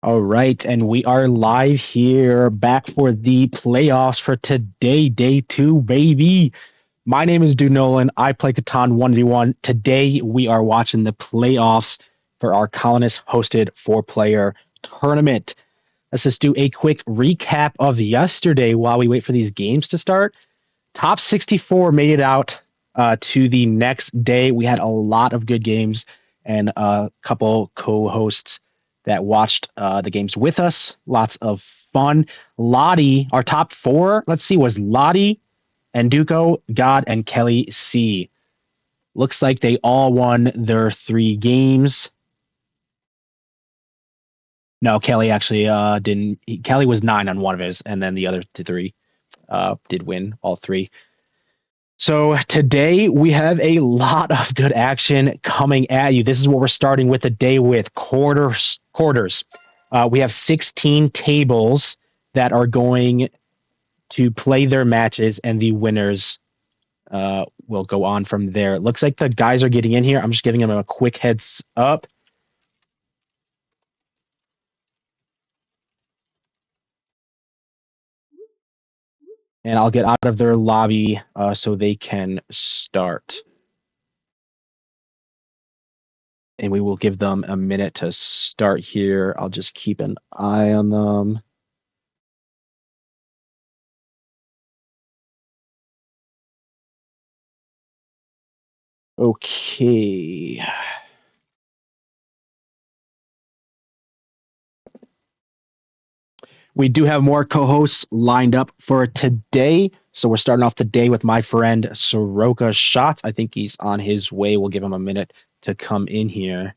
All right, and we are live here, back for the playoffs for today, day 2, baby. My name is Dude Nolan. I play Catan 1v1. Today, we are watching the playoffs for our colonist-hosted four-player tournament. Let's just do a quick recap of yesterday while we wait for these games to start. Top 64 made it out to the next day. We had a lot of good games and a couple co-hosts that watched the games with us. Lots of fun. Lottie, our top 4, let's see, was Lottie, Enduko, God, and Kelly C. Looks like they all won their 3 games. No, Kelly actually didn't. Kelly was 9 on one of his, and then the other 3 did win all 3. So today we have a lot of good action coming at you. This is what we're starting with the day with quarters. We have 16 tables that are going to play their matches, and the winners will go on from there. It looks like the guys are getting in here. I'm just giving them a quick heads up. And I'll get out of their lobby so they can start. And we will give them a minute to start here. I'll just keep an eye on them. Okay. We do have more co-hosts lined up for today. So we're starting off the day with my friend Soroka Shot. I think he's on his way. We'll give him a minute to come in here.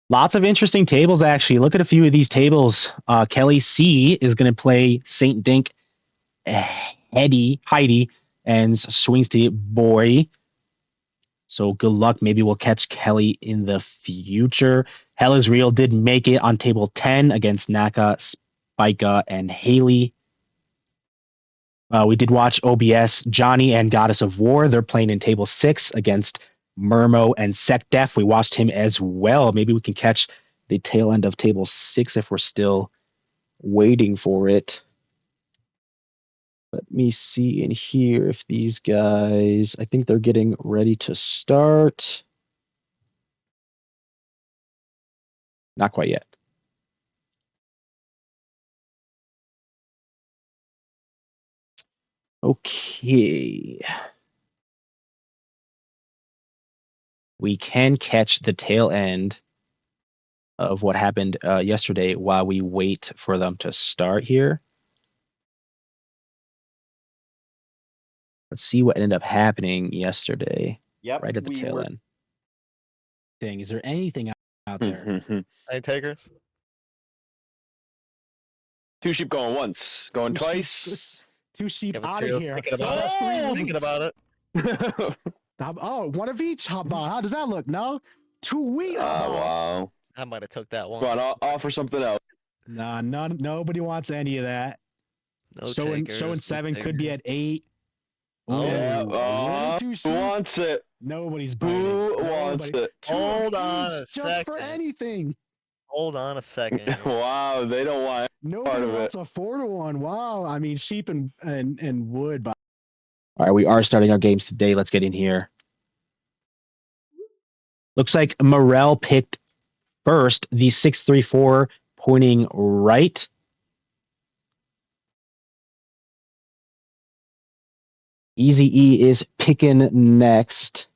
Lots of interesting tables, actually. Look at a few of these tables. Kelly C is going to play Saint Dink, Heidi, and Swings to Boy. So good luck. Maybe we'll catch Kelly in the future. Hell is Real did make it on table 10 against Naka, Spika, and Haley. We did watch OBS, Johnny and Goddess of War. They're playing in table 6 against Murmo and SecDef. We watched him as well. Maybe we can catch the tail end of table 6 if we're still waiting for it. Let me see in here if these guys, I think they're getting ready to start. Not quite yet. Okay. We can catch the tail end of what happened yesterday while we wait for them to start here. Let's see what ended up happening yesterday. Yep. Right at the tail end. Is there anything out there? Any takers? 2 sheep going once, going twice. 2 sheep Yeah, but out of two. here. Thinking about it. Oh, one of each. How about? How does that look? No, 2 wheat. Wow. I might have took that one. Go on, I'll offer something else. Nah, nobody wants any of that. No showing takers, 7 could be at 8. Oh. Yeah. Winning 2 Who sheep. wants it? Nobody's biting. Who wants it? 2 Hold of on each, a just second. for anything. Hold on a second. Wow, they don't want Nobody part of wants it. a 4-1. Wow. I mean, sheep and wood. But All right, we are starting our games today. Let's get in here. Looks like Morel picked first, the 634 pointing right. Easy E is picking next.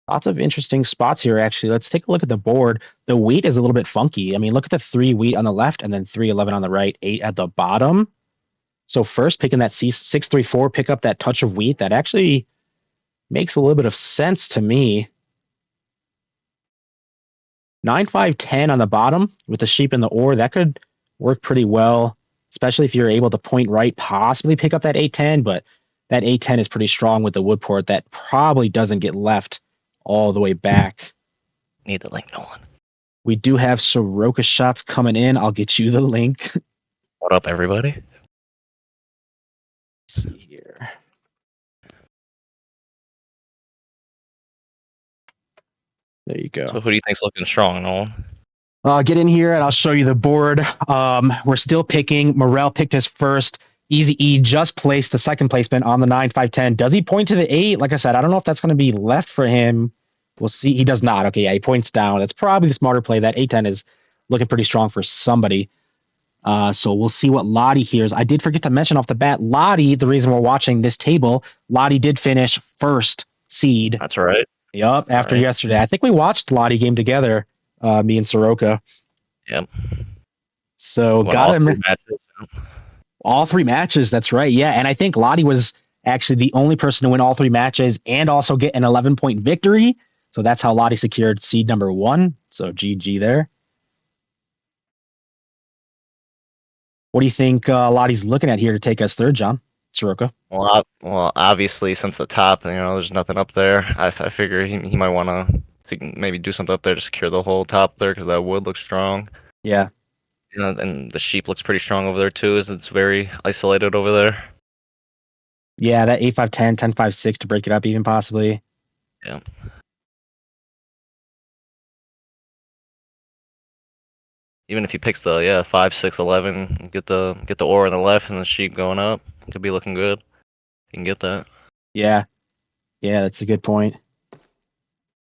Lots of interesting spots here, actually. Let's take a look at the board. The wheat is a little bit funky. I mean, look at the 3 wheat on the left and then 311 on the right, 8 at the bottom. So first picking that C634, pick up that touch of wheat. That actually makes a little bit of sense to me. 9-5-10 on the bottom with the sheep and the ore. That could work pretty well, especially if you're able to point right, possibly pick up that 8-10, but that 8-10 is pretty strong with the wood port. That probably doesn't get left all the way back. Need the link, Nolan. We do have Soroka shots coming in. I'll get you the link. What up, everybody? Let's see here. There you So go. who do you think's looking strong, Nolan? Get in here and I'll show you the board. We're still picking. Morel picked his first. Easy E just placed the second placement on the 9, 5, 10. Does he point to the 8? Like I said, I don't know if that's going to be left for him. We'll see. He does not. Okay, yeah, he points down. That's probably the smarter play. That 8, 10 is looking pretty strong for somebody. So we'll see what Lottie hears. I did forget to mention off the bat, Lottie, the reason we're watching this table, Lottie did finish first seed. That's right. Yup, after Right. yesterday. I think we watched Lottie game together, me and Soroka. Yep. So Won got all him 3 matches. all 3 matches. That's right. Yeah. And I think Lottie was actually the only person to win all 3 matches and also get an 11-point victory. So that's how Lottie secured seed number 1. So GG there. What do you think Lottie's looking at here to take us third, John? Soroka? Well, obviously, since the top, there's nothing up there. I figure he might want to maybe do something up there to secure the whole top there because that wood looks strong. Yeah. And the sheep looks pretty strong over there too, as it's very isolated over there. Yeah, that 8, 5, 10, 10, 5, 6 to break it up even possibly. Yeah. Even if he picks the 5, 6, 11, get the ore on the left and the sheep going up, it could be looking good. You can get that. Yeah. Yeah, that's a good point.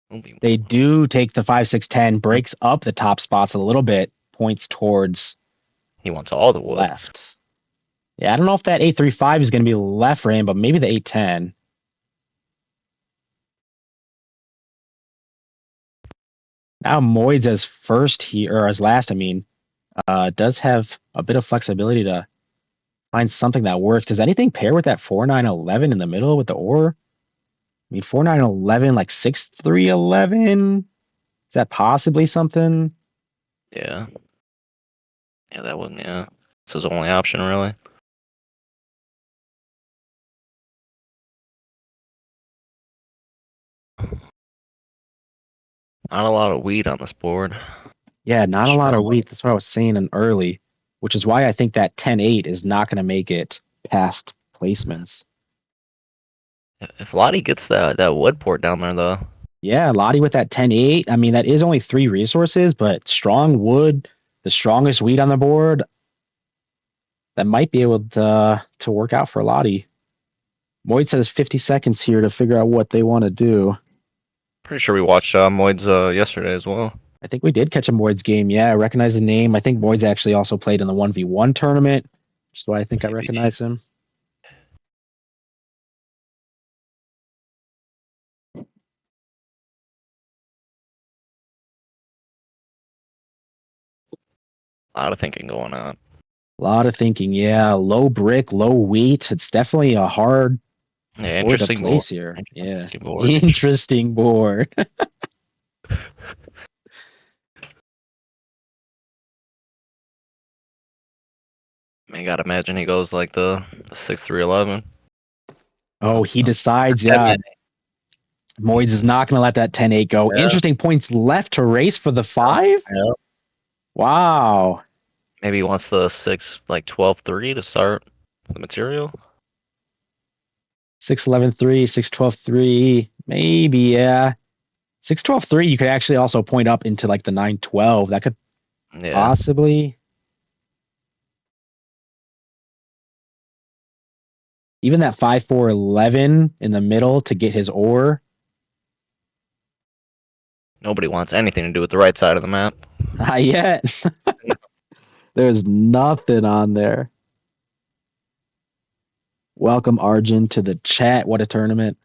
It'll be- They do take the 5, 6, 10, breaks up the top spots a little bit, points towards He wants all the wood. left. Yeah, I don't know if that 8, 3, 5 is going to be left for him, but maybe the 8, 10. Now Moids as first here, or as last, I mean, does have a bit of flexibility to find something that works. Does anything pair with that 4, 9, 11 in the middle with the ore? I mean, 4, 9, 11, like 6, 3, 11? Is that possibly something? Yeah. Yeah, that one, yeah. It's his only option, really. Not a lot of weed on this board. Yeah, not a lot of Strong. wheat. That's what I was saying in early, which is why I think that 10-8 is not going to make it past placements. If Lottie gets that wood port down there, though, Yeah, Lottie with that 10-8. I mean, that is only 3 resources, but strong wood, the strongest wheat on the board, that might be able to work out for Lottie. Moid says 50 seconds here to figure out what they want to do. pretty sure we watched Moid's yesterday as well. I think we did catch a Moid's game. Yeah, I recognize the name. I think Moid's actually also played in the 1v1 tournament, which is why I think I Maybe. recognize him. A lot of thinking going on. A lot of thinking. Yeah, low brick, low wheat. It's definitely a hard Yeah, board to interesting board. place here. Yeah, Interesting board. interesting board. I gotta imagine he goes like the 6, 3, 11. Oh, he decides. Yeah, Moids is not going to let that 10-8 go. Yeah. Interesting points left to race for the 5. Yeah. Wow. Maybe he wants the 6, like 12, 3 to start the material. 6, 11, 3, 6, 12, 3. Maybe, yeah. 6, 12, 3, you could actually also point up into like the 9, 12. That could Yeah. possibly. Even that 5, 4, 11 in the middle to get his ore. Nobody wants anything to do with the right side of the map. Not yet. There's nothing on there. Welcome, Arjun, to the chat. What a tournament.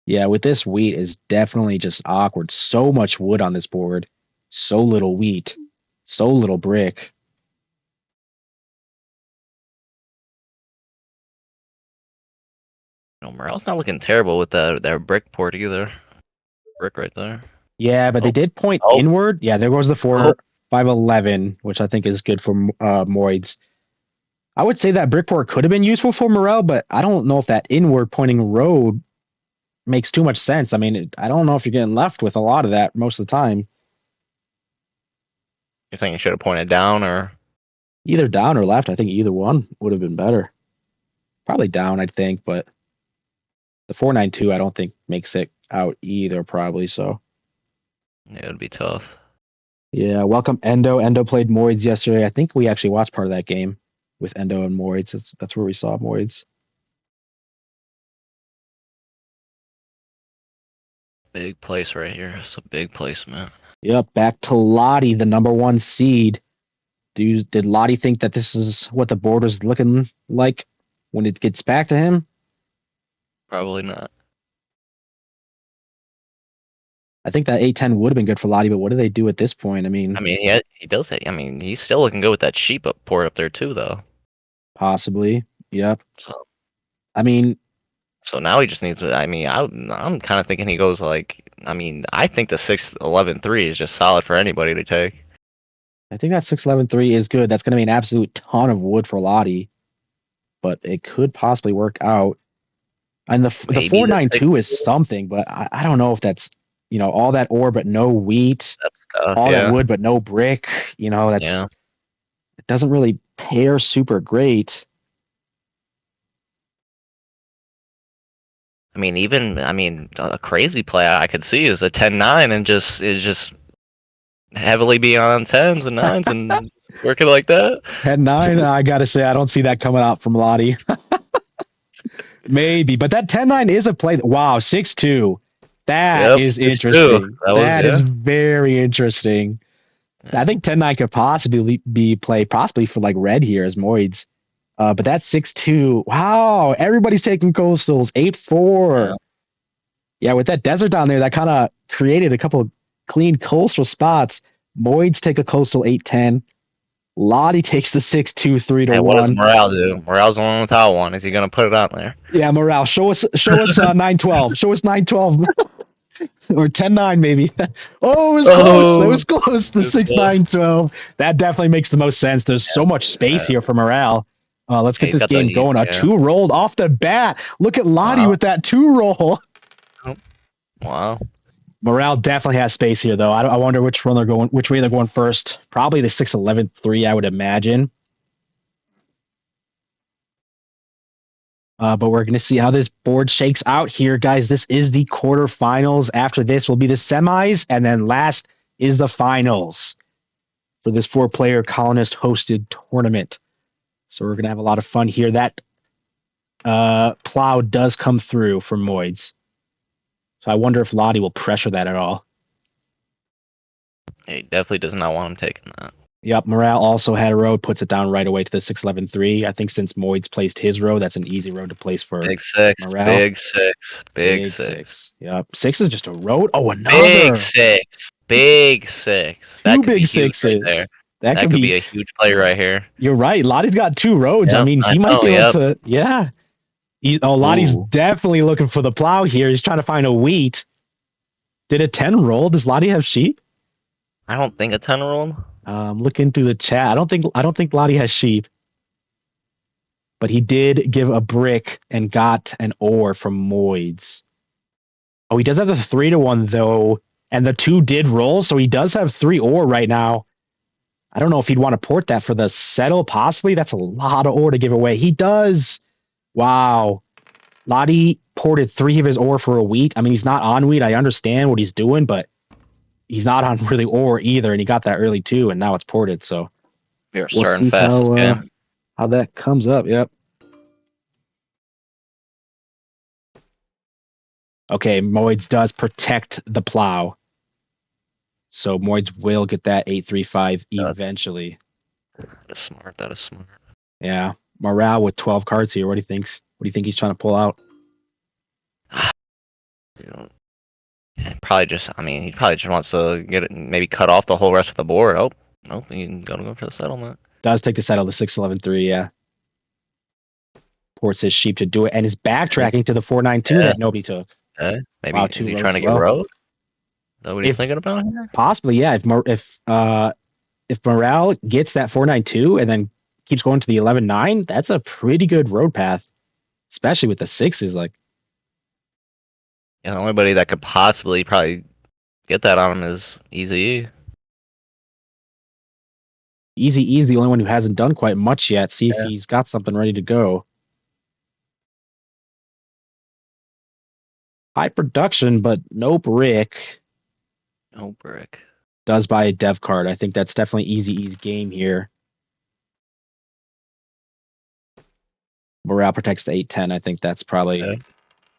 Yeah, with this wheat is definitely just awkward. So much wood on this board. So little wheat. So little brick. No, Morel's not looking terrible with that brick port either. Brick right there. Yeah, but they Oh. did point Oh. inward. Yeah, there goes the 4, Oh. 5, 11, which I think is good for Moids. I would say that brick port could have been useful for Morel, but I don't know if that inward pointing road makes too much sense. I mean, I don't know if you're getting left with a lot of that most of the time. You think he should have pointed down or? Either down or left. I think either one would have been better. Probably down, I think, but the 492 I don't think makes it out either, probably. So Yeah, it would be tough. yeah, welcome Endo. Endo played Moids yesterday. I think we actually watched part of that game with Endo and Moids. That's where we saw Moids. Big place right here. It's a big place, man. Yep, back to Lottie, the number 1 seed. Did Lottie think that this is what the board is looking like when it gets back to him? Probably not. I think that 810 would have been good for Lottie, but what do they do at this point? I mean, He does say. I mean, he's still looking good with that sheep port up there too, though. possibly. Yep. So, I mean, so now he just needs to. I'm kind of thinking he goes like. I think the 6-11-3 is just solid for anybody to take. I think that 611-3 is good. That's going to be an absolute ton of wood for Lottie, but it could possibly work out. And the Maybe 492 is something, but I don't know if that's, all that ore but no wheat, That's tough. all that Yeah. wood but no brick. Yeah. It doesn't really pair super great. A crazy play I could see is a 10-9 and just heavily be on 10s and 9s and working like that. 10-9, I got to say, I don't see that coming out from Lottie. Maybe, but that 10-9 is a play. Wow, 6-2. That is 6-2. interesting. That Is was very interesting. I think 10-9 could possibly be played possibly for like red here as Moids. But that's 6-2. Wow, everybody's taking coastals. 8-4. Yeah, with that desert down there, that kind of created a couple of clean coastal spots. Moids take a coastal 8-10. Lottie takes the 6-2, 3-1. Hey, what does Morale do? Morale's the one without one. Is he gonna put it on there? Yeah, Morale. Show us 9-12. Show us 9-12. Or 10-9 maybe. Oh, it was close. It was close. The 6-9-12. That definitely makes the most sense. There's so much space here for Morale. Let's get this game going. A 2 rolled off the bat. Look at Lottie with that 2 roll. Wow. Morale definitely has space here, though. I wonder which way they're going first. Probably the 6-11-3, I would imagine. But we're going to see how this board shakes out here, guys. This is the quarterfinals. After this will be the semis, and then last is the finals for this 4-player colonist-hosted tournament. So we're going to have a lot of fun here. That plow does come through for Moids. So I wonder if Lottie will pressure that at all. He definitely does not want him taking that. Yep, Morale also had a road, puts it down right away to the 6-11-3. I think since Moids placed his road, that's an easy road to place for Big 6. Morale. Big 6. Yep, 6 is just a road. Oh, another. Big 6. Two big 6s. Right there. That could be a huge play right here. You're right. Lottie's got 2 roads. Yep, he might be able to. Yeah. Lottie's definitely looking for the plow here. He's trying to find a wheat. Did a 10 roll? Does Lottie have sheep? I don't think a 10 rolled. Looking through the chat. I don't think Lottie has sheep. But he did give a brick and got an ore from Moids. Oh, he does have the 3-1 though, and the 2 did roll, so he does have 3 ore right now. I don't know if he'd want to port that for the settle, possibly. That's a lot of ore to give away. He does. Wow. Lottie ported 3 of his ore for a wheat. I mean, he's not on wheat. I understand what he's doing, but he's not on really ore either, and he got that early too, and now it's ported, so we'll see how that comes up. Yep. Okay, Moids does protect the plow. So Moids will get that 8-3-5 eventually. That is smart. Yeah. Morale with 12 cards here. What do you think? What do you think he's trying to pull out? He probably just wants to get it, maybe cut off the whole rest of the board. Oh, nope, he's gonna go for the settlement. Does take the settle, the 6-11-3, yeah. Ports his sheep to do it, and is backtracking to the 4-9-2 that nobody took. Maybe wow, is he trying to get road? Is that what he's thinking about here? Possibly, yeah. If Morale gets that 4-9-2 and then keeps going to the 11-9, that's a pretty good road path, especially with the 6s. Like, yeah, the only body that could possibly probably get that on him is Easy. Easy E's the only one who hasn't done quite much yet. See if he's got something ready to go. High production, but no brick. No brick. Does buy a dev card. I think that's definitely easy game here. Morale protects the 8-10. I think that's probably Okay.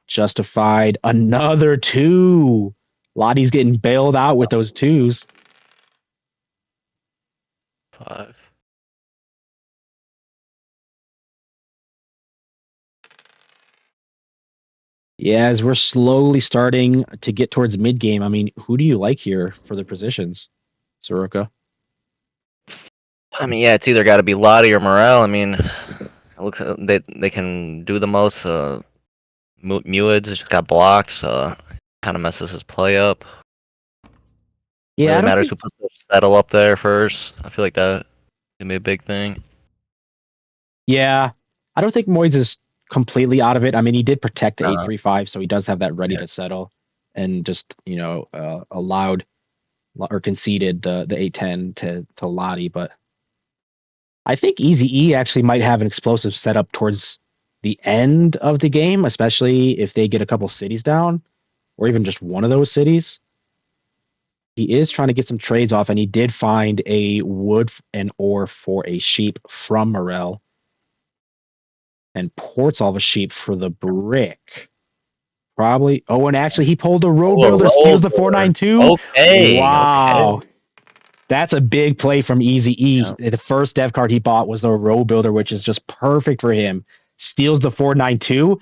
justified. Another 2. Lottie's getting bailed out with those 2s. 5. Yeah, as we're slowly starting to get towards mid game. I mean, who do you like here for the positions, Soroka? I mean, yeah, it's either got to be Lottie or Morel. I mean, it looks they can do the most. Muids just got blocked, so kind of messes his play up. Yeah, I Really don't matters think. who puts the settle up there first. I feel like that can be a big thing. Yeah, I don't think Moyes is completely out of it. I mean, he did protect the Uh, 8-3-5, so he does have that ready yeah. to settle, and just allowed or conceded the 8-10 to Lottie. But I think Easy E actually might have an explosive setup towards the end of the game, especially if they get a couple cities down, or even just one of those cities. He is trying to get some trades off, and he did find a wood and ore for a sheep from Morel, and ports all the sheep for the brick. Probably. Oh, and actually, he pulled a road Oh, a builder, steals the roller. 492. Okay, okay. Wow. That's a big play from Easy E. Yeah. The first dev card he bought was the road builder, which is just perfect for him. Steals the 492.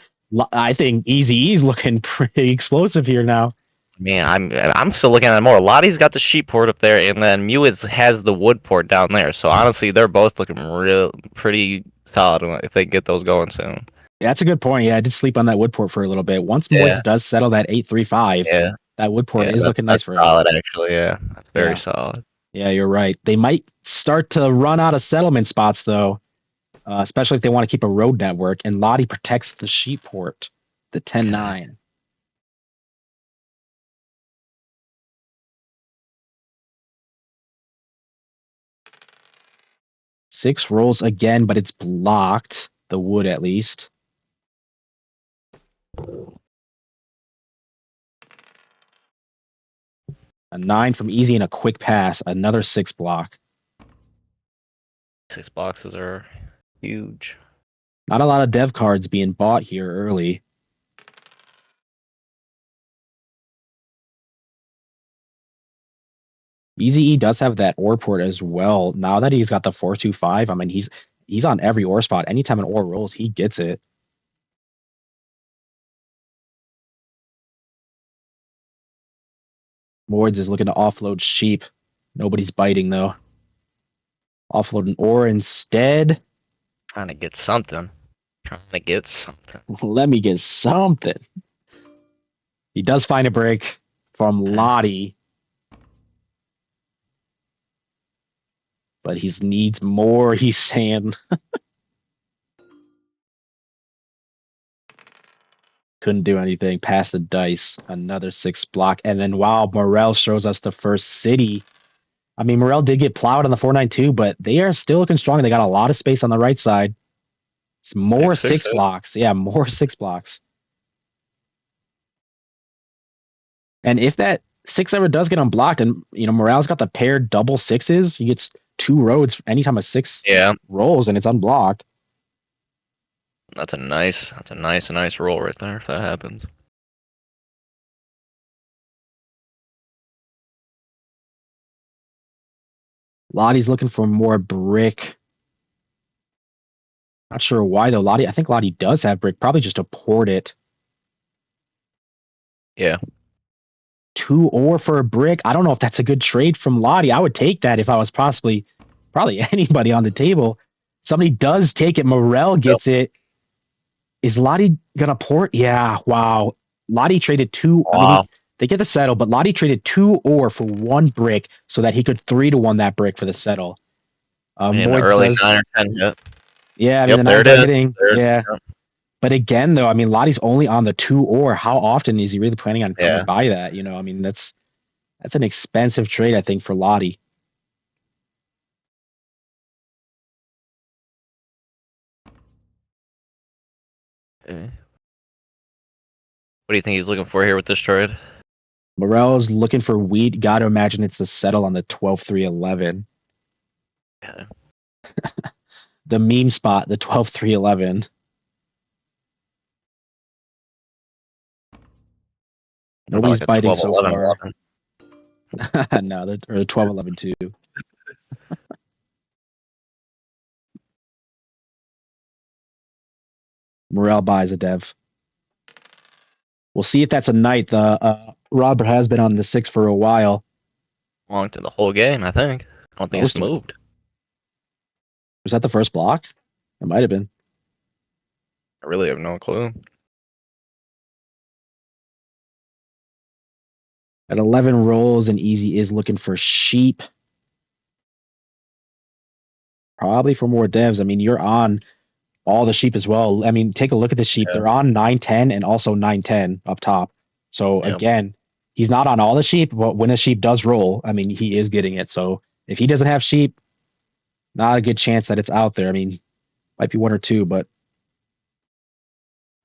I think Easy E's looking pretty explosive here now. Man, I'm still looking at it more. Lottie's got the sheep port up there, and then Muiz has the wood port down there. So honestly, they're both looking real pretty solid if they get those going soon. That's a good point. Yeah, I did sleep on that wood port for a little bit. Once Yeah, Moids does settle that 8-3-5, yeah, that wood port yeah. is looking nice That's for him. solid actually. Yeah, that's very Yeah. solid. Yeah, you're right. They might start to run out of settlement spots, though, especially if they want to keep a road network. And Lottie protects the sheep port, the 10-9. Six rolls again, but it's blocked. The wood, at least. A 9 from Easy and a quick pass. Another 6 block. 6 boxes are huge. Not a lot of dev cards being bought here early. Easy E does have that ore port as well. Now that he's got the 4-2-5, I mean, he's on every ore spot. Anytime an ore rolls, he gets it. Moids is looking to offload sheep. Nobody's biting, though. Offload an ore instead. Trying to get something. Trying to get something. Let me get something. He does find a break from Lottie, but he needs more, he's saying. Couldn't do anything. Pass the dice. Another 6 block. And then, wow, Morel shows us the first city. I mean, Morel did get plowed on the 492, but they are still looking strong. They got a lot of space on the right side. It's more 6-6. 6 blocks. Yeah, more 6 blocks. And if that 6 ever does get unblocked, and Morale's got the paired double 6s, he gets 2 roads anytime a 6 Yeah, rolls and it's unblocked. that's a nice roll right there if that happens. Lottie's looking for more brick. Not sure why though. I think Lottie does have brick, probably just to port it. Yeah. 2 ore for a brick. I don't know if that's a good trade from Lottie. I would take that if I was probably anybody on the table. Somebody does take it. Morel gets it. Is Lottie gonna port? Yeah. Wow. Lottie traded 2. I mean, Wow. they get the settle, but Lottie traded 2 ore for 1 brick so that he could 3-1 that brick for the settle. In the Moids early does. 9 or 10 hit. Yeah, I mean Yep, the there it nines are is. hitting. There it Yeah. is. But again, though, I mean, Lottie's only on the 2 ore. How often is he really planning on coming Yeah. by that? I mean, that's an expensive trade, I think, for Lottie. Okay. What do you think he's looking for here with this trade? Morel's looking for wheat. Got to imagine it's the settle on the 12-3-11. Yeah. The meme spot, the 12-3-11. Nobody's Like a biting so 12-11. far. No, or the 12-11 too. Morel buys a dev. We'll see if that's a night. The Robert has been on the 6 for a while. Long to the whole game, I think. I don't think Most it's of it. moved. Was that the first block? It might have been. I really have no clue. At 11 rolls, and Easy is looking for sheep. Probably for more devs. I mean, you're on all the sheep as well. I mean, take a look at the sheep. Yeah. They're on 9-10 and also 9-10 up top. So Yeah. again, he's not on all the sheep, but when a sheep does roll, I mean, he is getting it. So if he doesn't have sheep, not a good chance that it's out there. I mean, might be one or two, but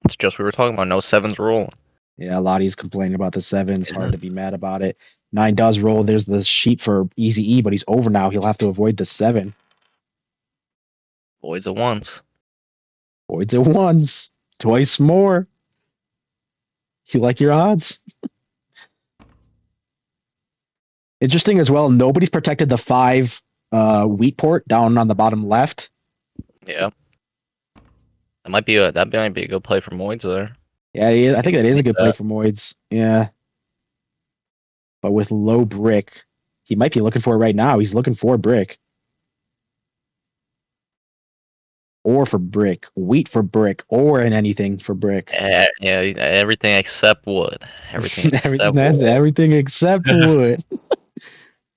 It's just we were talking about. No sevens rule. yeah, Lottie's complaining about the sevens. Hard to be mad about it. 9 does roll. There's the sheep for Easy E, but he's over now. He'll have to avoid the 7. Boys at once. Avoids it once, twice more. You like your odds? Interesting as well. Nobody's protected the 5 wheat port down on the bottom left. Yeah. That might be a good play for Moids there. Yeah, I think that is a good play for Moids. Yeah. But with low brick, he might be looking for it right now. He's looking for brick. Or for brick. Wheat for brick. Or in anything for brick. Yeah, everything except wood. Everything everything except wood.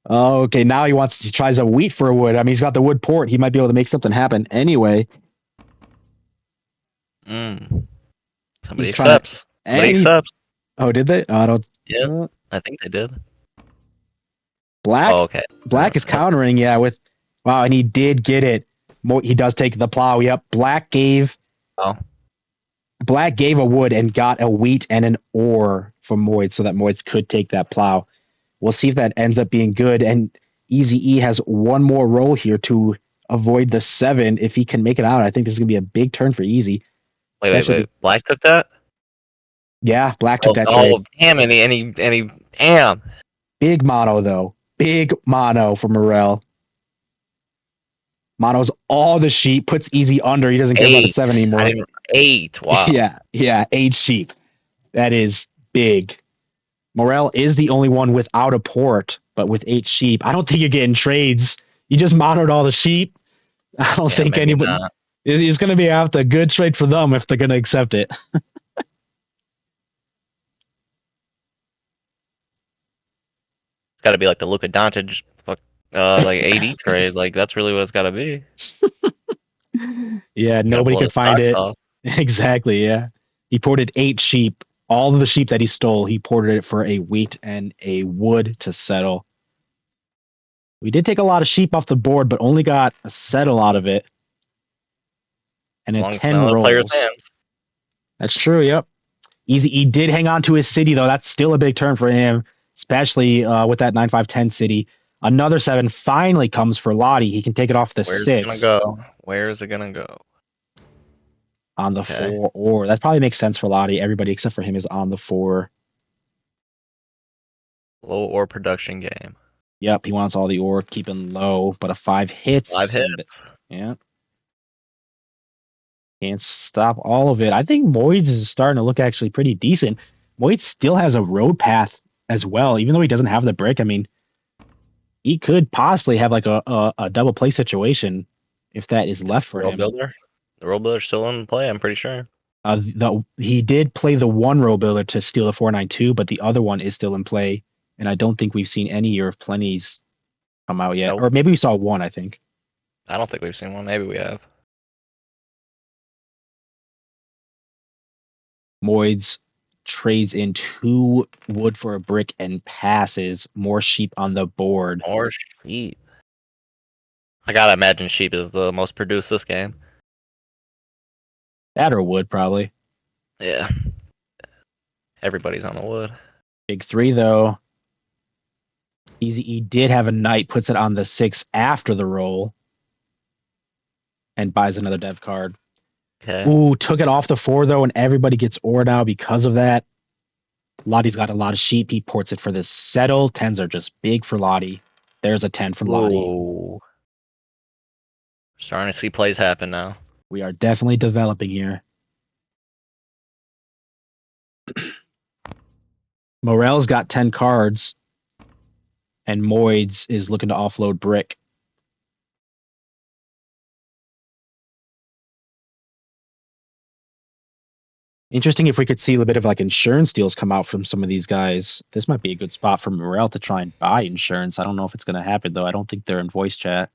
Oh, okay. Now he tries a wheat for a wood. I mean, he's got the wood port. He might be able to make something happen anyway. Somebody accepts. Somebody accepts. Oh, did they? I don't. Yeah, I think they did. Black. Oh, okay. Black is countering. Yeah, with wow, and he did get it. He does take the plow. Yep. Black gave a wood and got a wheat and an ore from Moids so that Moids could take that plow. We'll see if that ends up being good. And Easy E has one more roll here to avoid the 7 if he can make it out. I think this is gonna be a big turn for Easy. Wait. Black took that? Yeah, Black took that trade. Oh, damn! And he damn. Big mono though. Big mono for Morel. Mono's all the sheep, puts Easy under. He doesn't care about the 7 anymore. 8. Wow. Yeah, 8 sheep. That is big. Morel is the only one without a port, but with 8 sheep. I don't think you're getting trades. You just monoed all the sheep. I don't think anybody is going to be after a good trade for them if they're going to accept it. It's got to be like the Luka Doncic, like AD trade. Like that's really what it's got to be. Yeah, nobody could find it. Exactly. Yeah, he ported 8 sheep. All of the sheep that he stole, he ported it for a wheat and a wood to settle. We did take a lot of sheep off the board, but only got a settle out of it. And a 10 rolls. That's true. Yep. Easy E did hang on to his city though. That's still a big turn for him, especially with that 9-5-10 city. Another 7 finally comes for Lottie. He can take it off the 6. Where's it gonna go? On the 4 or that probably makes sense for Lottie. Everybody except for him is on the 4. Low ore production game. Yep, he wants all the ore, keeping low, but a 5 hits. 5 hits. Yeah. Can't stop all of it. I think Moids is starting to look actually pretty decent. Moids still has a road path as well, even though he doesn't have the brick. I mean, he could possibly have like a double play situation if that is left for him. The road builder's still in play, I'm pretty sure. He did play the 1 road builder to steal the 4-9-2, but the other one is still in play, and I don't think we've seen any Year of Plenties come out yet. Nope. Or maybe we saw 1, I think. I don't think we've seen 1. Maybe we have. Moids trades in 2 wood for a brick and passes. More sheep on the board. More sheep. I gotta imagine sheep is the most produced this game. That or wood, probably. Yeah. everybody's on the wood. Big 3 though. Easy E did have a knight, puts it on the 6 after the roll, and buys another dev card. Okay. Ooh, took it off the 4 though, and everybody gets ore now because of that. Lottie's got a lot of sheep. He ports it for this settle. 10s are just big for Lottie. There's a 10 from Lottie. Ooh. Starting to see plays happen now. We are definitely developing here. Morel's got 10 cards, and Moids is looking to offload Brick. Interesting if we could see a bit of like insurance deals come out from some of these guys. This might be a good spot for Morel to try and buy insurance. I don't know if it's going to happen, though. I don't think they're in voice chat.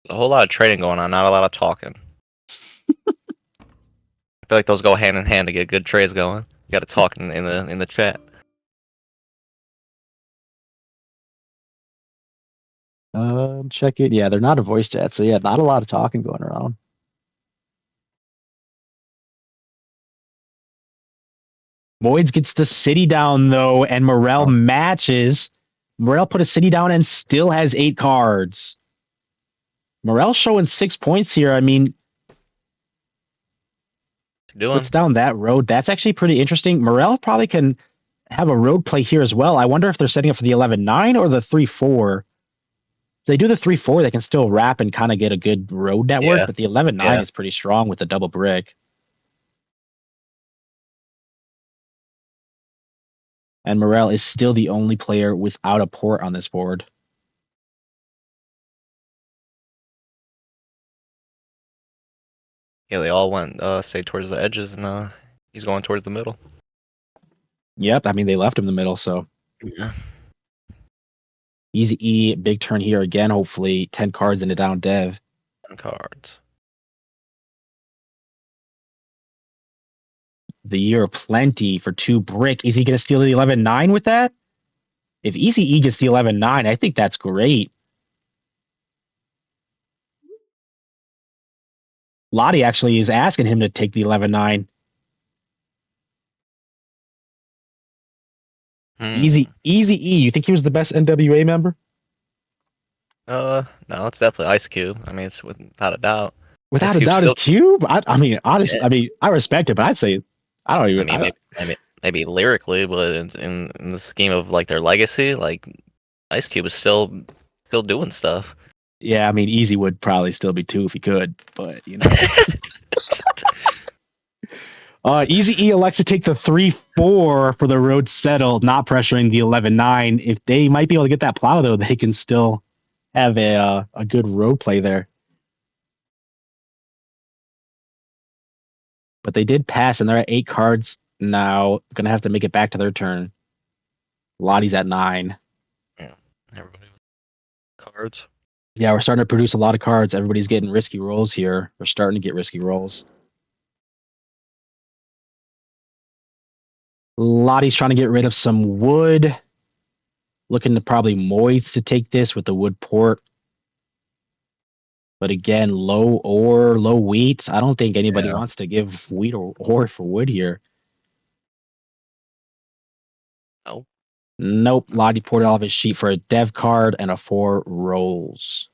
A whole lot of trading going on, not a lot of talking. I feel like those go hand in hand to get good trades going. You got to talk in the chat. Check it. Yeah, they're not a voice chat, so yeah, not a lot of talking going around. Moids gets the city down though, and Morel matches. Morel put a city down and still has 8 cards. Morel showing 6 points here. I mean, puts down that road. That's actually pretty interesting. Morel probably can have a road play here as well. I wonder if they're setting up for the 11-9 or the 3-4. If they do the 3-4, they can still wrap and kind of get a good road network, Yeah. but the 11-9 Yeah. is pretty strong with the double brick. And Morel is still the only player without a port on this board. Yeah, they all went say towards the edges, and he's going towards the middle. Yep, I mean they left him in the middle, so Yeah. Easy E, big turn here again, hopefully. 10 cards in a down dev. 10 cards. The year of plenty for 2 brick. Is he going to steal the 11-9 with that? If Easy E gets the 11-9, I think that's great. Lottie actually is asking him to take the 11-9. Easy E, you think he was the best NWA member? No, it's definitely Ice Cube. I mean, it's without a doubt. Without a doubt, is Cube? I mean, honestly, Yeah. I mean, I respect it, but I'd say I don't even. I mean, maybe lyrically, but in the scheme of like their legacy, like Ice Cube is still doing stuff. Yeah, I mean, Easy would probably still be 2 if he could, but you know. Easy E elects to take the 3-4 for the road settle, not pressuring the 11-9. If they might be able to get that plow, though, they can still have a good road play there. But they did pass, and they're at 8 cards now. Going to have to make it back to their turn. Lottie's at 9. Yeah, everybody with cards. Yeah, we're starting to produce a lot of cards. Everybody's getting risky rolls here. We're starting to get risky rolls. Lottie's trying to get rid of some wood. Looking to probably Moids to take this with the wood port. But again, low ore, low wheat. I don't think anybody wants to give wheat or ore for wood here. Nope. Lottie poured all of his sheet for a dev card and a 4 rolls.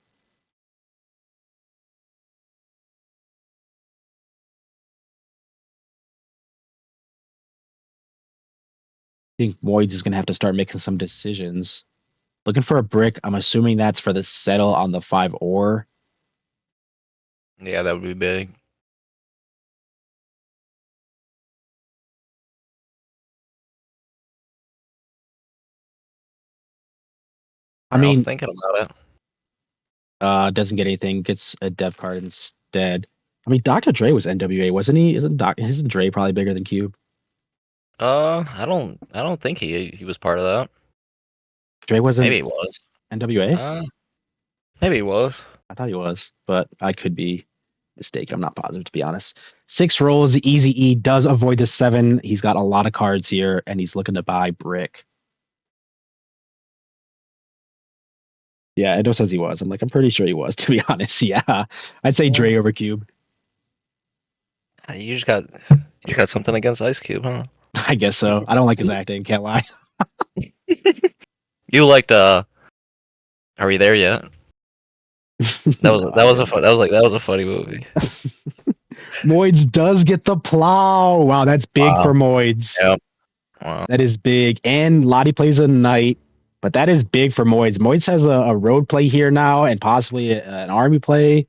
I think Moids is going to have to start making some decisions. Looking for a brick. I'm assuming that's for the settle on the 5 ore. Yeah, that would be big. I mean, was thinking about it. Doesn't get anything. Gets a dev card instead. I mean, Dr. Dre was NWA, wasn't he? Isn't Dre probably bigger than Cube? I don't think he was part of that. Dre wasn't. Maybe he was. NWA? Maybe he was. I thought he was, but I could be mistaken. I'm not positive, to be honest. 6 rolls. Easy E does avoid the 7. He's got a lot of cards here, and he's looking to buy brick. Yeah, Edo says he was. I'm like, I'm pretty sure he was, to be honest. Yeah, I'd say Dre over Cube. You just got something against Ice Cube, huh? I guess so. I don't like his acting. Can't lie. You liked Are We There Yet? No, I didn't. That was a funny movie. Moids does get the plow. Wow, that's big for Wow. Moids. Yep. Wow. That is big. And Lottie plays a knight, but that is big for Moids. Moids has a road play here now and possibly an army play.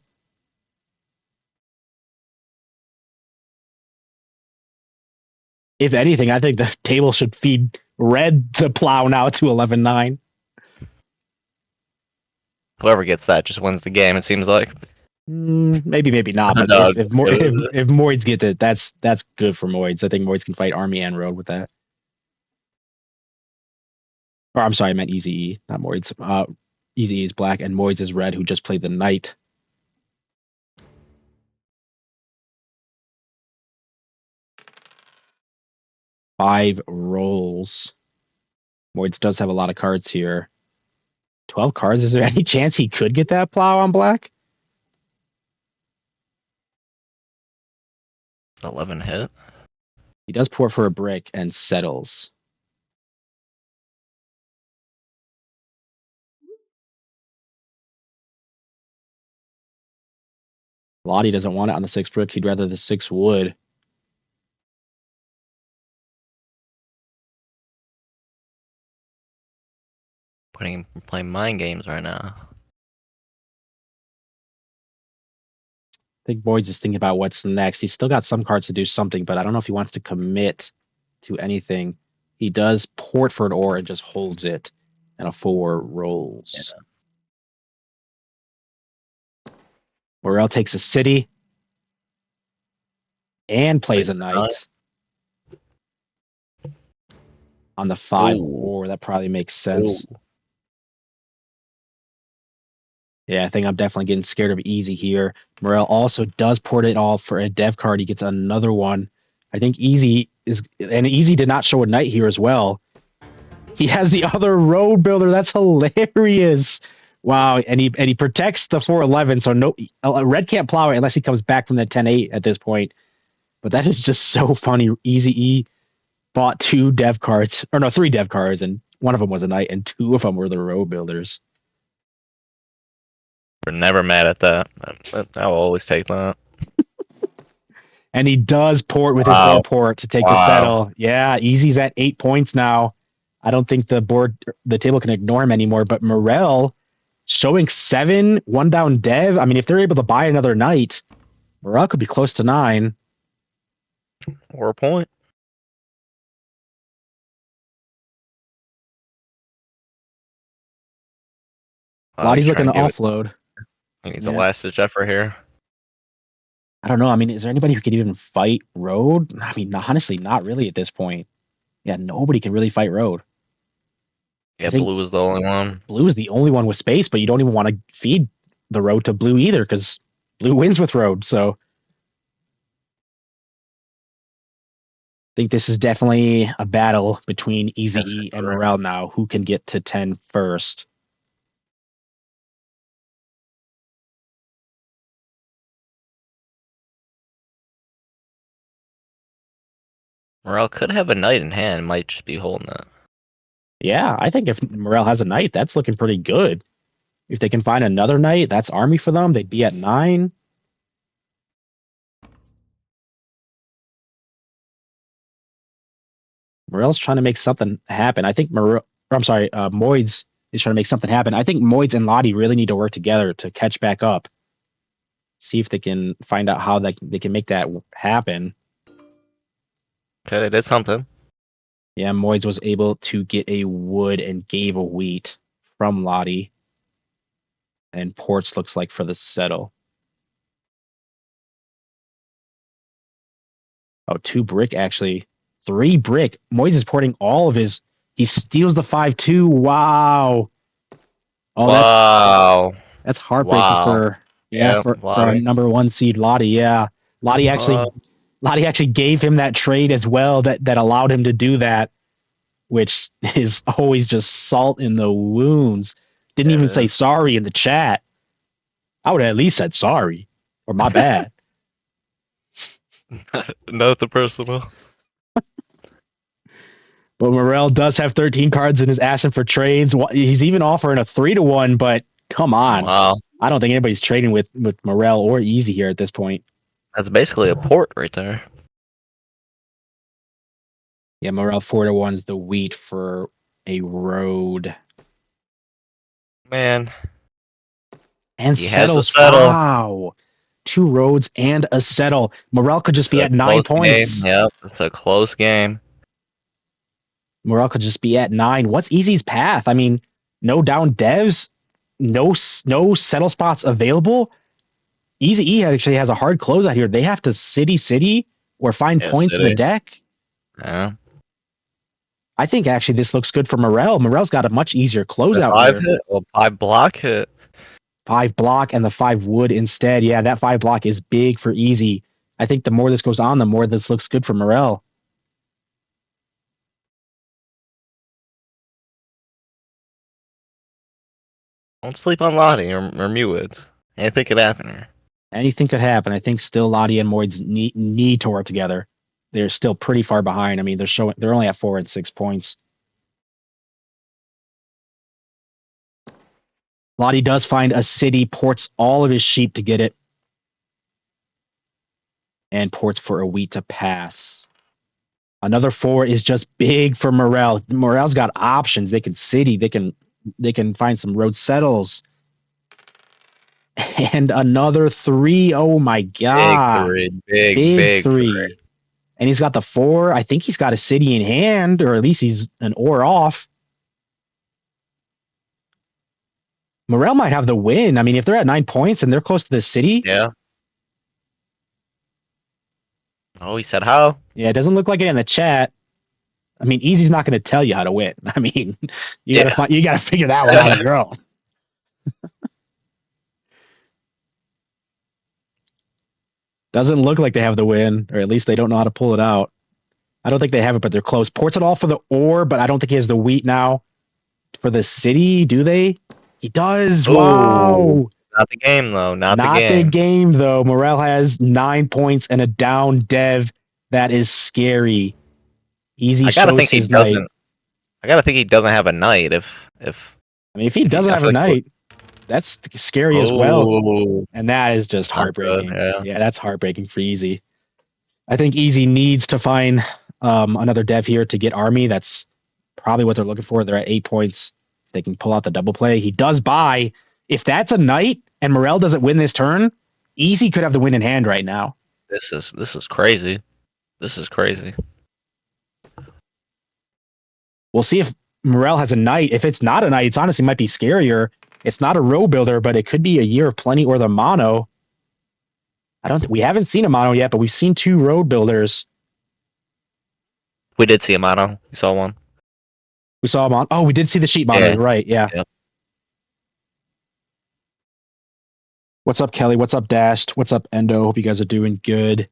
If anything, I think the table should feed Red the plow now to 11-9. Whoever gets that just wins the game. It seems like. Maybe, maybe not. But No, if Moids get it, that's good for Moids. I think Moids can fight Army and Road with that. Or I'm sorry, I meant Easy E, not Moids. Easy E is black and Moids is red, who just played the knight. Five rolls. Moids does have a lot of cards here. 12 cards. Is there any chance he could get that plow on black? 11 hit. He does port for a brick and settles. Lottie doesn't want it on the 6 brick. He'd rather the 6 wood. Playing mind games right now. I think Boyd's just thinking about what's next. He's still got some cards to do something, but I don't know if he wants to commit to anything. He does port for an ore and just holds it, and a 4 rolls. Yeah. Morel takes a city and plays a knight on the 5 ore. That probably makes sense. Ooh. Yeah, I think I'm definitely getting scared of Easy here. Morel also does port it all for a dev card. He gets another one. I think Easy did not show a knight here as well. He has the other road builder. That's hilarious. Wow, and he protects the 4-11, so no red can't plow it unless he comes back from the 10-8 at this point. But that is just so funny. Easy E bought 2 dev cards, or no, 3 dev cards, and one of them was a knight, and 2 of them were the road builders. We're never mad at that. I'll always take that. And he does port with his ore port to take the settle. Yeah, Easy's at 8 points now. I don't think the table can ignore him anymore. But Morel showing 7, 1 down dev. I mean, if they're able to buy another knight, Morel could be close to 9. Or a point. Lottie's looking to offload. He needs a last-ditch effort here. I don't know. I mean, is there anybody who could even fight Road? I mean, honestly, not really at this point. Yeah, nobody can really fight Road. Yeah, Blue is the only one. Blue is the only one with space, but you don't even want to feed the Road to Blue either because Blue wins with Road. So I think this is definitely a battle between Easy E and Morel now. Who can get to 10 first? Morel could have a knight in hand, might just be holding it. Yeah, I think if Morel has a knight, that's looking pretty good. If they can find another knight, that's army for them. They'd be at 9. Morel's trying to make something happen. I think Moids is trying to make something happen. I think Moids and Lottie really need to work together to catch back up. See if they can find out how they can make that happen. Okay, they did something. Yeah, Moids was able to get a wood and gave a wheat from Lottie. And ports looks like for the settle. Oh, 2 brick actually. 3 brick. Moids is porting all of his. He steals the 5-2. Wow. Oh, wow. That's heartbreaking for our number 1 seed Lottie. Yeah. Lottie actually gave him that trade as well that allowed him to do that, which is always just salt in the wounds. Didn't even say sorry in the chat. I would have at least said sorry or my bad. Not the personal. But Morel does have 13 cards and is asking for trades. He's even offering a 3-1, but come on. Wow. I don't think anybody's trading with Morel or Easy here at this point. That's basically a port right there. Yeah, Morel 4-1's the wheat for a road. Man. And He has to settles. settle. Wow. 2 roads and a settle. Morel could just be at 9 points. Game. Yep, it's a close game. Morel could just be at 9. What's Easy's path? I mean, no down devs, no settle spots available. Easy E actually has a hard closeout here. They have to city or find points in the deck. Yeah. I think actually this looks good for Morel. Morel's got a much easier closeout 5 here. hit or 5 block hit. 5 block and the 5 wood instead. Yeah, that 5 block is big for Easy. I think the more this goes on, the more this looks good for Morel. Don't sleep on Lottie or Mewoods. Anything could happen here. Anything could happen. I think still Lottie and Moids need to work together. They're still pretty far behind. I mean, they're only at 4 and 6 points. Lottie does find a city, ports all of his sheep to get it, and ports for a wheat to pass. Another 4 is just big for Morel. Morel's got options. They can city. They can find some road settles. And another 3. Oh my god. Big 3. And he's got the 4. I think he's got a city in hand, or at least he's an ore off. Morel might have the win. I mean, if they're at 9 points and they're close to the city. Yeah. Oh, he said how? Yeah, it doesn't look like it in the chat. I mean, Easy's not going to tell you how to win. I mean, you gotta figure that one out on your own. Doesn't look like they have the win, or at least they don't know how to pull it out. I don't think they have it, but they're close. Ports it all for the ore, but I don't think he has the wheat now. For the city, do they? He does. Ooh, wow. Not the game, though. Not the game, though. Morel has 9 points and a down dev. That is scary. Easy shows his knight. I gotta think he doesn't have a knight. If if he doesn't have a knight, that's scary as well. And that is just heartbreaking. Yeah, that's heartbreaking for Easy. I think Easy needs to find another dev here to get army. That's probably what they're looking for. They're at 8 points. They can pull out the double play. He does buy. If that's a knight and Morel doesn't win this turn, Easy could have the win in hand right now. This is crazy. This is crazy. We'll see if Morel has a knight. If it's not a knight, it's honestly might be scarier. It's not a row builder, but it could be a Year of Plenty or the mono. We haven't seen a mono yet, but we've seen 2 road builders. We did see a mono. We saw one. We saw him on. Oh, we did see the sheep mono. Yeah. Right, yeah. What's up, Kelly? What's up, Dashed? What's up, Endo? Hope you guys are doing good.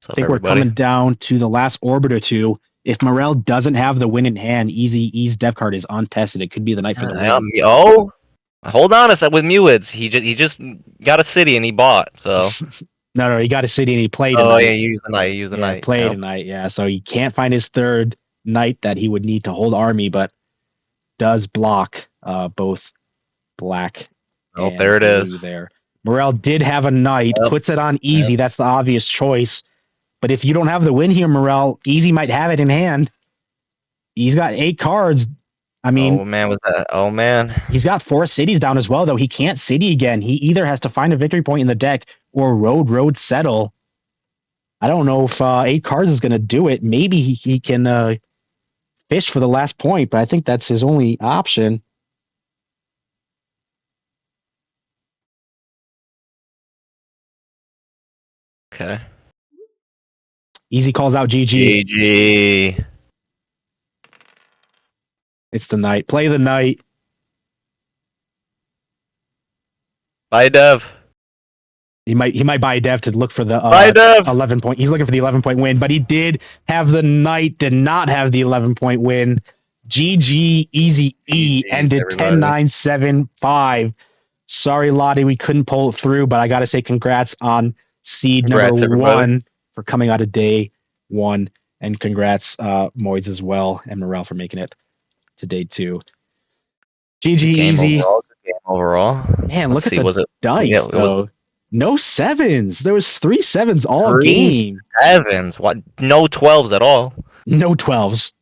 I think we're coming down to the last orbit or 2. If Morel doesn't have the win in hand, Easy's dev card is untested. It could be the night for the win. Oh, hold on a sec with Mewoods. He just got a city and he bought. So no, he got a city and he played. Oh yeah, he used the night. He used the night. Played tonight. Yeah, so he can't find his 3rd knight that he would need to hold army, but does block both black. Oh, there it is. There, Morel did have a knight. Puts it on Easy. That's the obvious choice. But if you don't have the win here, Morel, Easy might have it in hand. He's got 8 cards. I mean, oh man, was that? Oh man, he's got 4 cities down as well, though. He can't city again. He either has to find a victory point in the deck or road settle. I don't know if 8 cards is going to do it. Maybe he can fish for the last point, but I think that's his only option. Okay. Easy calls out GG. GG. It's the knight. Play the knight. Bye, Dev. He might buy a dev to look for the 11 point. He's looking for the 11-point win, but he did have the knight. Did not have the 11-point win. GG Easy E ended 10-9-7-5. Sorry, Lottie, we couldn't pull it through, but I got to say congrats on seed number 1 for coming out of day 1. And congrats, Moids as well, and Morel for making it to day 2. GG Good game easy. overall. Good game overall. Man, Let's look at see. the Was it? Yeah, dice it was though. No sevens. There was 3 sevens all 3 game. sevens. What? No 12s at all. No 12s.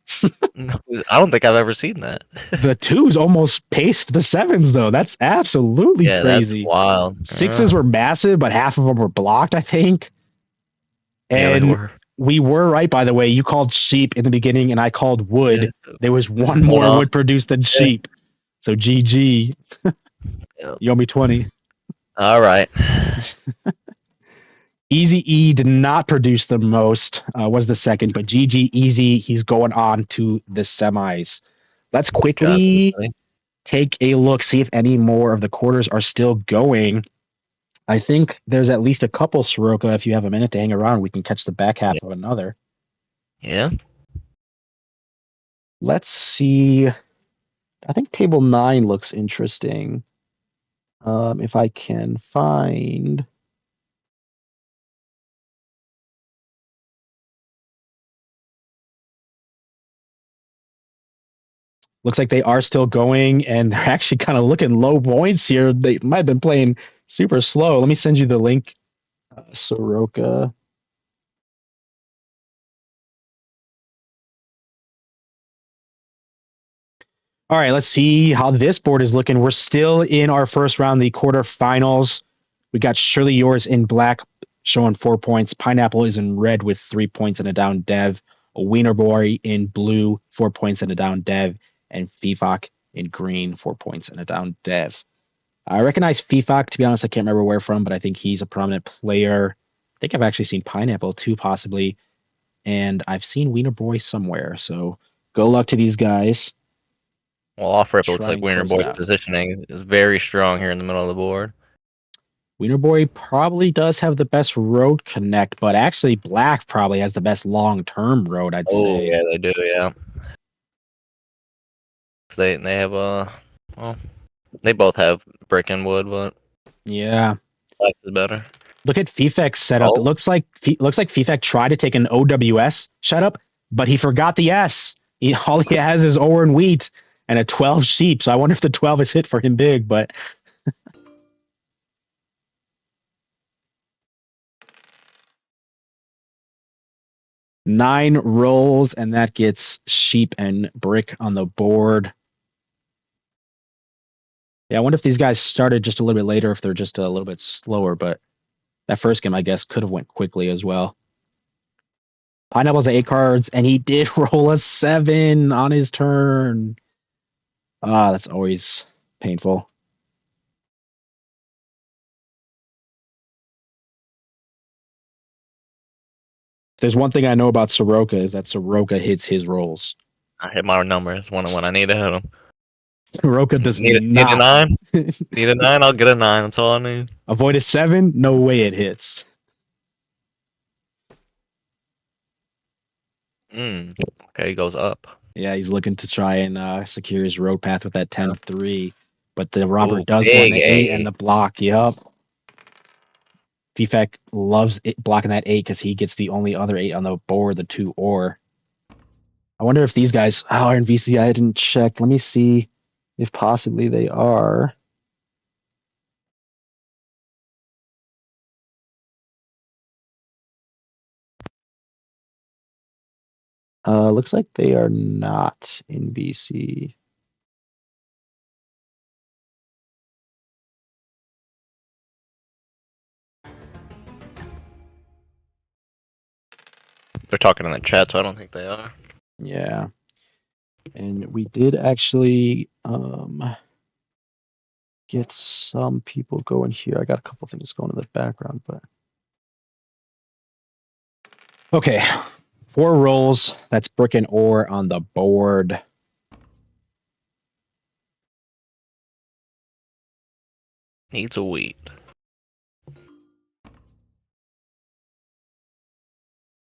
No, I don't think I've ever seen that. The 2s almost paced the sevens though. That's absolutely Yeah, that's crazy. wild. 6s were massive, but half of them were blocked, I think. Yeah, they And were. we were right, by the way. You called sheep in the beginning, and I called wood. Yeah. There was one Hold more on. wood produced than Yeah. sheep. So GG. Yeah. You owe me 20. All right. Easy E did not produce the most, was the second, but GG Easy, he's going on to the semis. Let's Good job, quickly everybody. take a look, see if any more of the quarters are still going. I think there's at least a couple, Soroka. If you have a minute to hang around, we can catch the back half of another. Yeah. Let's see. I think table 9 looks interesting. If I can find. Looks like they are still going, and they're actually kind of looking low points here. They might have been playing super slow. Let me send you the link, Soroka. All right, let's see how this board is looking. We're still in our first round, the quarterfinals. We got Surely Yours in black showing 4 points. Pineapple is in red with 3 points and a down dev. A Wiener Boy in blue, 4 points and a down dev. And FIFAC in green, 4 points and a down dev. I recognize FIFAC, to be honest. I can't remember where from, but I think he's a prominent player. I think I've actually seen Pineapple too, possibly. And I've seen Wiener Boy somewhere. So good luck to these guys. Well, off rip, it looks Try like and Wiener close it Boy's out. positioning is very strong here in the middle of the board. Wiener Boy probably does have the best road connect, but actually Black probably has the best long-term road, I'd Oh say. yeah, they do. Yeah. 'Cause they have well, they both have brick and wood, but Yeah. Black is better. Look at FIFAC's setup. It Oh, looks like FIFAC tried to take an OWS setup, but he forgot the S. All he has is ore and wheat and a 12 sheep. So I wonder if the 12 is hit for him big, but 9 rolls, and that gets sheep and brick on the board. Yeah, I wonder if these guys started just a little bit later, if they're just a little bit slower, but that first game, I guess, could have went quickly as well. Pineapple's at 8 cards, and he did roll a 7 on his turn. Ah, that's always painful. There's one thing I know about Soroka is that Soroka hits his rolls. I hit my numbers when I need to hit them. Soroka does Need a not. 9? Need a 9? I'll get a 9. That's all I need. Avoid a 7? No way it hits. Okay, he goes up. Yeah, he's looking to try and secure his road path with that 10-3. But the robber Ooh, does go on big the 8 and A. the block. Yup. Fifek loves it, blocking that 8 because he gets the only other 8 on the board, the 2 ore. I wonder if these guys are in VC. I didn't check. Let me see if possibly they are. Looks like they are not in VC. They're talking in the chat, so I don't think they are. Yeah. And we did actually get some people going here. I got a couple things going in the background, but okay. 4 rolls. That's brick and ore on the board. Needs a wheat.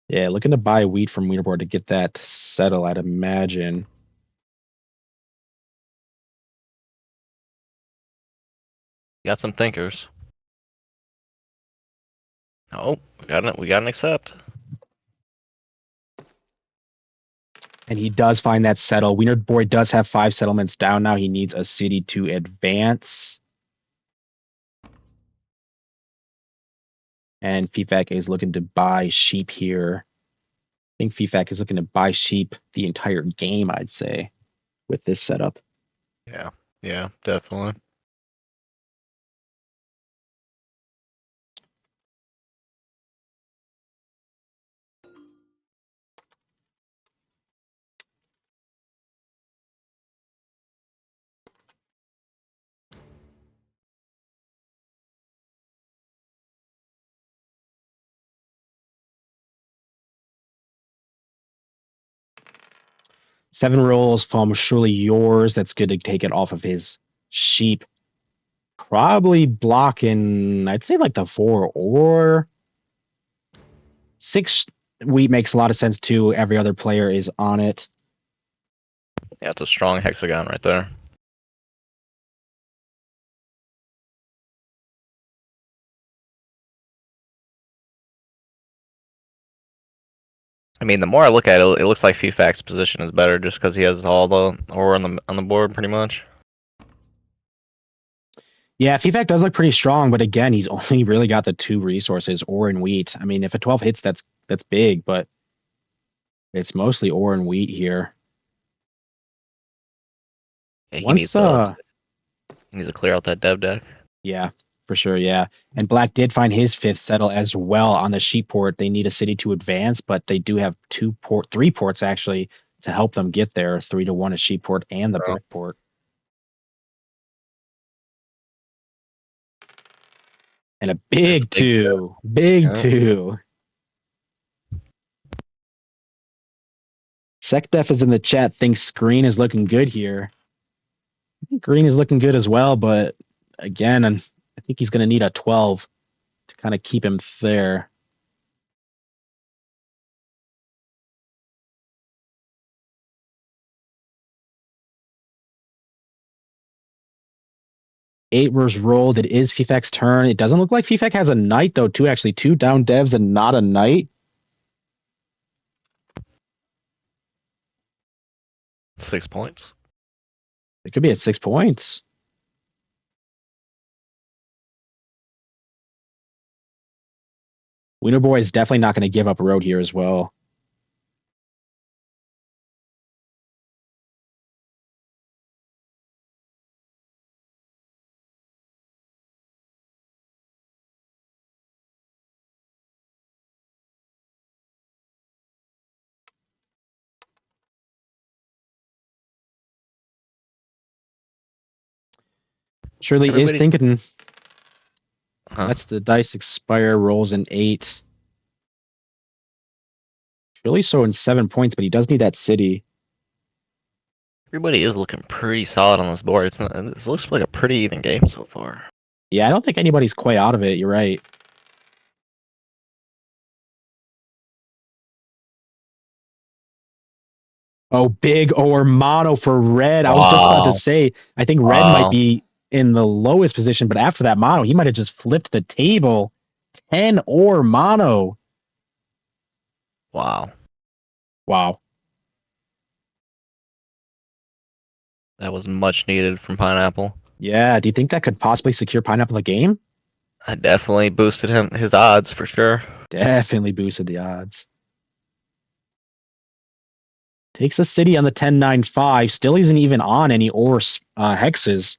Yeah, looking to buy wheat from Wienerboard to get that settle, I'd imagine. Got some thinkers. Oh, we got an accept. And he does find that settle. Wiener Boy does have 5 settlements down now. He needs a city to advance. And FIFAC is looking to buy sheep here. I think FIFAC is looking to buy sheep the entire game, I'd say, with this setup. Yeah, definitely. Seven rolls from surely yours. That's good to take it off of his sheep. Probably blocking, I'd say like the 4 or 6 wheat makes a lot of sense too. Every other player is on it. Yeah, it's a strong hexagon right there. I mean, the more I look at it, it looks like FIFAC's position is better just because he has all the ore on the board pretty much. Yeah, FIFAC does look pretty strong, but again, he's only really got the 2 resources, ore and wheat. I mean, if a 12 hits, that's big, but it's mostly ore and wheat here. Yeah, Once he needs to clear out that dev deck. Yeah, for sure, yeah. And Black did find his 5th settle as well on the sheep port. They need a city to advance, but they do have 3 ports actually to help them get there. 3-1 a sheep port and the brick port. And a big 2. Big 2. SecDef is in the chat, thinks green is looking good here. I think green is looking good as well, but again, I think he's going to need a 12 to kind of keep him there. Eight was rolled. It is FIFAC's turn. It doesn't look like FIFAC has a knight, though, too, actually. 2 down devs and not a knight. 6 points. It could be at 6 points. Wiener Boy is definitely not going to give up a road here as well. Shirley is thinking. That's the dice expire, rolls an 8. Really showing 7 points, but he does need that city. Everybody is looking pretty solid on this board. This looks like a pretty even game so far. Yeah, I don't think anybody's quite out of it. You're right. Oh, big or mono for red. I was just about to say, I think red might be in the lowest position, but after that mono, he might have just flipped the table. 10 or mono. Wow. That was much needed from Pineapple. Yeah, do you think that could possibly secure Pineapple the game? I definitely boosted his odds for sure. Definitely boosted the odds. Takes the city on the 10-9-5. Still isn't even on any ore hexes.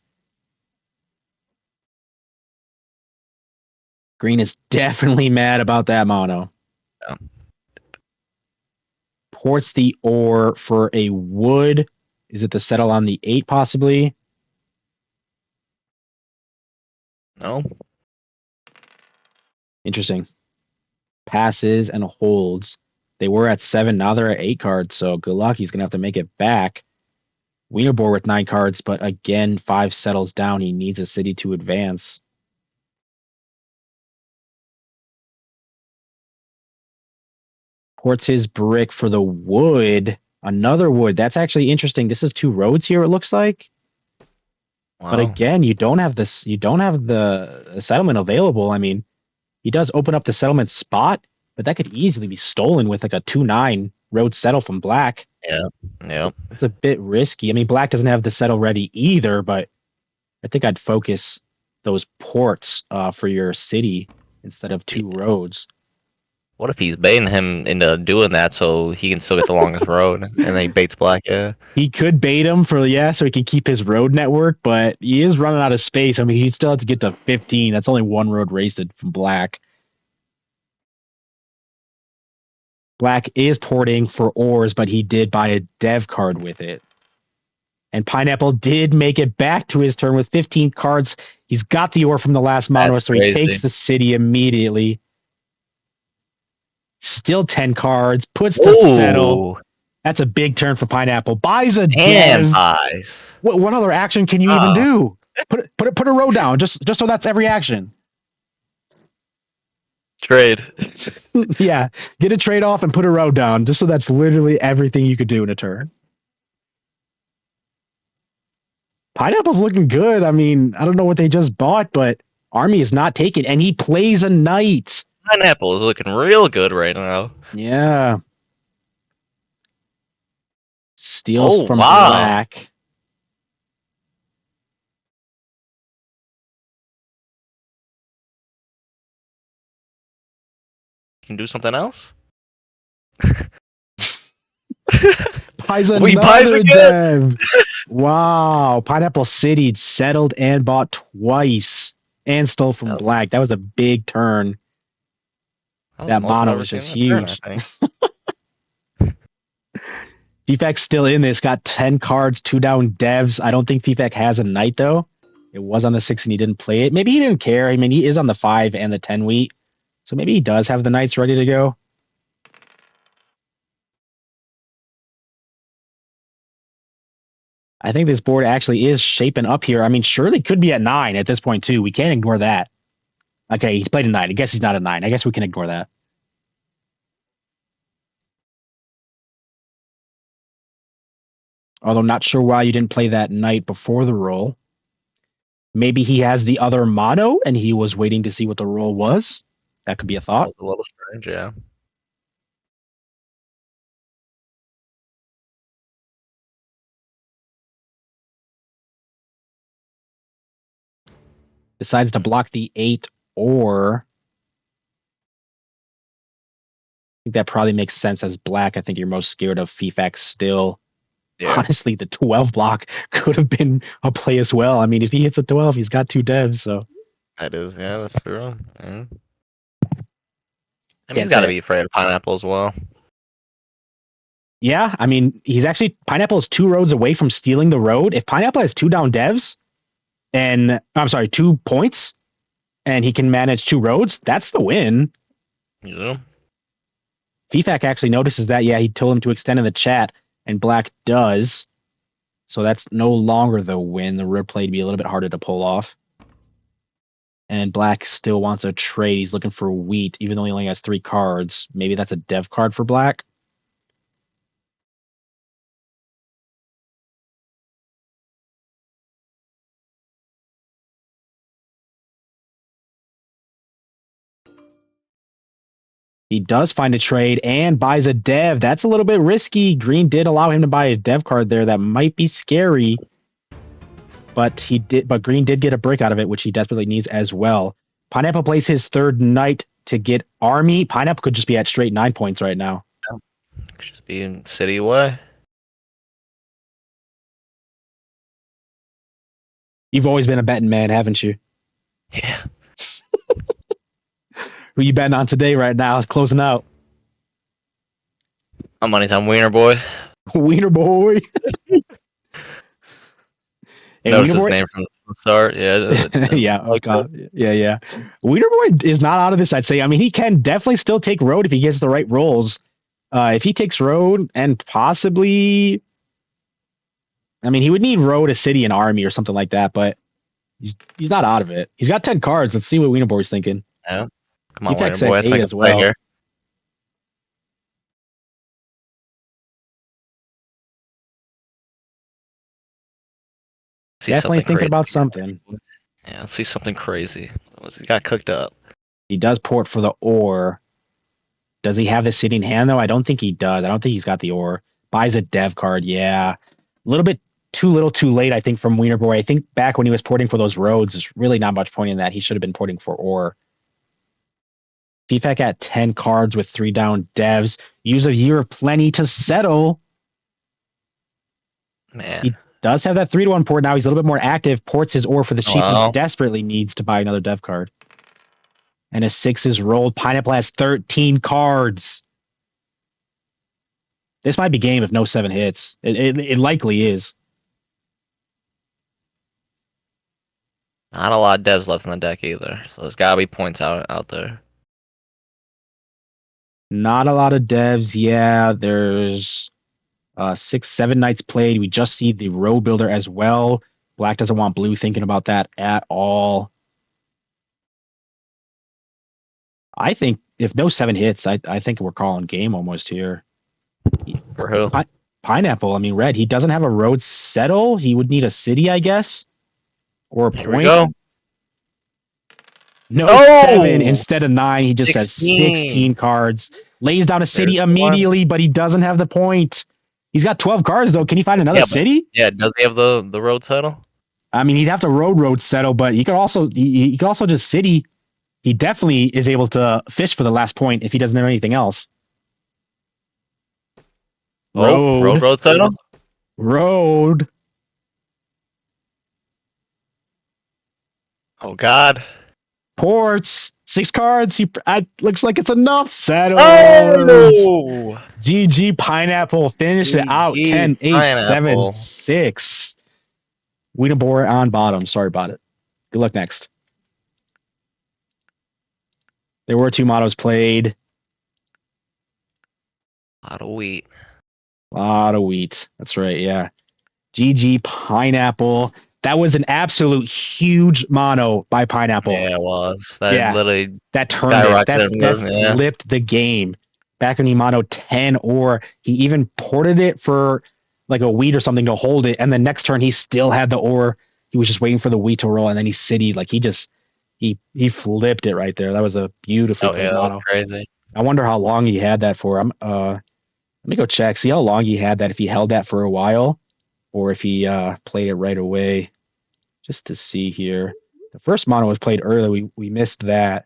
Green is definitely mad about that mono. Yeah. Ports the ore for a wood. Is it the settle on the 8 possibly? No. Interesting. Passes and holds. They were at 7, now they're at 8 cards, so good luck. He's going to have to make it back. Wienerbohr with 9 cards, but again, 5 settles down. He needs a city to advance. Ports his brick for the wood. Another wood. That's actually interesting. This is 2 roads here, it looks like. Wow. But again, you don't have this. You don't have the settlement available. I mean, he does open up the settlement spot, but that could easily be stolen with like a 2-9 road settle from Black. Yeah. It's a bit risky. I mean, Black doesn't have the settle ready either, but I think I'd focus those ports for your city instead of two roads. What if he's baiting him into doing that so he can still get the longest road, and then he baits Black? Yeah. He could bait him for so he can keep his road network, but he is running out of space. I mean, he'd still have to get to 15. That's only one road wasted from Black. Black is porting for ores, but he did buy a dev card with it. And Pineapple did make it back to his turn with 15 cards. He's got the ore from the last mono, That's so he crazy. takes the city immediately. Still 10 cards, puts the settle. That's a big turn for Pineapple. Buys a And dev. buys. What other action can you even do? Put a row down, just so that's every action. Trade. Yeah, get a trade off and put a row down, just so that's literally everything you could do in a turn. Pineapple's looking good. I mean, I don't know what they just bought, but Army is not taken, and he plays a knight. Pineapple is looking real good right now. Yeah. Steals from wow. Black. Can do something else? Buys We buys another again? dev. Wow. Pineapple City settled and bought twice and stole from Black. That was a big turn. That mono was just huge. FIFAC's still in this, got 10 cards, 2 down devs. I don't think FIFAC has a knight, though. It was on the 6 and he didn't play it. Maybe he didn't care. I mean, he is on the 5 and the 10 wheat. So maybe he does have the knights ready to go. I think this board actually is shaping up here. I mean, Shirley could be at 9 at this point, too. We can't ignore that. Okay, he played a 9. I guess he's not a 9. I guess we can ignore that. Although I'm not sure why you didn't play that knight before the roll. Maybe he has the other mono and he was waiting to see what the roll was. That could be a thought. A little strange, yeah. Decides to block the 8 or... I think that probably makes sense as Black. I think you're most scared of FIFAC still. Yeah. Honestly, the 12 block could have been a play as well. I mean, if he hits a 12, he's got 2 devs, so... That is, yeah, that's true. Yeah. I mean, he's got to be afraid of Pineapple as well. Yeah, I mean, he's actually... Pineapple is 2 roads away from stealing the road. If Pineapple has 2 down devs, and... I'm sorry, 2 points, and he can manage 2 roads, that's the win. Yeah. FIFAC actually notices that. Yeah, he told him to extend in the chat, and Black does. So that's no longer the win. The road play to be a little bit harder to pull off. And Black still wants a trade. He's looking for wheat, even though he only has 3 cards. Maybe that's a dev card for Black. He does find a trade and buys a dev. That's a little bit risky. Green did allow him to buy a dev card there. That might be scary. But Green did get a break out of it, which he desperately needs as well. Pineapple plays his 3rd knight to get Army. Pineapple could just be at straight 9 points right now. Could just be in city away. You've always been a betting man, haven't you? Yeah. Who you betting on today right now? Closing out. My money's on Wiener Boy. Wiener Boy. Hey, notice his name from the start. Yeah. Yeah. Oh God. Yeah. Wiener Boy is not out of this, I'd say. I mean, he can definitely still take road if he gets the right rolls. If he takes road and possibly, I mean, he would need road, a city, and army or something like that. But he's not out of it. He's got 10 cards. Let's see what Wiener Boy's thinking. Yeah. Come on, Wiener Boy. I think as well. Here. Definitely thinking about something. Yeah, let's see something crazy. He got cooked up. He does port for the ore. Does he have the sitting hand though? I don't think he does. I don't think he's got the ore. Buys a dev card. Yeah, a little bit too little, too late. I think from Wiener Boy. I think back when he was porting for those roads, there's really not much point in that. He should have been porting for ore. DFAC at 10 cards with 3 down devs. Use a year of plenty to settle. Man. He does have that 3-1 port now. He's a little bit more active. Ports his ore for the sheep Wow. and desperately needs to buy another dev card. And a 6 is rolled. Pineapple has 13 cards. This might be game if no 7 hits. It likely is. Not a lot of devs left in the deck either, so there's gotta be points out there. Not a lot of devs. Yeah, there's 6, 7 nights played. We just see the row builder as well. Black doesn't want blue thinking about that at all. I think if no 7 hits, I think we're calling game almost here. For who? Pineapple, I mean, red. He doesn't have a road settle. He would need a city, I guess, or a Here we point. go. No Oh! 7 instead of 9. He just has 16. 16 cards. Lays down a city There's the one. immediately, but he doesn't have the point. He's got 12 cards though. Can he find another Yeah, but- city? Yeah, does he have the road title? I mean, he'd have to road settle, but he could also just city. He definitely is able to fish for the last point if he doesn't have anything else. Oh, road title? Road. Oh God. Ports. 6 cards. Looks like it's enough. Settles. Oh! GG Pineapple. Finish it out. GG 10, 8, 7, Pineapple. 6. Weedabore on bottom. Sorry about it. Good luck next. There were 2 mottos played. A lot of wheat. A lot of wheat. That's right. Yeah. GG Pineapple. That was an absolute huge mono by Pineapple. Yeah, it was. That Yeah. literally That turned it. That yeah. flipped the game. Back when he mono 10 or he even ported it for like a wheat or something to hold it. And the next turn he still had the ore. He was just waiting for the wheat to roll and then he citied. Like he flipped it right there. That was a beautifully played mono. That's crazy. I wonder how long he had that for. Let me go check. See how long he had that if he held that for a while or if he played it right away. Just to see here. The first mono was played early. We missed that.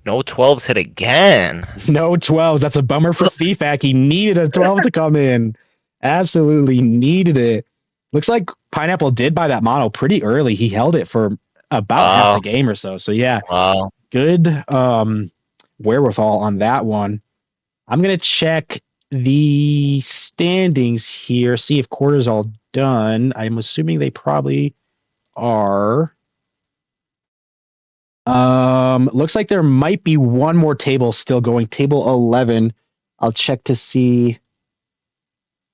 No 12s hit again. No 12s. That's a bummer for FIFAC. He needed a 12 to come in. Absolutely needed it. Looks like Pineapple did buy that mono pretty early. He held it for about half the game or so. So yeah, Wow. good wherewithal on that one. I'm gonna check the standings here, see if quarters all done. I'm assuming they probably are. Looks like there might be one more table still going. Table 11. I'll check to see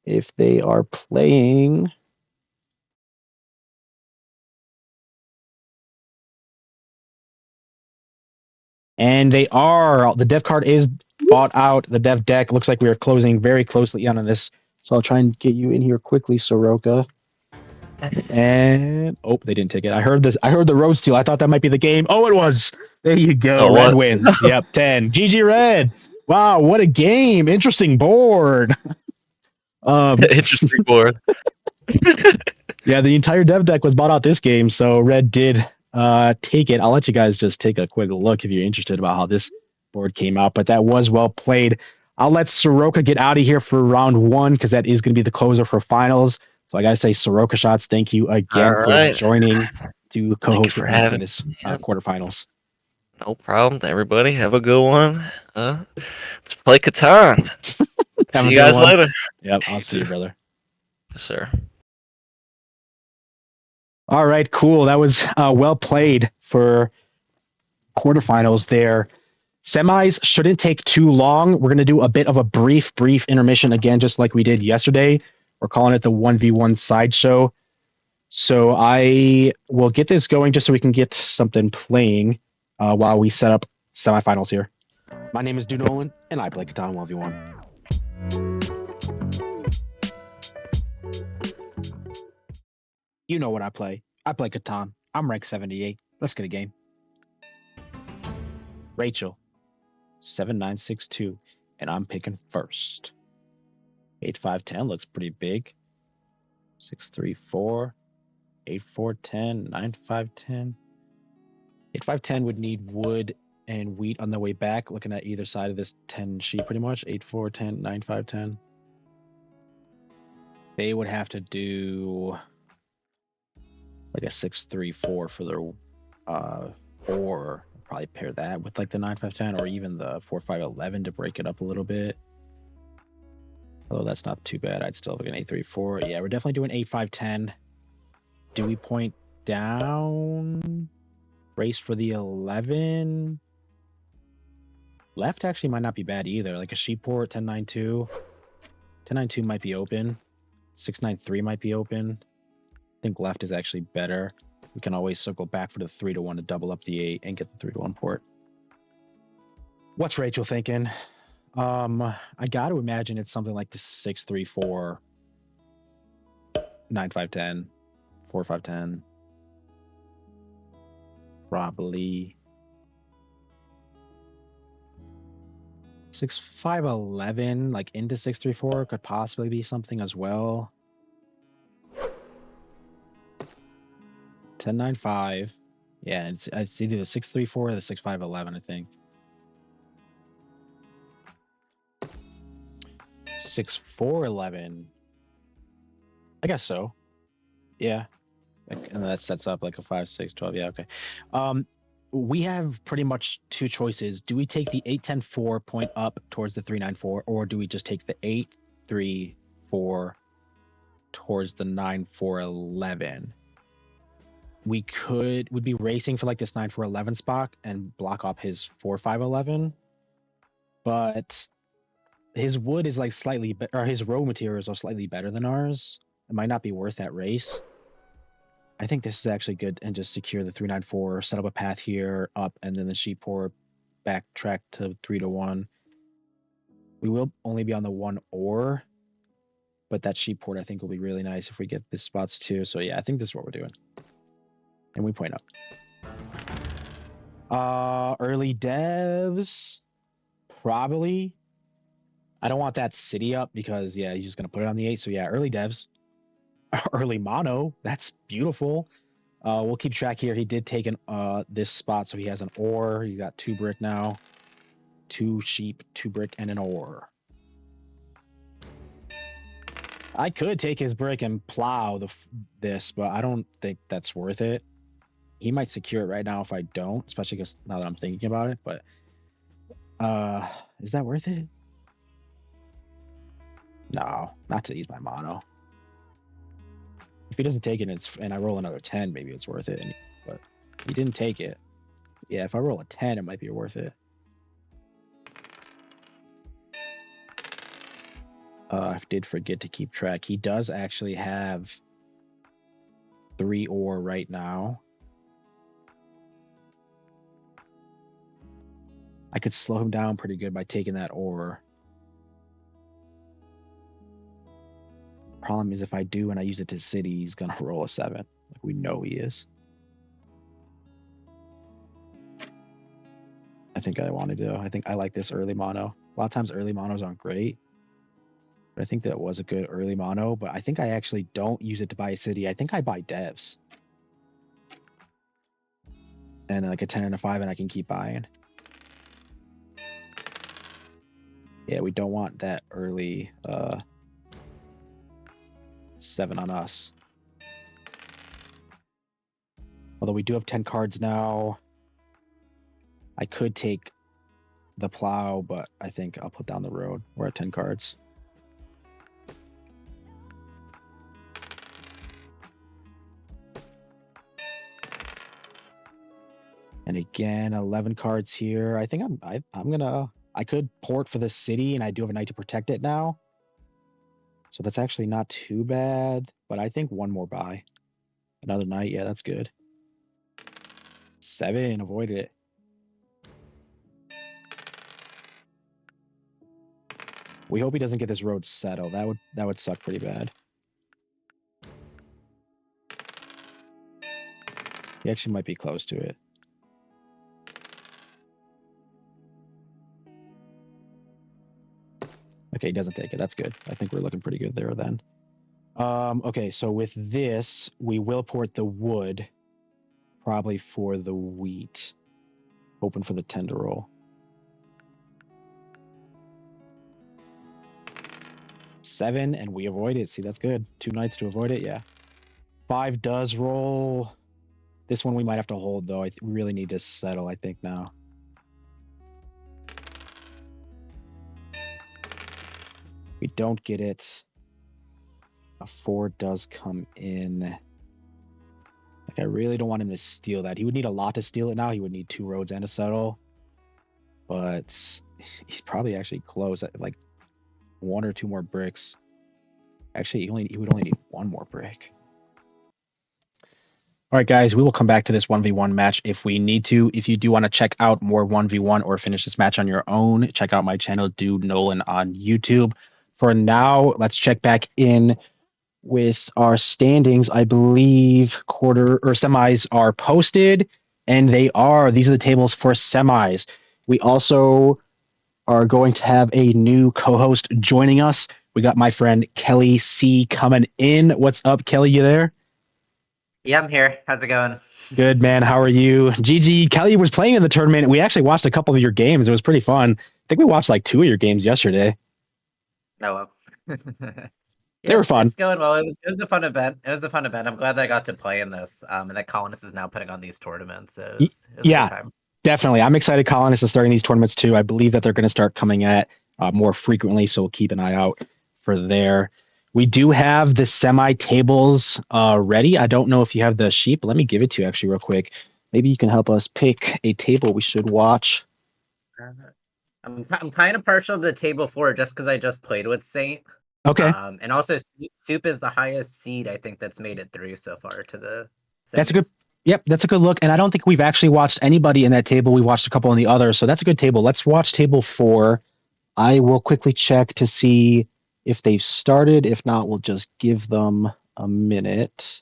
if they are playing. And they are. The dev card is bought out. The dev deck looks like we are closing very closely on this. So I'll try and get you in here quickly, Soroka. And they didn't take it. I heard this. I heard the road steal. I thought that might be the game. Oh, it was. There you go. Oh, Red what? wins. Yep, 10. GG Red. Wow, what a game. Interesting board. Interesting board. Yeah, the entire dev deck was bought out this game, so Red did take it. I'll let you guys just take a quick look if you're interested about how this board came out, but that was well played. I'll let Soroka get out of here for round 1 because that is going to be the closer for finals. So I got to say, Soroka Shots, thank you again for joining to co-host with me for this quarterfinals. No problem, everybody. Have a good one. Let's play Catan. See you guys later. Yep, I'll see you, brother. Yes, sir. All right, cool. That was well played for quarterfinals there. Semis shouldn't take too long. We're going to do a bit of a brief intermission again, just like we did yesterday. We're calling it the 1v1 sideshow. So I will get this going just so we can get something playing while we set up semifinals here. My name is Dude Nolan, and I play Catan 1v1. You know what I play. I play Catan. I'm rank 78. Let's get a game. Rachel. 7962, and I'm picking first. 8510 looks pretty big. 634, 8410, 9510. 8510 would need wood and wheat on the way back, looking at either side of this 10 sheet pretty much. 8410, 9510. They would have to do like a 634 for their or probably pair that with like the 9510 or even the 4511 to break it up a little bit. Although that's not too bad. I'd still look at 834. Yeah, we're definitely doing 8510. Do we point down? Race for the 11. Left actually might not be bad either. Like a sheep port, 1092. 1092 might be open. 693 might be open. I think left is actually better. We can always circle back for the 3-1 to double up the 8 and get the 3-1 port. What's Rachel thinking? I got to imagine it's something like the 634, 9510, 4510. Probably 6511, like into 634 could possibly be something as well. 1095. Yeah, it's either the 634 or the 6511, I think. 6411. I guess so. Yeah. And that sets up like a 5, 6, 12. Yeah, okay. We have pretty much two choices. Do we take the 810-4 point up towards the 394, or do we just take the 834 towards the 9411? Would be racing for like this 9411 spot and block up his 4511, but his wood is like slightly better, or his row materials are slightly better than ours. It might not be worth that race. I think this is actually good and just secure the 394, set up a path here, up, and then the sheep pour, backtrack to 3-1. We will only be on the 1 ore, but that sheep port I think will be really nice if we get this spots too. So yeah, I think this is what we're doing. And we point up. Early devs, probably. I don't want that city up because yeah, he's just gonna put it on the 8. So yeah, early devs. Early mono, that's beautiful. We'll keep track here. He did take this spot, so he has an ore. You got 2 brick now, 2 sheep, 2 brick, and an ore. I could take his brick and plow this, but I don't think that's worth it. He might secure it right now if I don't, especially because now that I'm thinking about it. But is that worth it? No, not to use my mono. If he doesn't take it and I roll another 10, maybe it's worth it. But he didn't take it. Yeah, if I roll a 10, it might be worth it. I did forget to keep track. He does actually have 3 ore right now. I could slow him down pretty good by taking that ore. Problem is if I do and I use it to city, he's gonna roll a 7. Like we know he is. I think I want to do. I think I like this early mono. A lot of times early monos aren't great. But I think that was a good early mono, but I think I actually don't use it to buy a city. I think I buy devs. And like a 10 and a 5 and I can keep buying. Yeah, we don't want that early 7 on us. Although we do have 10 cards now. I could take the plow, but I think I'll put down the road. We're at 10 cards. And again, 11 cards here. I think I'm gonna. I could port for the city, and I do have a knight to protect it now. So that's actually not too bad. But I think one more buy. Another knight. Yeah, that's good. 7. Avoid it. We hope he doesn't get this road settled. That would suck pretty bad. He actually might be close to it. Okay, he doesn't take it. That's good. I think we're looking pretty good there then. Okay, so with this, we will port the wood, probably for the wheat. Hoping for the tender roll. 7, and we avoid it. See, that's good. 2 knights to avoid it. Yeah. 5 does roll. This one we might have to hold though. We really need to settle, I think, now. We don't get it. A 4 does come in. Like, I really don't want him to steal that. He would need a lot to steal it now. He would need 2 roads and a settle. But he's probably actually close. Like 1 or 2 more bricks. Actually, he would only need 1 more brick. All right, guys, we will come back to this 1v1 match if we need to. If you do want to check out more 1v1 or finish this match on your own, check out my channel, Dude Nolan, on YouTube. For now, let's check back in with our standings. I believe quarter or semis are posted, and they are. These are the tables for semis. We also are going to have a new co-host joining us. We got my friend Kelly C coming in. What's up, Kelly? You there? Yeah, I'm here. How's it going? Good, man. How are you? GG. Kelly was playing in the tournament. We actually watched a couple of your games. It was pretty fun. I think we watched like 2 of your games yesterday. No. They were fun. It's going well. It was a fun event. It was a fun event. I'm glad that I got to play in this. And that Colonist is now putting on these tournaments. So it was a good time. Definitely. I'm excited Colonist is starting these tournaments too. I believe that they're going to start coming at more frequently, so we'll keep an eye out for there. We do have the semi tables ready. I don't know if you have the sheet, but let me give it to you actually real quick. Maybe you can help us pick a table we should watch. I'm kind of partial to table 4 just because I just played with Saint. Okay. And also Soup is the highest seed I think that's made it through so far to the semis. That's a good. Yep, that's a good look. And I don't think we've actually watched anybody in that table. We watched a couple in the others, so that's a good table. Let's watch table 4. I will quickly check to see if they've started. If not, we'll just give them a minute.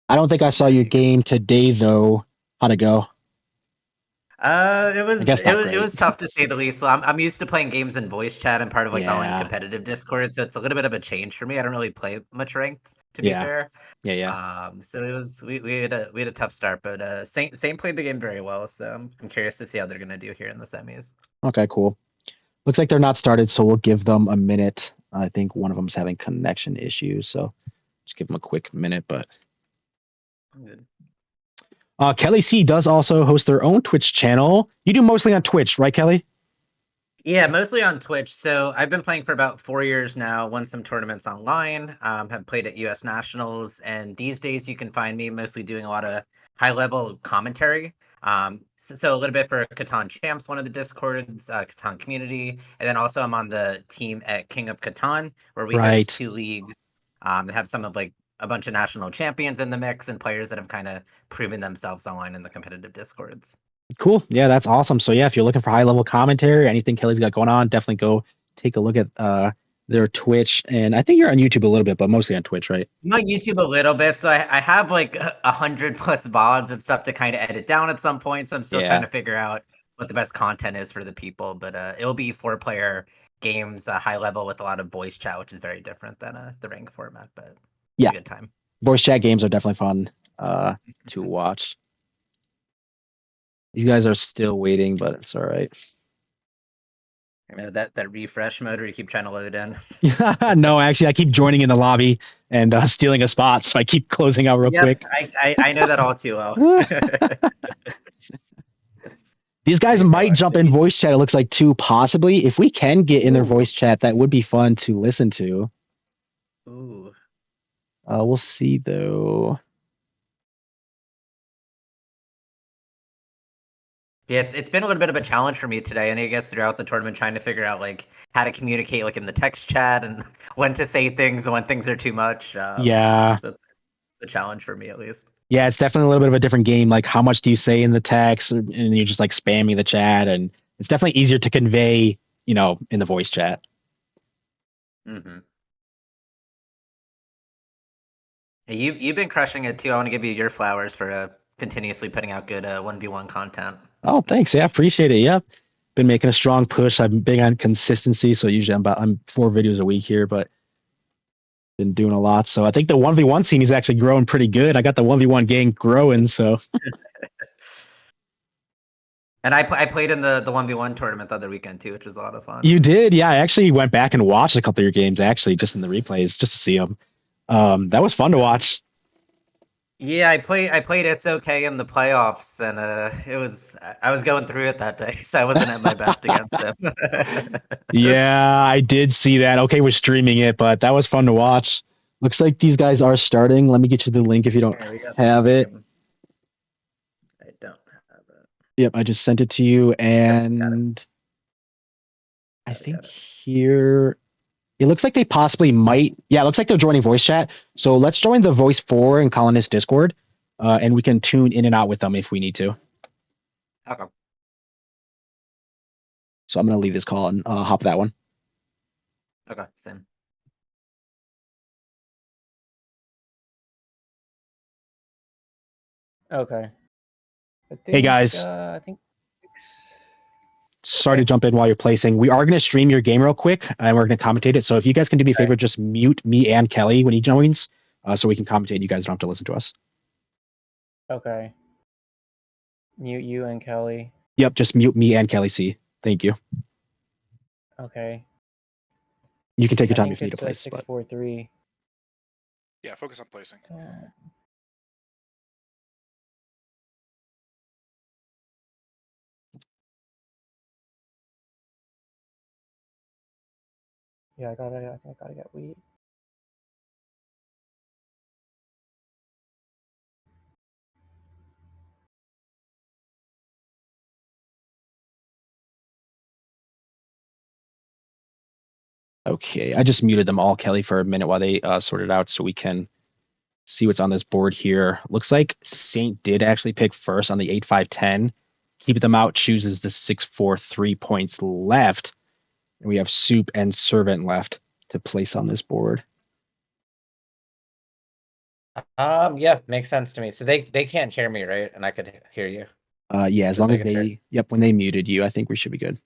I don't think I saw your game today, though. How'd it go? It was I guess not great. it was tough to say the least. So I'm used to playing games in voice chat and part of like the online Yeah. competitive Discord, so it's a little bit of a change for me. I don't really play much ranked, to be Yeah. fair. Yeah. So it was we had a tough start, but Saint played the game very well. So I'm curious to see how they're gonna do here in the semis. Okay, cool. Looks like they're not started, so we'll give them a minute. I think one of them's having connection issues, so just give them a quick minute. But Good. Kelly C does also host their own Twitch channel. You do mostly on Twitch, right, Kelly? Yeah, mostly on Twitch. So I've been playing for about 4 years now, won some tournaments online, have played at US Nationals, and these days you can find me mostly doing a lot of high-level commentary. So a little bit for Catan Champs, one of the Discords, Catan community, and then also I'm on the team at King of Catan, where we Right. host 2 leagues that have some of like a bunch of national champions in the mix and players that have kind of proven themselves online in the competitive Discords. Cool. Yeah, that's awesome. So yeah, if you're looking for high level commentary, anything Kelly's got going on, definitely go take a look at their Twitch. And I think you're on YouTube a little bit, but mostly on Twitch, right? I'm on YouTube a little bit, so I have like 100 plus VODs and stuff to kind of edit down at some point. So I'm still trying to figure out what the best content is for the people. But it'll be 4-player games, high level with a lot of voice chat, which is very different than the rank format. But Yeah, a good time. Voice chat games are definitely fun to watch. These guys are still waiting, but it's all right. You know that refresh mode where you keep trying to load in. No, actually, I keep joining in the lobby and stealing a spot, so I keep closing out real quick. I know that all too well. These guys might jump in voice chat, it looks like, too, possibly. If we can get in their voice chat, that would be fun to listen to. Ooh. We'll see, though. Yeah, it's been a little bit of a challenge for me today, and I guess throughout the tournament, trying to figure out like how to communicate like in the text chat and when to say things and when things are too much. Yeah. That's the challenge for me, at least. Yeah, it's definitely a little bit of a different game. Like, how much do you say in the text, and you're just like spamming the chat, and it's definitely easier to convey, in the voice chat. Mm-hmm. You've been crushing it too. I want to give you your flowers for continuously putting out good 1v1 content. Oh, thanks. Yeah, appreciate it. Yep. been making a strong push. I'm big on consistency, so usually I'm 4 videos a week here, but been doing a lot. So I think the 1v1 scene is actually growing pretty good. I got the 1v1 gang growing, so And I played in the 1v1 tournament the other weekend too, which was a lot of fun. you did, yeah. I actually went back and watched a couple of your games, actually, just in the replays, just to see them. That was fun to watch. Yeah, I played It's Okay in the playoffs, and I was going through it that day, so I wasn't at my best against him. Yeah, I did see that. Okay, we're streaming it, but that was fun to watch. Looks like these guys are starting. Let me get you the link if you don't Here we go. have it. I don't have it. Yep, I just sent it to you, and I think here it looks like they possibly might. Yeah, it looks like they're joining voice chat. So let's join the voice 4 and colonist Discord, and we can tune in and out with them if we need to. Okay. So I'm gonna leave this call and hop that one. Okay, same. Okay. Hey guys, I think. sorry Okay. to jump in while you're placing. We are gonna stream your game real quick, and we're gonna commentate it. So if you guys can do me a favor, just mute me and Kelly when he joins, so we can commentate. You guys don't have to listen to us. Okay. Mute you and Kelly. Yep, just mute me and Kelly C. Thank you. Okay. You can take your I time think if you need a it's place. 643. Yeah, focus on placing. Yeah, I gotta get wheat. Okay, I just muted them all, Kelly, for a minute while they sort it out so we can see what's on this board here. Looks like Saint did actually pick first on the 8-5-10. Keep them out chooses the 6-4-3 points left. And we have Soup and Servant left to place on this board. Yeah, makes sense to me. So they can't hear me, right? And I could hear you. Yeah, as Just long as making sure. they, yep, when they muted you, I think we should be good.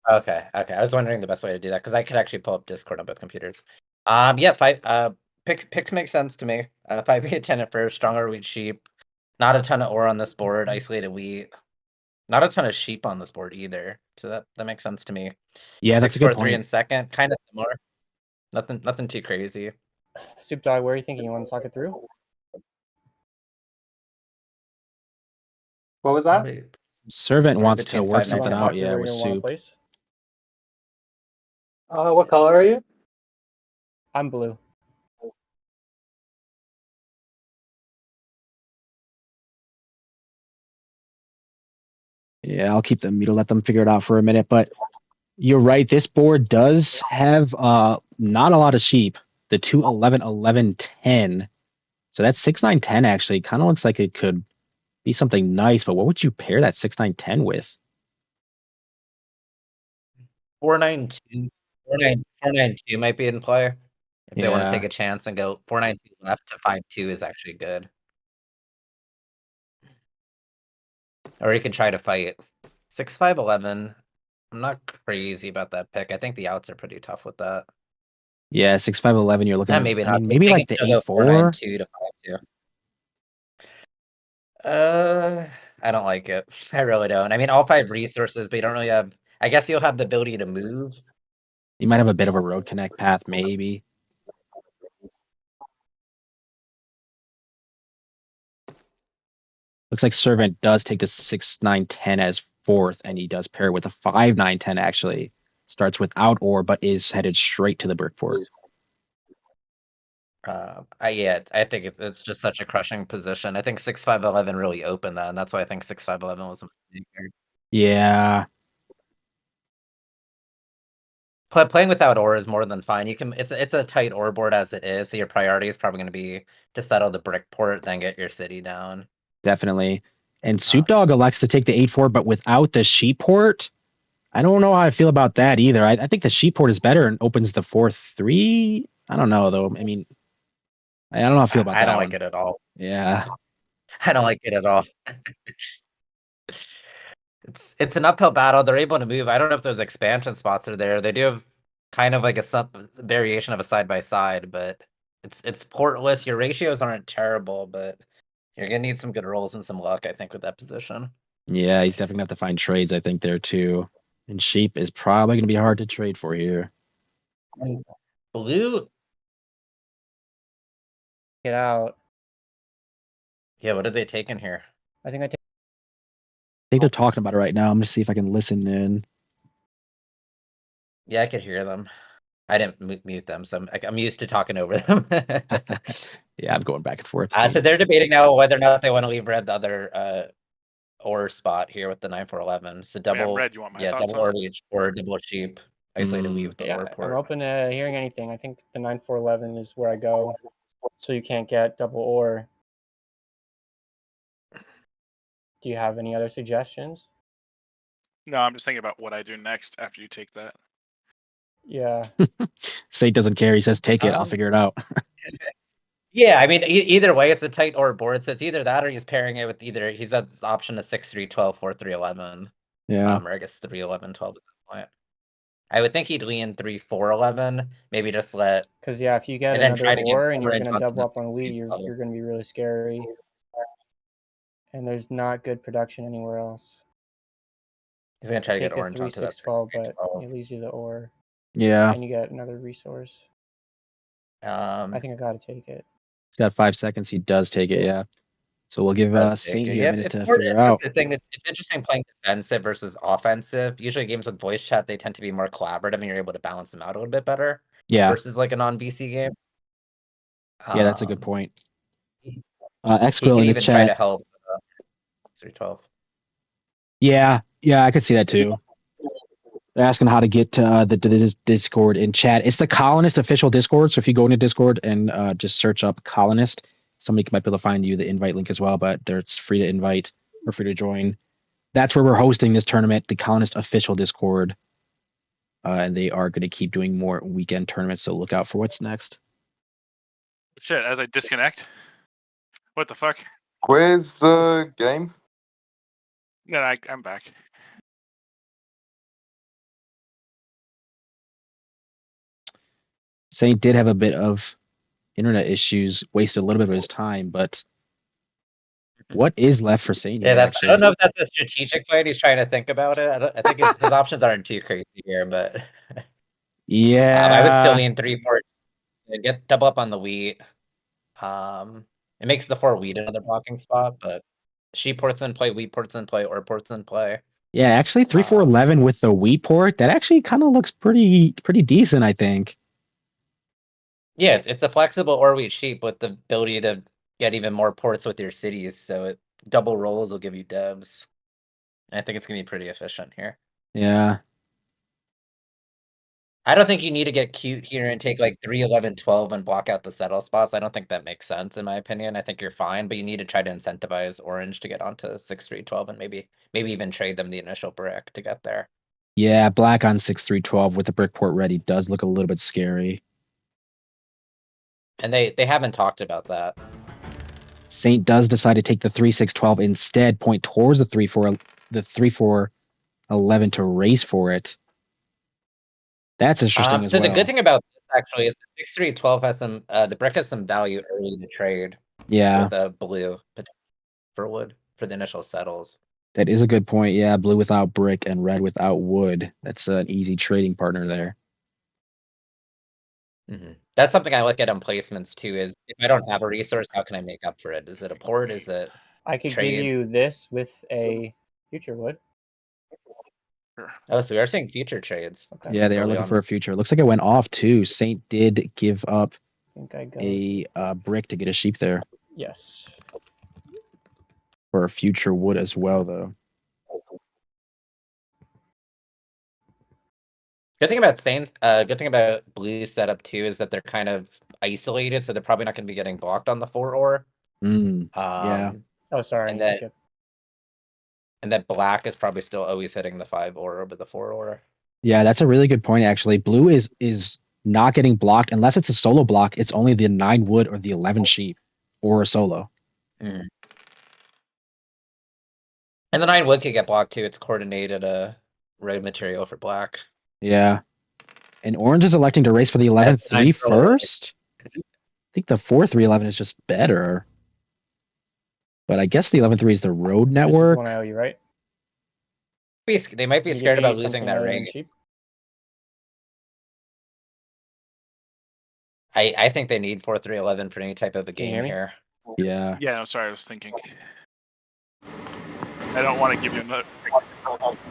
Okay. I was wondering the best way to do that because I could actually pull up Discord on both computers. Yeah, picks make sense to me. 5-10 at first, stronger wheat sheep. Not a ton of ore on this board, isolated wheat. Not a ton of sheep on this board either. So that makes sense to me. Yeah, that's a good 6-4-3 in point. second, kind of similar. Nothing too crazy. Soup Dog, where are you thinking? You want to talk it through? What was that? Probably Servant wants to between work 5 and something 10. out, yeah, where with you want to Soup. place? What color are you? I'm blue. Yeah, I'll keep them muted, let them figure it out for a minute. But you're right, this board does have not a lot of sheep. The 2, 11, 11, 10. So that 6, 9, 10 actually kind of looks like it could be something nice, but what would you pair that 6, 9, 10 with? 4-9-2. 4-9-2 might be in play. If they want to Yeah. take a chance and go 4-9-2 left to 5-2 is actually good. Or you could try to fight 6-5-11. I'm not crazy about that pick. I think the outs are pretty tough with that. Yeah, 6, 5, 11, you're looking at, Maybe I not. mean, maybe like the 8, 4. 4-9-2 to 5-2. I don't like it. I really don't. I mean, all 5 resources, but you don't really have. I guess you'll have the ability to move. You might have a bit of a road connect path, maybe. Looks like Servant does take the 6, 9, 10 as fourth, and he does pair it with a 5, 9, 10 actually. Starts without ore, but is headed straight to the brick port. I think it's just such a crushing position. I think 6-5-11 really opened that, and that's why I think 6-5-11 was a mistake here. Yeah. Playing without ore is more than fine. You can. It's a tight ore board as it is, so your priority is probably going to be to settle the brick port, then get your city down. Definitely. And Soup Dog elects to take the 8-4, but without the sheep port. I don't know how I feel about that either. I think the sheep port is better and opens the 4-3. I don't know though. I mean, I don't know how I feel about that. I don't like it at all. Yeah. I don't like it at all. It's an uphill battle. They're able to move. I don't know if those expansion spots are there. They do have kind of like a sub variation of a side by side, but it's portless. Your ratios aren't terrible, but you're gonna need some good rolls and some luck, I think, with that position. Yeah, he's definitely gonna have to find trades, I think, there too. And sheep is probably gonna be hard to trade for here. And blue, Get out. yeah. What are they taking here? I think I take. I think they're talking about it right now. I'm gonna see if I can listen in. Yeah, I could hear them. I didn't mute them, so I'm used to talking over them. Yeah, I'm going back and forth. So they're debating now whether or not they want to leave red the other ore spot here with the 9-4-11. So double, Red, you want my yeah, thoughts double on ore it? leech or double sheep, isolated weave with the Yeah, ore I'm port. open to hearing anything. I think the 9-4-11 is where I go, so you can't get double ore. Do you have any other suggestions? No, I'm just thinking about what I do next after you take that. Yeah. Sate doesn't care. He says, "Take it. I'll Um, figure it out." Yeah, I mean, either way, it's a tight ore board. So it's either that or he's pairing it with either he's got this option of 6-3-12 or 3-11. Yeah. Or I guess 3-11-12 at that point. I would think he'd lean 3-4-11, maybe just let. Because yeah, if you get And then another try to get ore and you're orange gonna onto double the up on wheat, 6-3-12. you're gonna be really scary. And there's not good production anywhere else. He's gonna try to Take get the orange onto that 3-6-12, but 6-3-12. it leaves you the ore, Yeah. and you get another resource. I think I gotta take it. He's got 5 seconds. He does take it. Yeah. So we'll give Saint here a minute to figure out. The thing it's interesting playing defensive versus offensive. Usually games with voice chat, they tend to be more collaborative and you're able to balance them out a little bit better. Yeah. Versus like a non-BC game. Yeah, that's a good point. He Xquill can in the even try to chat. help 3-12. Yeah, I could see that too. They're asking how to get to the Discord in chat. It's the Colonist official Discord. So if you go into Discord and just search up Colonist, somebody might be able to find you the invite link as well. But it's free to invite or free to join. That's where we're hosting this tournament, the Colonist official Discord. And they are going to keep doing more weekend tournaments. So look out for what's next. Shit, as I disconnect. What the fuck? Where's the game? No, I'm back. Saint did have a bit of internet issues, wasted a little bit of his time, but what is left for Saint? Yeah, here, I actually? don't know if that's a strategic fight. He's trying to think about it. I think his options aren't too crazy here, but Yeah, I would still lean 3-4 and get double up on the wheat. It makes the 4 wheat another blocking spot, but sheep ports in play, wheat ports in play, or ports in play. Yeah, actually 3-4-11 with the wheat port, that actually kind of looks pretty decent, I think. Yeah, it's a flexible or wheat sheep with the ability to get even more ports with your cities, so double rolls will give you devs. And I think it's gonna be pretty efficient here. Yeah. I don't think you need to get cute here and take like 3-11-12 and block out the settle spots. I don't think that makes sense in my opinion. I think you're fine, but you need to try to incentivize orange to get onto 6-3-12 and maybe even trade them the initial brick to get there. Yeah, black on 6-3-12 with the brick port ready does look a little bit scary. And they haven't talked about that. Saint does decide to take the 3-6-12 instead, point towards the 3-4-11 to race for it. That's interesting as so well. the good thing about this actually is the 6-3-12 has some the brick has some value early to trade. Yeah. With a blue for wood for the initial settles. That is a good point. Yeah, blue without brick and red without wood. That's an easy trading partner there. Mm-hmm. That's something I look at on placements too. Is if I don't have a resource, how can I make up for it? Is it a port? Is it? I could trade? give you this with a future wood. Oh, so we are seeing future trades. Okay. Yeah, they are looking for a future. Looks like it went off too. Saint did give up I think I go. a brick to get a sheep there. Yes. For a future wood as well, though. Good thing about Saint, good thing about blue setup too is that they're kind of isolated, so they're probably not going to be getting blocked on the 4 ore. Yeah. Oh, sorry. And that black is probably still always hitting the 5 ore over the 4 ore. Yeah, that's a really good point, actually. Blue is not getting blocked unless it's a solo block. It's only the 9 wood or the 11 sheep or a solo. And And the 9 wood could get blocked too. It's coordinated road material for black. Yeah. And orange is electing to race for the 11-3 first. I think the 4-3-11 is just better. But I guess the 11-3 is the road This is network. the one I owe you, right? They might be Can you scared get me about losing something that other than ring. cheap? I think they need 4-3-11 for any type of a Can you game hear me? here. Yeah. Yeah, I'm sorry, I was thinking. I don't want to give you another.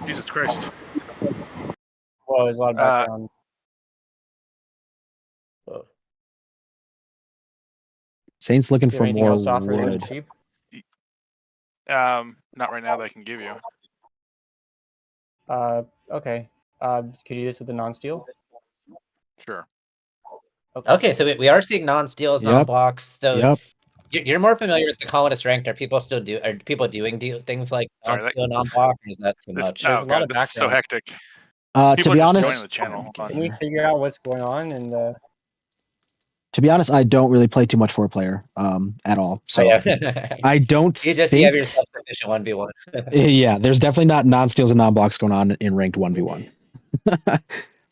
Jesus Christ. Well, there's a lot of background. Saints looking Do you for have anything more else to offer other than wood. cheap? Not right now that I can give you. Okay. Could you do this with the non-steel? Sure. Okay, so we are seeing non-steals, Yep. non-blocks. So Yep. you're more familiar with the colonist ranked. Are people doing things like Sorry, non-steal, non-block? Or is that too This, much? There's oh a lot god, of this is so background. hectic. To People be are just honest, joining the channel. Hold on. Can we figure out what's going on? And I don't really play too much 4-player at all. So Oh, yeah. I don't you have think. yourself sufficient 1v1. Yeah, there's definitely not non-steals and non-blocks going on in ranked 1v1.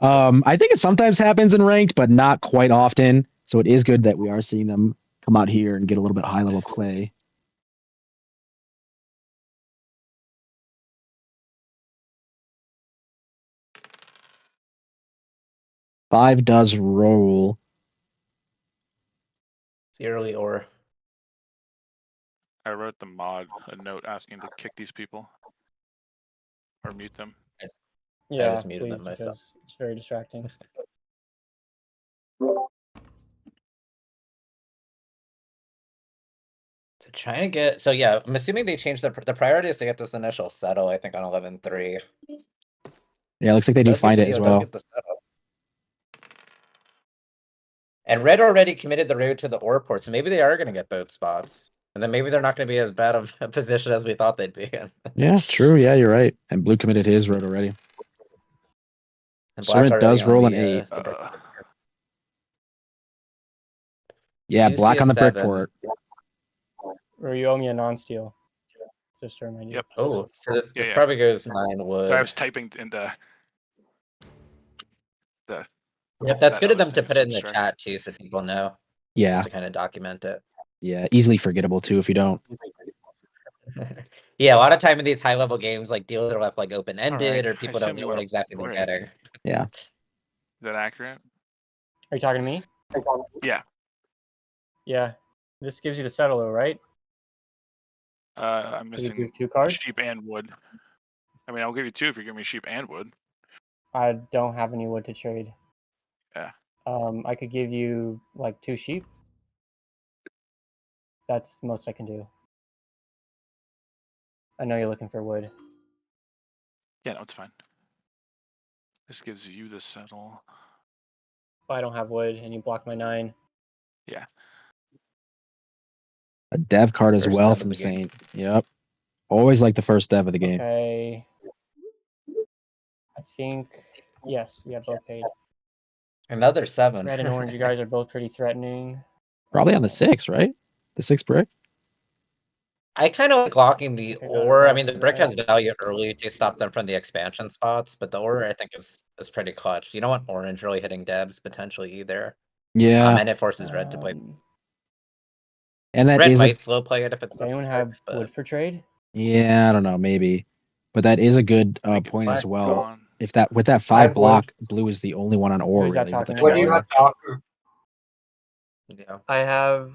I think it sometimes happens in ranked, but not quite often. So it is good that we are seeing them come out here and get a little bit high level play. Five does roll. It's the early or. I wrote the mod a note asking to kick these people or mute them. yeah, just muted please, them myself. because it's very distracting. So trying to get. So yeah, I'm assuming they changed the priority is to get this initial settle. I think on 11-3. Yeah, it looks like they do find it as well. And red already committed the road to the ore port, so maybe they are going to get both spots. And then maybe they're not going to be as bad of a position as we thought they'd be in. Yeah, true. Yeah, you're right. And blue committed his road already. And Servant does roll an 8. Yeah, black on the brick port. Or you owe me a non-steel. Just to remind you. Yep. Oh, so this Yeah. probably goes 9 wood. So I was typing into the. Yep, that's that good of other them to thing, put so it in the distracted. chat too, so people know. Yeah. Just to kind of document it. Yeah, easily forgettable too if you don't. Yeah, a lot of time in these high level games, like deals are left like open ended, Alright, or people I don't assume know you what wanna exactly they're break. getting. Yeah. Is that accurate? Are you talking to me? Yeah. Yeah. This gives you the settle, though, right? I'm Does it missing give 2 cards? sheep and wood. I mean, I'll give you 2 if you give me sheep and wood. I don't have any wood to trade. Yeah. I could give you like 2 sheep. That's the most I can do. I know you're looking for wood. Yeah, no, it's fine. This gives you the settle. If I don't have wood and you block my 9. Yeah. A dev card as First well dev of from the game. Saint. Yep. Always like the first dev of the game. Okay. I think yes, yeah, both paid. Another 7. Red and orange, you guys are both pretty threatening. Probably on the 6, right? The 6 brick? I kind of like locking the Okay, ore. I mean, the red. brick has value early to stop them from the expansion spots, but the ore I think is pretty clutch. You don't want orange really hitting devs potentially either. Yeah. And it forces red to play. And that Red is might slow play it if it's Does anyone have wood for trade? Yeah, I don't know, maybe. But that is a good point as well. If that with that 5 block, blue is the only one on ore Who's that really with the talking about? 12. What do you have to offer? Yeah. I have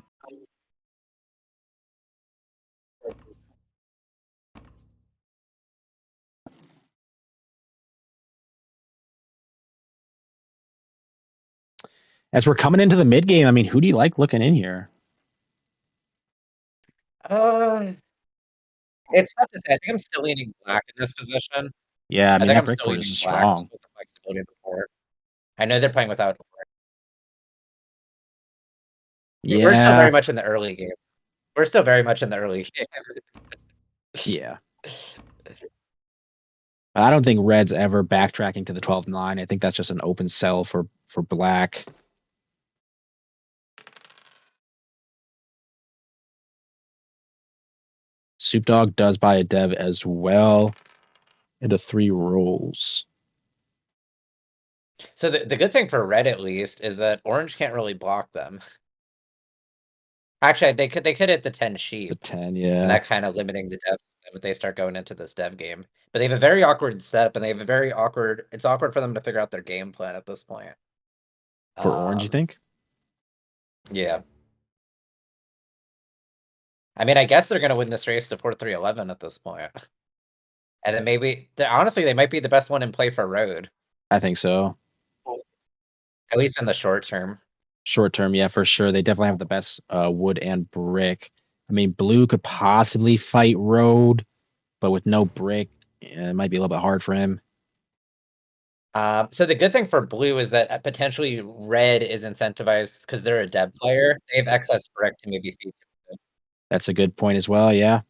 As we're coming into the mid game, I mean, who do you like looking in here? It's tough to say. I think I'm still leaning black in this position. Yeah, I mean, think that I'm brick still port is leaning strong. black with the flexibility of the port. I know they're playing without ore. Yeah. We're still very much in the early game. We're still very much in the early game. Yeah. I don't think red's ever backtracking to the 12-9. I think that's just an open sell for black. Soup Dog does buy a dev as well. Into 3 rolls. So the good thing for red at least is that orange can't really block them. Actually, they could hit the 10 The sheep, 10, and yeah. that kind of limiting the depth if they start going into this dev game. But they have a very awkward setup, and they have a very awkward. It's awkward for them to figure out their game plan at this point. For orange, you think? Yeah. I mean, I guess they're gonna win this race to port 311 at this point. And then maybe, honestly, they might be the best one in play for road, I think so. at least in the short term. Short term, yeah, for sure. They definitely have the best wood and brick. I mean, blue could possibly fight road, but with no brick, it might be a little bit hard for him. So the good thing for blue is that potentially red is incentivized because they're a dev player. They have excess brick to maybe feed. That's a good point as well, yeah.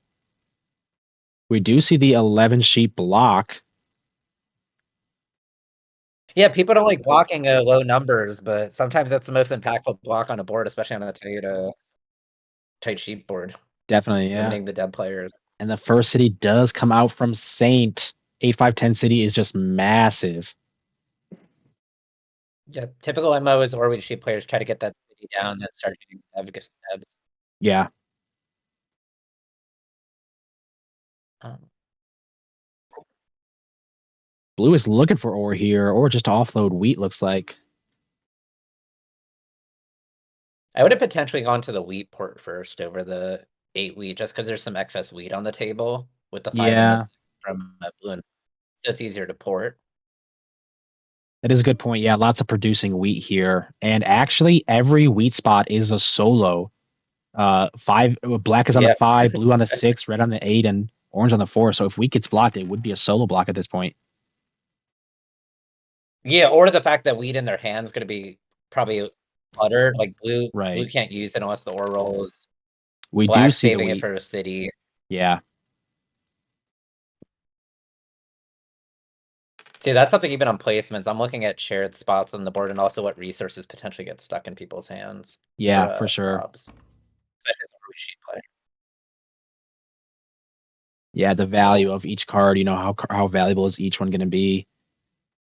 We do see the 11 sheep block. Yeah, people don't like blocking low numbers, but sometimes that's the most impactful block on a board, especially on a tight sheep board. Definitely, yeah. Limiting the dev players. And the first city does come out from Saint. 8510 city is just massive. Yeah, typical MO is always sheep players try to get that city down, then start getting devs. Yeah. Blue is looking for ore here, or just to offload wheat, looks like. I would have potentially gone to the wheat port first over the 8 wheat, just because there's some excess wheat on the table with the 5 and the 6 from blue, and so it's easier to port. That is a good point. Yeah, lots of producing wheat here. And actually, every wheat spot is a solo. 5 black is on the 5, blue on the 6, red on the 8, and orange on the 4. So if wheat gets blocked, it would be a solo block at this point. Yeah, or the fact that wheat in their hand is going to be probably cluttered. Like blue can't use it unless the ore rolls. We Black do see saving the it wheat. for a city. Yeah. See, that's something even on placements. I'm looking at shared spots on the board and also what resources potentially get stuck in people's hands. Yeah, for sure. Yeah, the value of each card, how valuable is each one going to be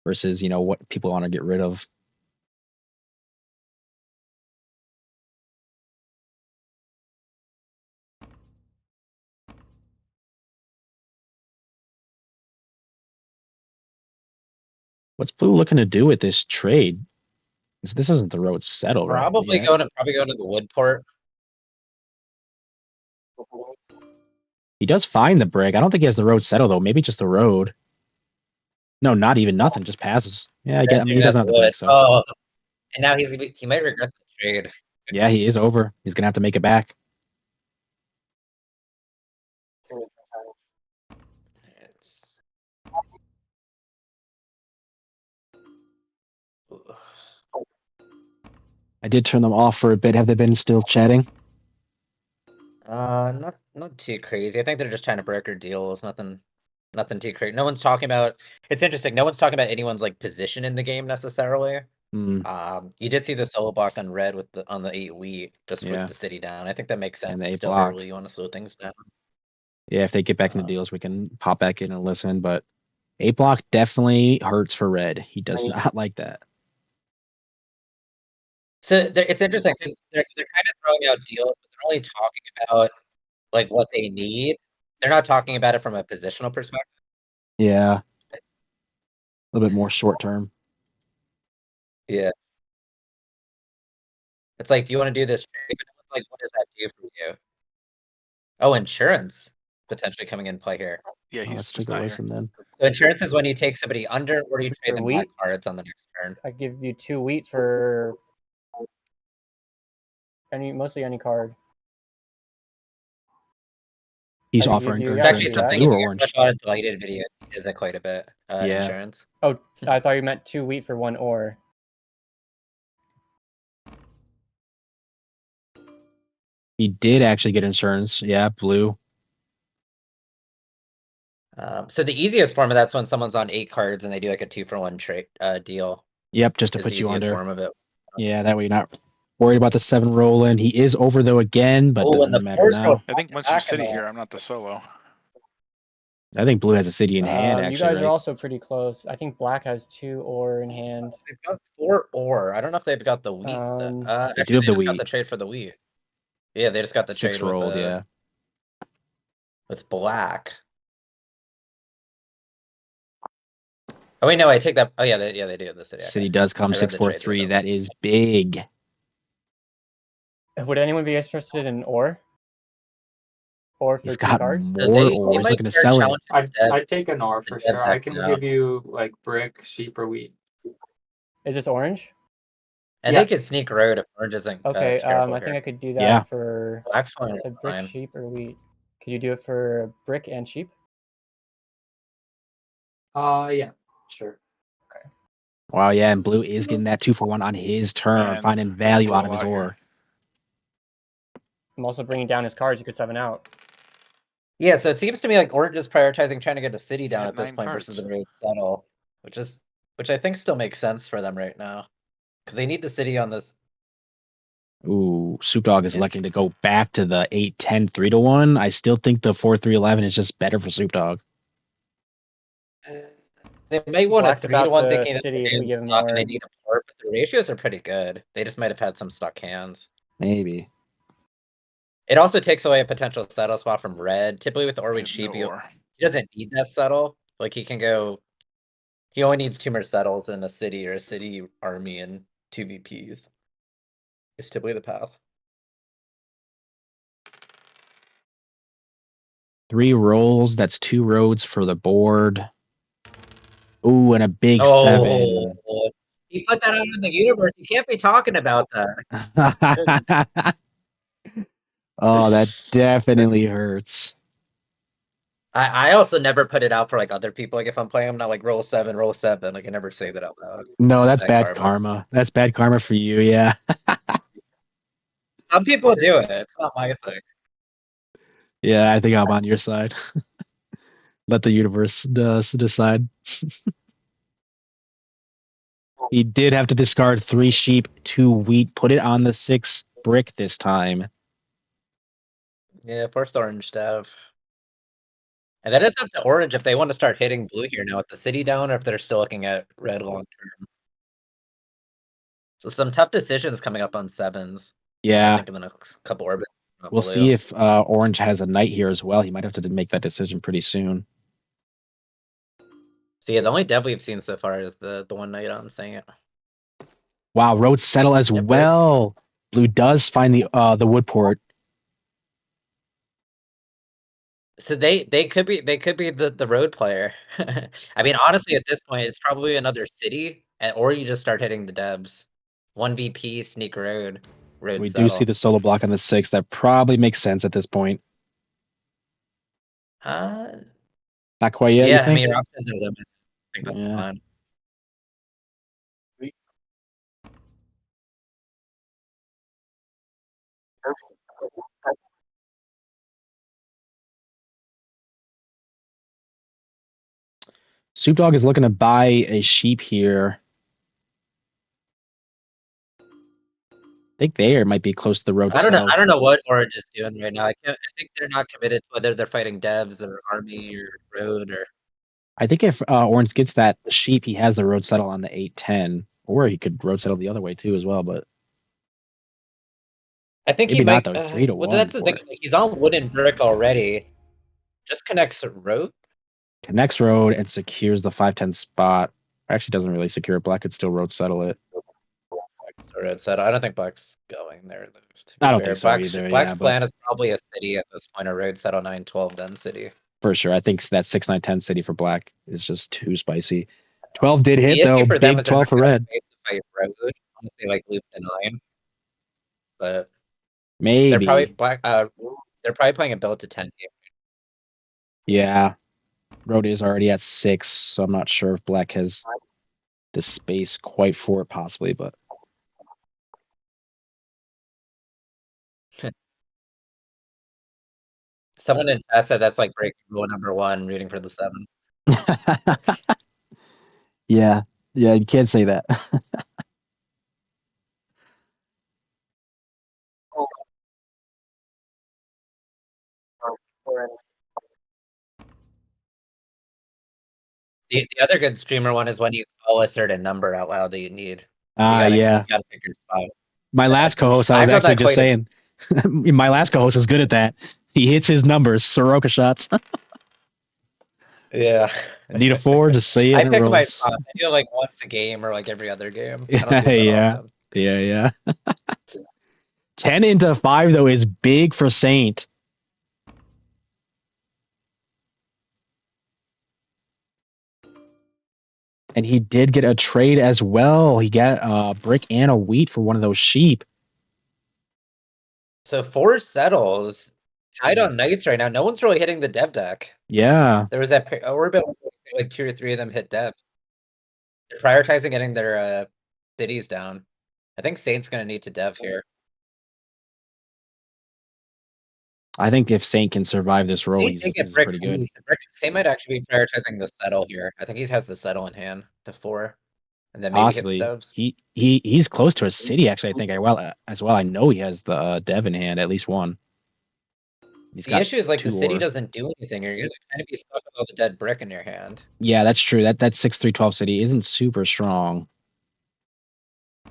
versus, what people want to get rid of. What's blue looking to do with this trade? This isn't the road settled, right? Probably going to the wood port. He does find the brick. I don't think he has the road settled though. Maybe just the road. No, not even nothing. Just passes. Yeah, I mean he doesn't have the brick, so. Oh, and now he might regret the trade. Yeah, he is over. He's gonna have to make it back. I did turn them off for a bit. Have they been still chatting? Not too crazy. I think they're just trying to broker deals. Nothing too crazy. No one's talking about. It's interesting. No one's talking about anyone's like position in the game necessarily. You did see the solo block on red on the 8 wheat just with the city down. I think that makes sense. And the 8 Still block. early. You want to slow things down. Yeah, if they get back into deals, we can pop back in and listen. But 8 block definitely hurts for red. He does not like that. So it's interesting because they're kind of throwing out deals, but they're only talking about like what they need. They're not talking about it from a positional perspective. Yeah. A little bit more short term. Yeah. It's like, do you want to do this trade? But it's like, what does that do for you? Oh, insurance potentially coming in play here. Yeah, he's Let's just take a not listen then. So insurance is when you take somebody under or you trade them back cards on the next turn. I give you 2 wheat for mostly any card. He's I offering give you- It's insurance actually to something blue in or the orange. a lot of deleted videos. He does that quite a bit. Insurance. Oh, I thought you meant 2 wheat for 1 ore. He did actually get insurance. Yeah, blue. So the easiest form of that's when someone's on 8 cards and they do like a 2-for-1 trade deal. Yep, just to Is put the you easiest under. form of it. Yeah, that way you're not Worried about the 7 rolling. He is over though again, but Oh, doesn't and the matter 4's going now. I think once you back in city the- here, I'm not the solo. I think blue has a city in hand, You actually, guys are right? also pretty close. I think black has 2 ore in hand. They've got 4 ore. I don't know if they've got the wheat. They do Actually, have they the just got wheat. the trade for the wheat. Yeah, they just got the 6 trade with rolled, yeah. with black. Oh wait, no, I take that. Oh yeah, they do have the city. City Okay. does come I read the trade 6-4-3. with That is big. Would anyone be interested in ore? Or He's 13 got cards? more They ore. He's might looking to start sell it. challenging I'd take an R for the dev sure. I deck can now. give you like brick, sheep, or wheat. Is this orange? And Yeah. they could sneak road if Orange isn't Okay, careful I think here. I could do that Yeah. for Black's fine. a brick, sheep, or wheat. Could you do it for brick and sheep? Yeah, sure. Wow, yeah, and blue is getting that 2-for-1 on his turn, Man, finding value doing out a of his lot here. ore. I'm also bringing down his cards. You could 7 out. Yeah, so it seems to me like Orange is prioritizing trying to get a city down had at this 9 point versus the cards. road settle, which I think still makes sense for them right now. Because they need the city on this. Ooh, Soup Dog is Yeah. electing to go back to the 8-10 3-1. I still think the 4-3-11 is just better for Soup Dog. They may want a Black's about 3-1 to thinking that city they're if we in give him stock and more. they need a port, but the ratios are pretty good. They just might have had some stuck hands. Maybe. It also takes away a potential settle spot from red. Typically with the He Orweed has Sheep, no ore. he doesn't need that settle. Like he can go. He only needs 2 more settles in a city or a city army and 2 VPs. Is typically the path. 3 rolls. That's 2 roads for the board. Ooh, and a big 7. He put that out in the universe. You can't be talking about that. Oh, that definitely hurts. I also never put it out for like other people. Like if I'm playing, I'm not like roll 7, roll 7. Like I never say that out loud. No, that's Bad bad karma. That's bad karma for you, yeah. Some people do it. It's not my thing. Yeah, I think I'm on your side. Let the universe decide. He did have to discard 3 sheep, 2 wheat, put it on the 6 brick this time. Yeah, first orange stuff. And that is up to orange if they want to start hitting blue here now with the city down, or if they're still looking at red long term. So some tough decisions coming up on 7s. I Yeah, think in the next couple orbits. we'll see if Orange has a knight here as well. He might have to make that decision pretty soon. So yeah, the only dev we've seen so far is the one knight on saying it. Wow, roads settle as Yep, well. Blue does find the woodport. So they could be the road player. I mean, honestly, at this point, it's probably another city, or you just start hitting the debs. 1 VP sneak road We settle. do see the solo block on the 6. That probably makes sense at this point. Not quite yet, you Yeah, I think? mean, your options are limited. I think that's Yeah. fine. Soup Dog is looking to buy a sheep here. I think they might be close to the road I don't know. settle. I don't know what Orange is doing right now. I think they're not committed to whether they're fighting devs or army or road or. I think if Orange gets that sheep, he has the road settle on the 8-10, or he could road settle the other way too as well. But I think maybe he not might. though. 3-1. Well, that's the thing. Like, he's on wooden brick already. Just connects road. Connects road and secures the 5-10 spot. Actually, doesn't really secure it. Black could still road settle it. Road settle. I don't think Black's going there. I don't think so either. Black's Yeah, but plan is probably a city at this point, a road settle 9-12 then city. for sure, I think that 6-9-10 city for Black is just too spicy. 12 did hit The issue though. for them Big is they're 12 not for gonna red. face the fight road. Honestly, like loop to 9, but Maybe. they're probably Black. They're probably playing a build to 10 here. Yeah. Road is already at 6, so I'm not sure if Black has the space quite for it, possibly, but Someone in chat said that's like breaking rule number 1, rooting for the 7. yeah, you can't say that. The other good streamer one is when you call a certain number out loud that you need. You Yeah. gotta pick your spot. My last co-host, I was I've done actually that just quite a- saying, my last co-host is good at that. He hits his numbers, Soroka shots. Yeah. I need a 4, just say it I and it pick my rolls. spot. I do it like once a game or like every other game. I don't Yeah, do it that yeah, often. yeah. 10 into 5 though is big for Saint. And he did get a trade as well. He got a brick and a wheat for one of those sheep. So 4 settles. Tied on knights right now. No one's really hitting the dev deck. Yeah. There was that orbit like 2 or 3 of them hit devs. They're prioritizing getting their cities down. I think Saint's gonna need to dev here. I think if Saint can survive this roll, Saint he's get pretty good. Saint might actually be prioritizing the settle here. I think he has the settle in hand to 4. And then maybe Possibly. hits devs. He's close to a city, actually, I think. As well. I know he has the dev in hand, at least one. The issue is like the city ore. doesn't do anything. You're gonna kind of be stuck with all the dead brick in your hand. Yeah, that's true. That 6-3-12 city isn't super strong.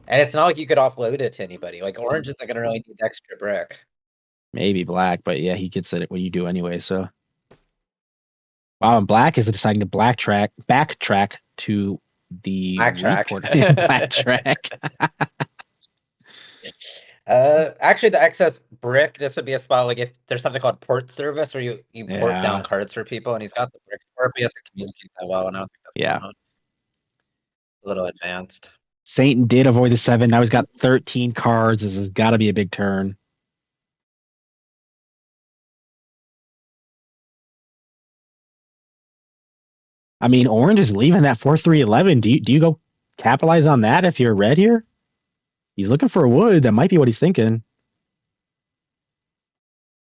And it's not like you could offload it to anybody. Like orange isn't gonna really need extra brick. Maybe black, but yeah, he gets it when you do anyway, so. Wow, and black is deciding to backtrack to the backtrack. Actually the excess brick, this would be a spot like if there's something called port service where you port down cards for people and he's got the brick port, but you have to communicate that well, and I don't think that's a little advanced. Saint did avoid the 7. Now he's got 13 cards. This has got to be a big turn. I mean, orange is leaving that 4-3-11. Do you go capitalize on that if you're red here? He's looking for a wood. That might be what he's thinking.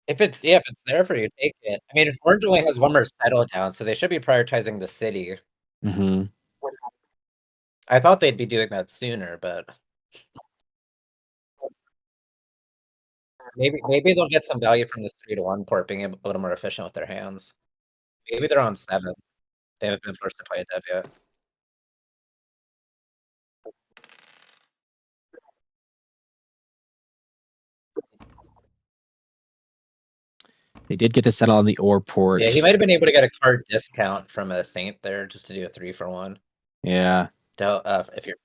If it's there for you, take it. I mean, orange only has one more settle down, so they should be prioritizing the city. Mm-hmm. I thought they'd be doing that sooner, but maybe they'll get some value from this 3-1 port being a little more efficient with their hands. Maybe they're on 7. They haven't been forced to play a dev yet. They did get to settle on the ore port. Yeah, he might have been able to get a card discount from a Saint there just to do a 3-for-1. Yeah. If you're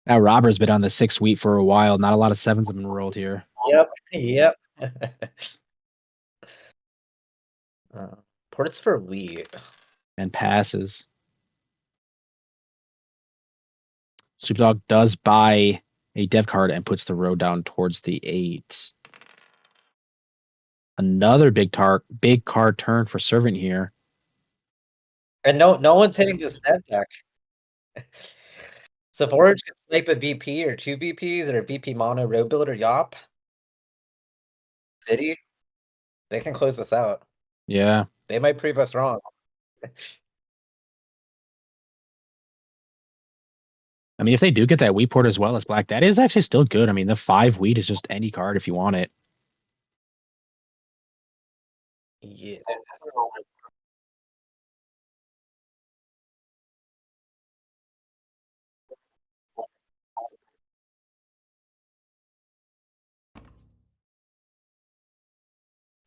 Now Robber's been on the 6 wheat for a while. Not a lot of 7s have been rolled here. Yep. Ports for wheat. And passes. Superdog does buy a dev card and puts the road down towards the 8. Another big card turn for Servant here. And no one's hitting this dev deck. So if orange can snipe a VP or 2 VPs or a VP mono road builder Yop city, they can close this out. Yeah. They might prove us wrong. I mean, if they do get that wheat port as well as black, that is actually still good. I mean, the 5 wheat is just any card if you want it. Yeah.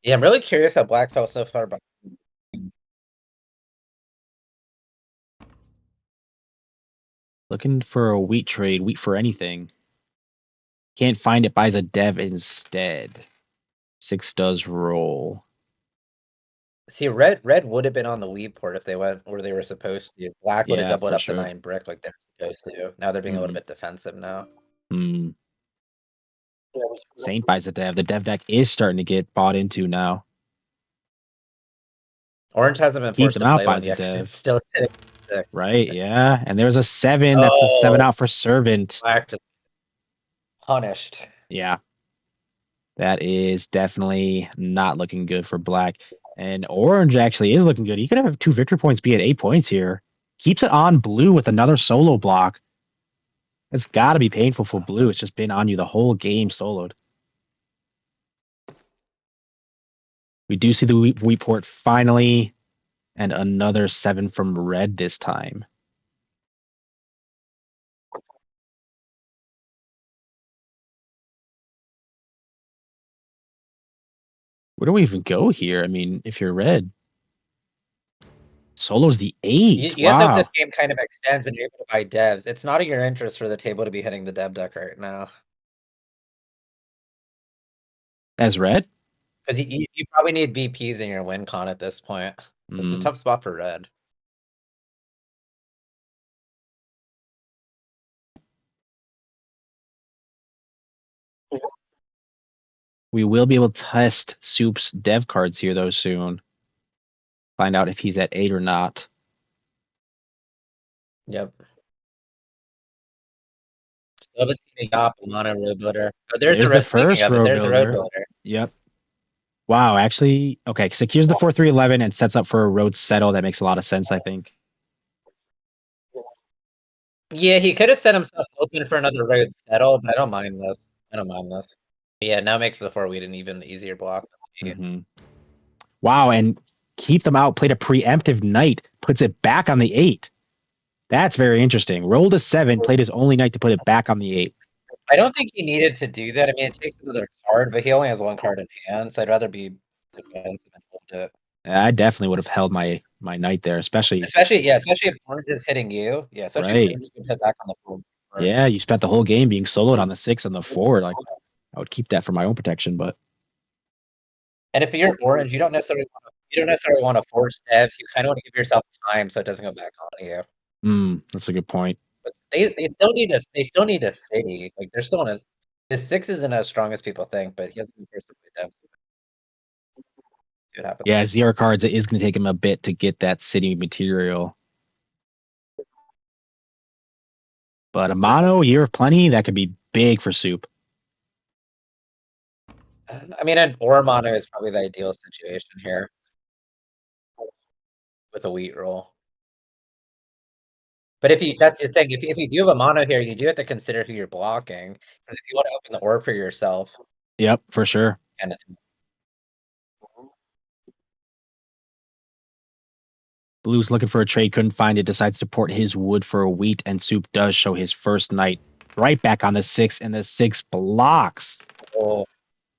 Yeah, I'm really curious how black fell so far behind. Looking for a wheat trade, wheat for anything. Can't find it, buys a dev instead. 6 does roll. See, red would have been on the lead port if they went where they were supposed to. Black would have doubled for up sure. the 9 brick like they're supposed to. Now they're being a little bit defensive now. Saint buys a dev. The dev deck is starting to get bought into now. Orange hasn't been Keep forced them to out play by one the yet. dev. It's still sitting at 6. Right, yeah. And there's a 7. That's a 7 out for Servant. Black just punished. Yeah. That is definitely not looking good for black. And orange actually is looking good. He could have 2 victory points, be at 8 points here. Keeps it on blue with another solo block. It's got to be painful for blue. It's just been on you the whole game soloed. We do see the wheat port finally, and another 7 from red this time. Where do we even go here? I mean, if you're red. Solo's the 8. You get that Wow. this game kind of extends and you're able to buy devs. It's not in your interest for the table to be hitting the dev deck right now. As red? Because you probably need VPs in your win con at this point. It's a tough spot for red. We will be able to test Soup's dev cards here, though, soon. Find out if he's at 8 or not. Yep. Still haven't seen a Yop mono road builder. But there's a the road, speaking first of it, road there's a road builder. builder. Yep. Wow, actually, okay, so here's the 4-3-11 and sets up for a road settle. That makes a lot of sense, I think. Yeah, he could have set himself open for another road settle, but I don't mind this. I don't mind this. Yeah, now makes the 4 wheat an even easier block. Mm-hmm. Wow, and keep them out, played a preemptive knight, puts it back on the 8. That's very interesting. Rolled a 7, played his only knight to put it back on the 8. I don't think he needed to do that. I mean, it takes another card, but he only has 1 card in hand, so I'd rather be defensive and hold it. I definitely would have held my knight there, especially if orange is hitting you. Yeah, especially Right. if orange is gonna hit back on the 4. Yeah, you spent the whole game being soloed on the 6 and the 4. Like, I would keep that for my own protection, but And if you're orange, you don't necessarily want to force devs. You kind of want to give yourself time so it doesn't go back on you. That's a good point. But they still need a city. Like they're still in a. The 6 isn't as strong as people think, but he hasn't been forced to play devs. See what happens. Yeah, ZR cards, it is going to take him a bit to get that city material. But a mono, year of plenty, that could be big for Soup. I mean, an ore mono is probably the ideal situation here with a wheat roll. But that's the thing, if you do have a mono here, you do have to consider who you're blocking. Because if you want to open the ore for yourself, Yep, for sure. and Blue's looking for a trade, couldn't find it, decides to port his wood for a wheat, and Soup does show his first knight right back on the 6, and the 6 blocks. oh,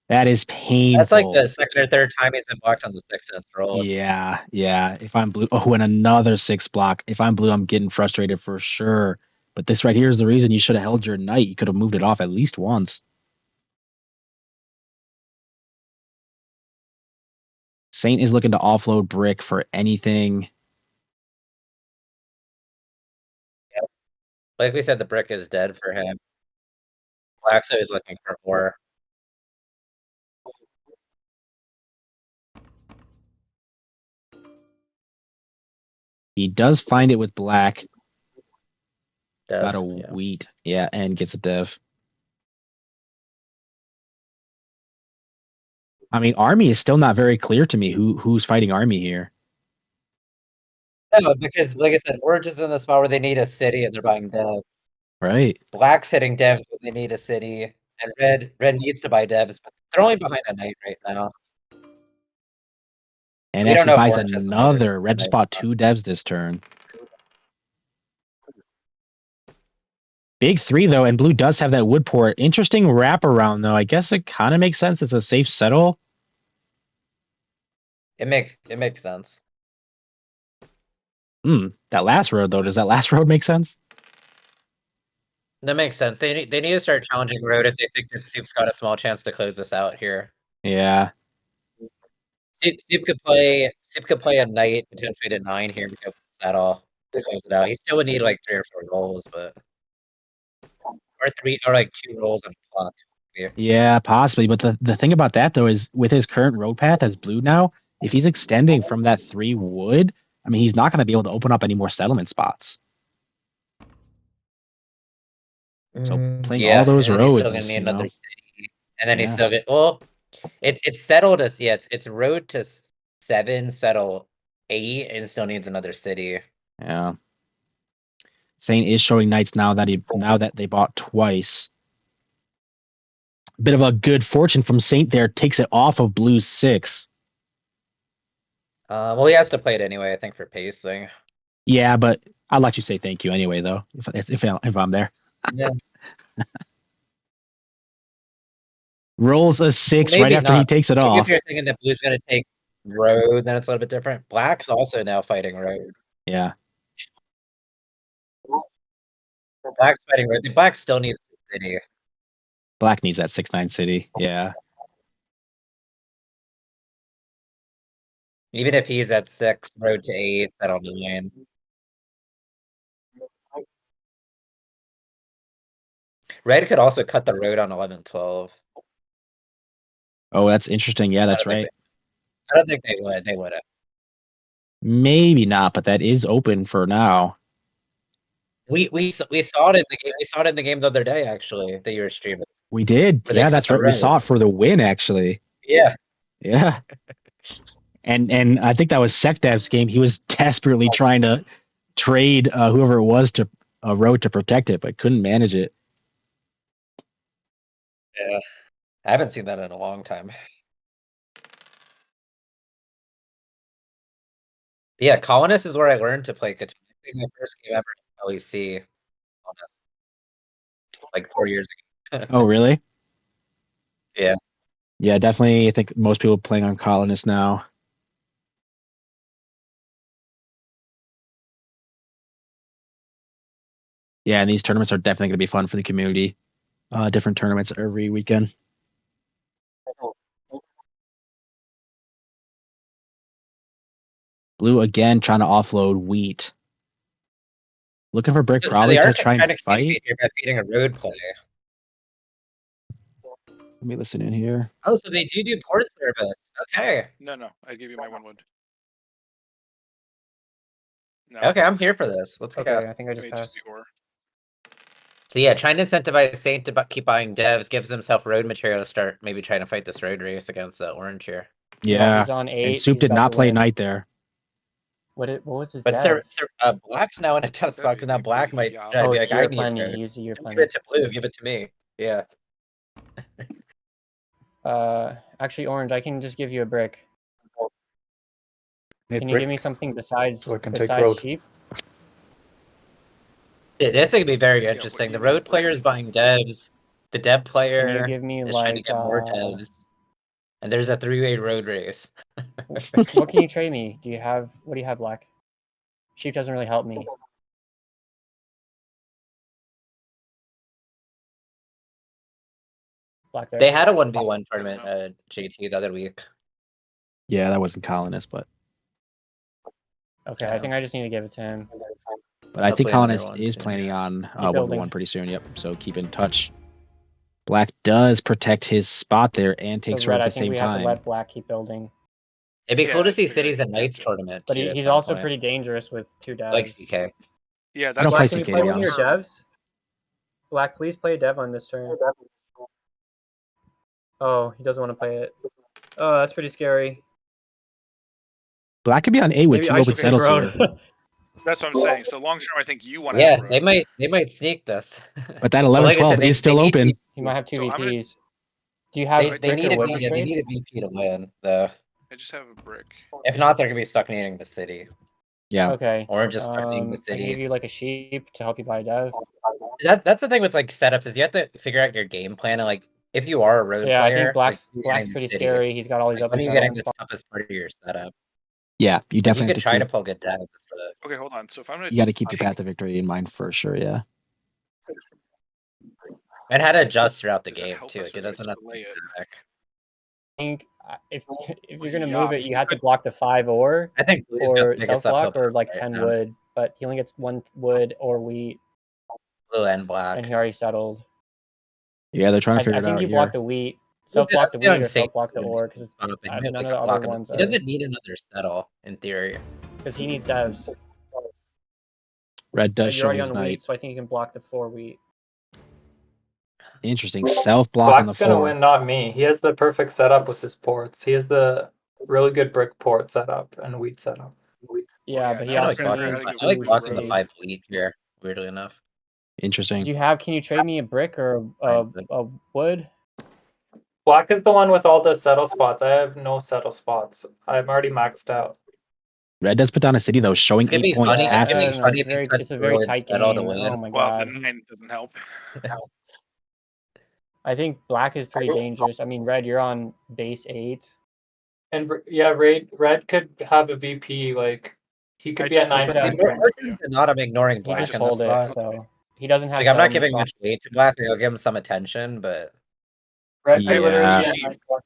That is painful. that's like the second or third time he's been blocked on the 6 and it's rolled. Yeah. If I'm blue, and another 6 block. If I'm blue, I'm getting frustrated for sure. But this right here is the reason you should have held your knight. You could have moved it off at least once. Saint is looking to offload Brick for anything. Yep. Like we said, the brick is dead for him. Black's always looking for ore. He does find it with black. Dev, Got a yeah. wheat. Yeah, and gets a dev. I mean, Army is still not very clear to me who's fighting Army here. No, because like I said, Orange is in the spot where they need a city and they're buying devs. Right. Black's hitting devs, but they need a city. And red needs to buy devs, but they're only behind a knight right now. And We don't actually know if buys Orange has another. Red knight. just bought 2 devs this turn. Big 3 though, and blue does have that wood port. Interesting wraparound though. I guess it kind of makes sense. It's a safe settle. It makes sense. That last road though, does that last road make sense? That makes sense. They need to start challenging road if they think that Soup's got a small chance to close this out here. Yeah. Soup could play a knight potentially to 9 here to go settle to close it out. He still would need like 3 or 4 rolls, but or like 2 rolls and a clock. Yeah, possibly. But the thing about that though is with his current road path as blue now, if he's extending from that 3 wood, I mean he's not going to be able to open up any more settlement spots. So playing all those roads, he's still gonna need another city, and then he's still it's settled as it's road to 7, settle 8, and still needs another city. Yeah. Saint is showing knights now that they bought twice. Bit of a good fortune from Saint there, takes it off of blue's 6. Well, he has to play it anyway, I think, for pacing. Yeah, but I'll let you say thank you anyway, though, if I'm there. Yeah. Rolls a 6 right Maybe after he not. takes it Maybe if off. you're thinking that blue's gonna take road, then it's a little bit different. Black's also now fighting road. Yeah. Black's fighting road. The black still needs the city. Black needs that 6-9 city. Yeah. Even if he's at 6, road to 8, settle 9. Red could also cut the road on 11-12. Oh, that's interesting. Yeah, that's I right. don't think they would. They wouldn't. Maybe not, but that is open for now. We saw it in the game. We saw it in the game the other day, actually, that you were streaming. We did. Where they Yeah, cut that's the right. We saw road. it for the win, actually. Yeah. Yeah. And I think that was Sekdev's game. He was desperately trying to trade whoever it was to a road to protect it, but couldn't manage it. Yeah. I haven't seen that in a long time. Yeah, Colonist is where I learned to play Catan. I think my first game ever was LEC. Colonist. Like 4 years ago. Oh, really? Yeah. Yeah, definitely. I think most people playing on Colonist now. Yeah, and these tournaments are definitely going to be fun for the community. Different tournaments every weekend. Blue again trying to offload wheat. Looking for Brick So probably they are to try trying and to fight. communicate here by feeding a road play. Let me listen in here. Oh, so they do port service. Okay. No, I give you my 1 wood. No, Okay, I'm here for this. Let's Okay, go. I think I it just may just passed. be ore. So yeah, trying to incentivize Saint to keep buying devs, gives himself road material to start maybe trying to fight this road race against Orange here. Yeah, He's on 8. and Soup he's did about not to play win. Knight there. What was his But dev? Black's now in a tough spot because now Black might try to Oh, be like, I year need plenty. road. He's a year Give plenty. it to Blue, give it to me. Yeah. Actually, Orange, I can just give you a brick. Need Can you give me brick, something besides so I can take road. sheep? This thing could be very what interesting. do The you mean road brick? player is buying devs. The dev Can player you give me is trying to like get more devs. And there's a 3-way road race. what can you trade me? What do you have, Black? Sheep doesn't really help me. Black there. They had a 1v1 tournament JT the other week. Yeah, that wasn't Colonist, but Okay, I think I just need to give it to him. I think Hopefully another Colonist one is soon, planning yeah. on Keep 1v1 building. pretty soon. Yep. So keep in touch. Black does protect his spot there and takes So road Red, at I the think same we have to time. let Black keep building. It'd be Yeah, cool to I see figured Cities and I'd have Knights to. tournament But too. at he's some also point. pretty dangerous with 2 devs. Like CK. Yeah, I that's don't why play Black, can we CK, play to be one of your honest. devs? Black, please play a dev on this turn. Oh, he doesn't want to play it. Oh, that's pretty scary. Black could be on 8 with Maybe 2 I open should take settles road. here. That's what I'm saying. So long term, I think you want to Yeah, have road. they might sneak this. But that But like I 11-12 said, they is still need open. He might have 2 So I'm gonna- VPs. Do you have So I they brick need or a wood V- to yeah, they trade? need a VP to win though. I just have a brick. If not, they're gonna be stuck needing the city. Yeah. Okay. Orange is stuck needing the I can city. give you like a sheep to help you buy a dev. That's the thing with like setups is you have to figure out your game plan and like if you are a road Yeah, I player, think Black's like, getting the pretty city, scary. He's got all these like, when open are you getting settlement the spots. toughest part of your setup? Yeah, you Like, you definitely could have try to to keep, pull good devs, but Okay, hold on. So if I'm gonna, you got to keep your path to victory in mind for sure. Yeah. and how to adjust throughout the does that game help too. us Like or it do I doesn't just have to delay be it? static. I think if Well, you're gonna yeah, move it, he you have to could- block the 5 ore I think Blue's got the or biggest self uphill block or battle like right 10 now. wood, but he only gets 1 wood or wheat, Blue and black. and he already settled. Yeah, they're trying to figure I it think out you block here. the wheat, Well, self block the yeah, wheat I'm or saying self block the Blue ore because and none like of the a other block of ones He are. doesn't need another settle in theory. Because he needs devs. Red But does you're show already his on Knight. wheat, so I think you can block the 4 wheat. Interesting. Self block on the Black's gonna 4. win, not me. He has the perfect setup with his ports. He has the really good brick port setup and wheat setup. Yeah, yeah, but now he I I'm also trying to figure out needs how to get like blue 2 blocking the road. city. 5 wheat here, weirdly enough. Interesting. Can you trade me a brick or a wood? Black is the one with all the settle spots. I have no settle spots. I'm already maxed out. Red does put down a city though, showing It's gonna 8 be points funny. past It's gonna me. be funny if he it's puts a very blue and tight settle to game. win. Oh my Well, the god. 9 doesn't help. I think black is pretty dangerous. I mean, red, you're on base 8. And yeah, Red could have a VP, like he could I be at just need 9 to See, see 10. more more times than not, I'm ignoring He black just in this pulled it, spot. so he doesn't have Like, I'm not settlement giving spot. much weight to black. I'll give him some attention, but Red could literally Yeah. be at 9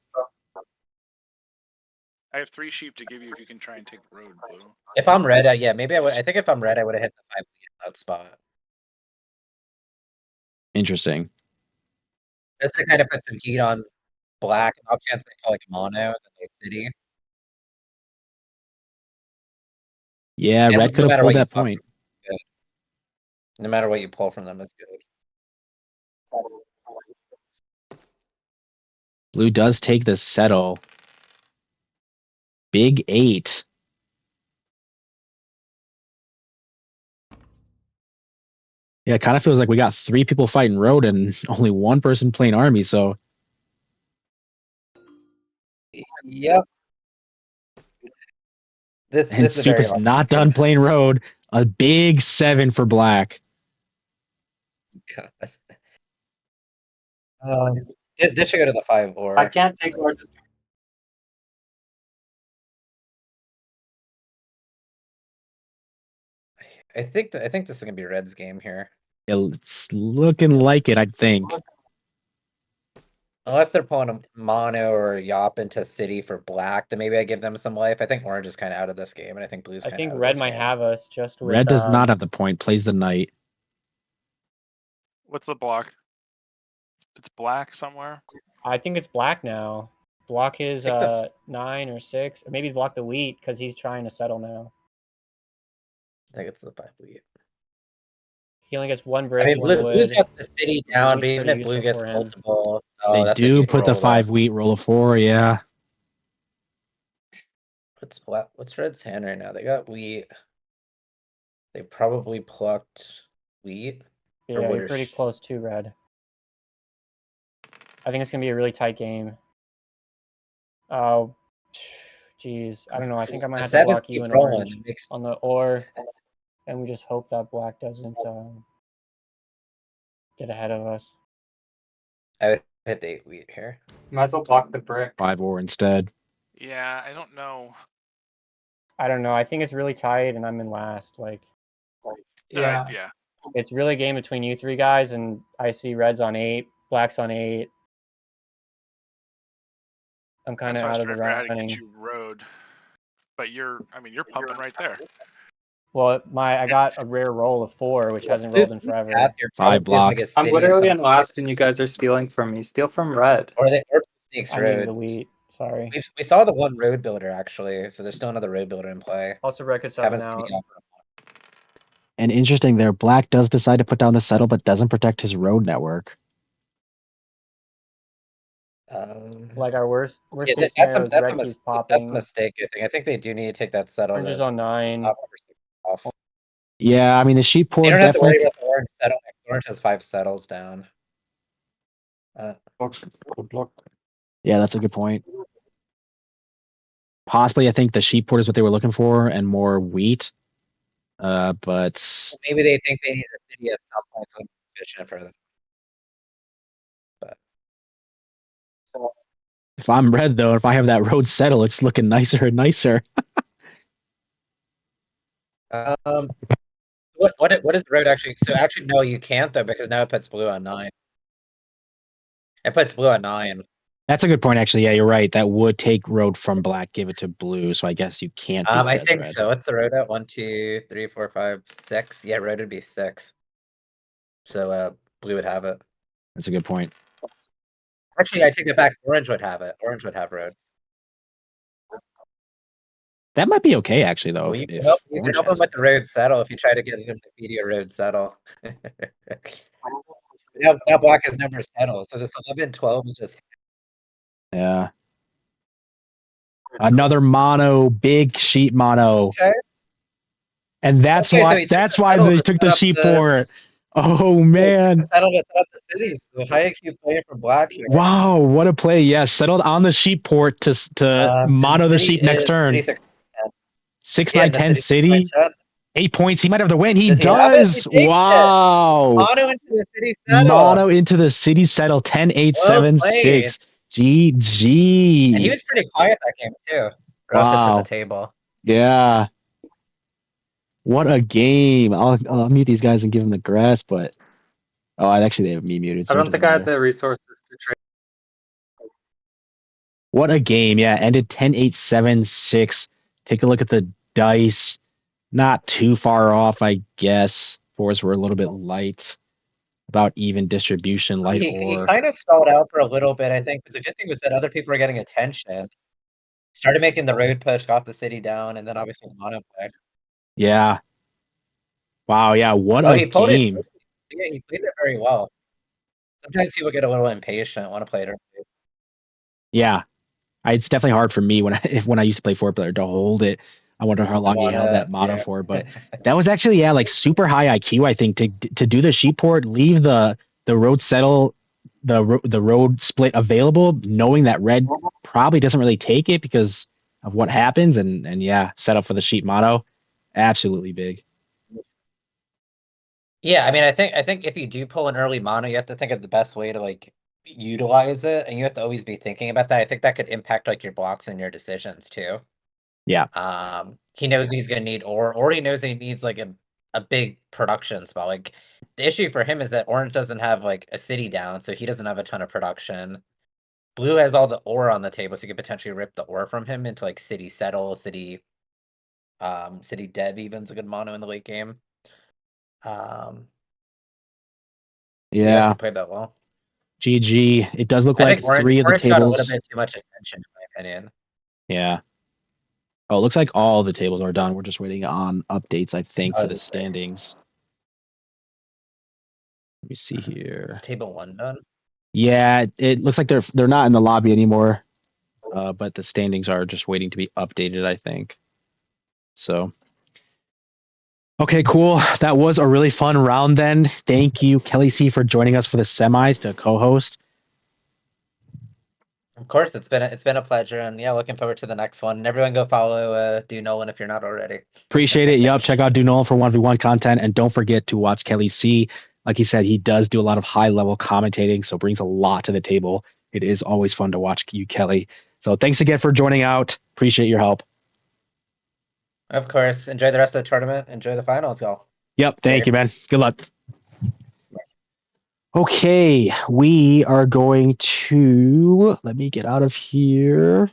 I have 3 sheep to give you if you can try and take road, blue. if I'm red, yeah, maybe I would. I think if I'm red, I would have hit the 5 in that spot. Interesting. Just to kind of put some heat on black. Off chance they call like mono, then they city. Yeah, And red could no have matter pulled what you that pull point. from them, no matter what you pull from them is good. Blue does take the settle. Big 8. Yeah, it kind of feels like we got 3 people fighting road and only 1 person playing army, so Yep. This and is a very Super's lucky not game. done playing road. A big 7 for black. God. This should go to the 5 or I can't take Lord. I think this is gonna be red's game here. It's looking like it, I think. Unless they're pulling a mono or yop into city for black, then maybe I give them some life. I think orange is kind of out of this game, and I think blue's I kind of think out of red this might game. have us just with Red does not have the point, plays the knight. What's the block? It's black somewhere. I think it's black now. Block his Take the- 9 or 6, or maybe block the wheat because he's trying to settle now. I think it's the 5 wheat. He only gets 1 brick, I mean, 1 blue's wood. got the city down, but Wheat's even pretty if blue useful gets for him. multiple, They that's a do huge put the roll, though. 5 wheat, roll a 4, yeah. What's red's hand right now? They got wheat. They probably plucked wheat. Or Yeah, wood you're or pretty close to red. I think it's gonna be a really tight game. Oh, jeez. I don't know. I think I might The have to sevens block you keep and rolling. orange It makes on the or, and we just hope that black doesn't get ahead of us. I would hit the 8 wheat here. Might as well block the brick. 5 or instead. Yeah, I don't know. I don't know. I think it's really tight, and I'm in last. Like, Yeah. Yeah. it's really a game between you 3 guys, and I see reds on 8, blacks on 8. I'm kind That's of why I was out of trying the to figure out how to running. get you road. But you're pumping right there. Well, I got a rare roll of 4, which hasn't rolled in forever. You're 5 probably block. like a I'm city literally and in last, and you guys are stealing from me. Steal from red. or sneaks I needed road. the wheat. Sorry. We saw the one road builder actually, so there's still another road builder in play. Also, red could Haven't seven seen out. the And interesting there, black does decide to put down the settle, but doesn't protect his road network. Like our worst Yeah, case that's scenario a is red keeps that's a popping. mistake. I think they do need to take that settle. Orange is to on 9. top number 6 off. Yeah, I mean, the sheep You port don't have to worry definitely. about the orange settle. Orange has 5 settles down. Yeah, that's a good point. Possibly, I think the sheep port is what they were looking for, and more wheat. But Maybe they think they need a city at some point, so it's efficient for them. But if I'm red, though, if I have that road settle, it's looking nicer and nicer. what is the road actually? So actually, no, you can't though, because now it puts blue on 9. It puts blue on 9. That's a good point, actually. Yeah, you're right. That would take road from black, give it to blue. So I guess you can't. Do I that as think red. so. What's the road at? 1, 2, 3, 4, 5, 6. Yeah, road would be 6. So blue would have it. That's a good point. Actually, I take it back. Orange would have it. Orange would have road. That might be okay, actually, though. Well, you can if help Orange him has with the road settle if you try to get him to feed you a road settle. Now black has number settle, so this 11-12 is just Yeah. Another mono, big sheep mono. okay. And that's Okay, so why he took that's the why settle they to took set the up sheep the- port. Oh man. Settle to set up the cities. So high IQ player from black here. Wow, what a play. Yes, settled on the sheep port to mono the City sheep next is turn. 36. 6, Yeah, 9, in the 10 city. city. 8 points. He might have the win. He Does he have it? He does. takes it. Wow. Mono into the city settle. Mono into the city settle 10, 8, Well 7, played. 6. And he GG. was pretty quiet that game too. Relative to the Wow. table. Yeah. What a game. I'll mute these guys and give them the grass, but actually they have me muted, I so it don't doesn't think I had matter. the resources to trade. What a game. Yeah, ended 10, 8, 7, 6. Take a look at the dice. Not too far off, I guess. Fours were a little bit light. About even distribution, light He or. kind of stalled out for a little bit, I think. But the good thing was that other people were getting attention. Started making the road push, got the city down, and then obviously the mono play. Yeah. Wow, yeah, what Oh, a he pulled it. game. Yeah, he played it very well. Sometimes people get a little impatient, want to play it early. Yeah. It's definitely hard for me when I used to play 4-player to hold it. I wonder how long he held that mono Yeah. for, but that was actually like super high IQ. I think to do the sheet port, leave the road settle, the road split available, knowing that red probably doesn't really take it because of what happens, and yeah, set up for the sheet mono, absolutely big. Yeah, I mean, I think if you do pull an early mono, you have to think of the best way to like utilize it, and you have to always be thinking about that. I think that could impact like your blocks and your decisions too. Yeah, He knows he's gonna need or he knows he needs like a big production spot. Like the issue for him is that Orange doesn't have like a city down, so he doesn't have a ton of production. Blue has all the ore on the table, so you could potentially rip the ore from him into like city settle, city dev even's a good mono in the late game. Yeah, he yeah. played that well. GG. It does look I like think three of the Orange got a little tables. bit too much attention, in my opinion. Yeah. Oh, it looks like all the tables are done. We're just waiting on updates, I think, for the standings. Let me see Is here. table 1 done? Yeah, it looks like they're not in the lobby anymore, but the standings are just waiting to be updated, I think. So, okay, cool. That was a really fun round then. Thank you, Kelly C, for joining us for the semis to co-host. Of course, it's been a pleasure, and yeah, looking forward to the next one. And everyone go follow Do Nolan if you're not already. Appreciate it. Yup, check out Do Nolan for 1v1 content, and don't forget to watch Kelly C. Like he said, he does do a lot of high-level commentating, so brings a lot to the table. It is always fun to watch you, Kelly. So thanks again for joining out. Appreciate your help. Of course, enjoy the rest of the tournament. Enjoy the finals, y'all. Yep, thank you, man. Good luck. Okay, we are going to let me get out of here.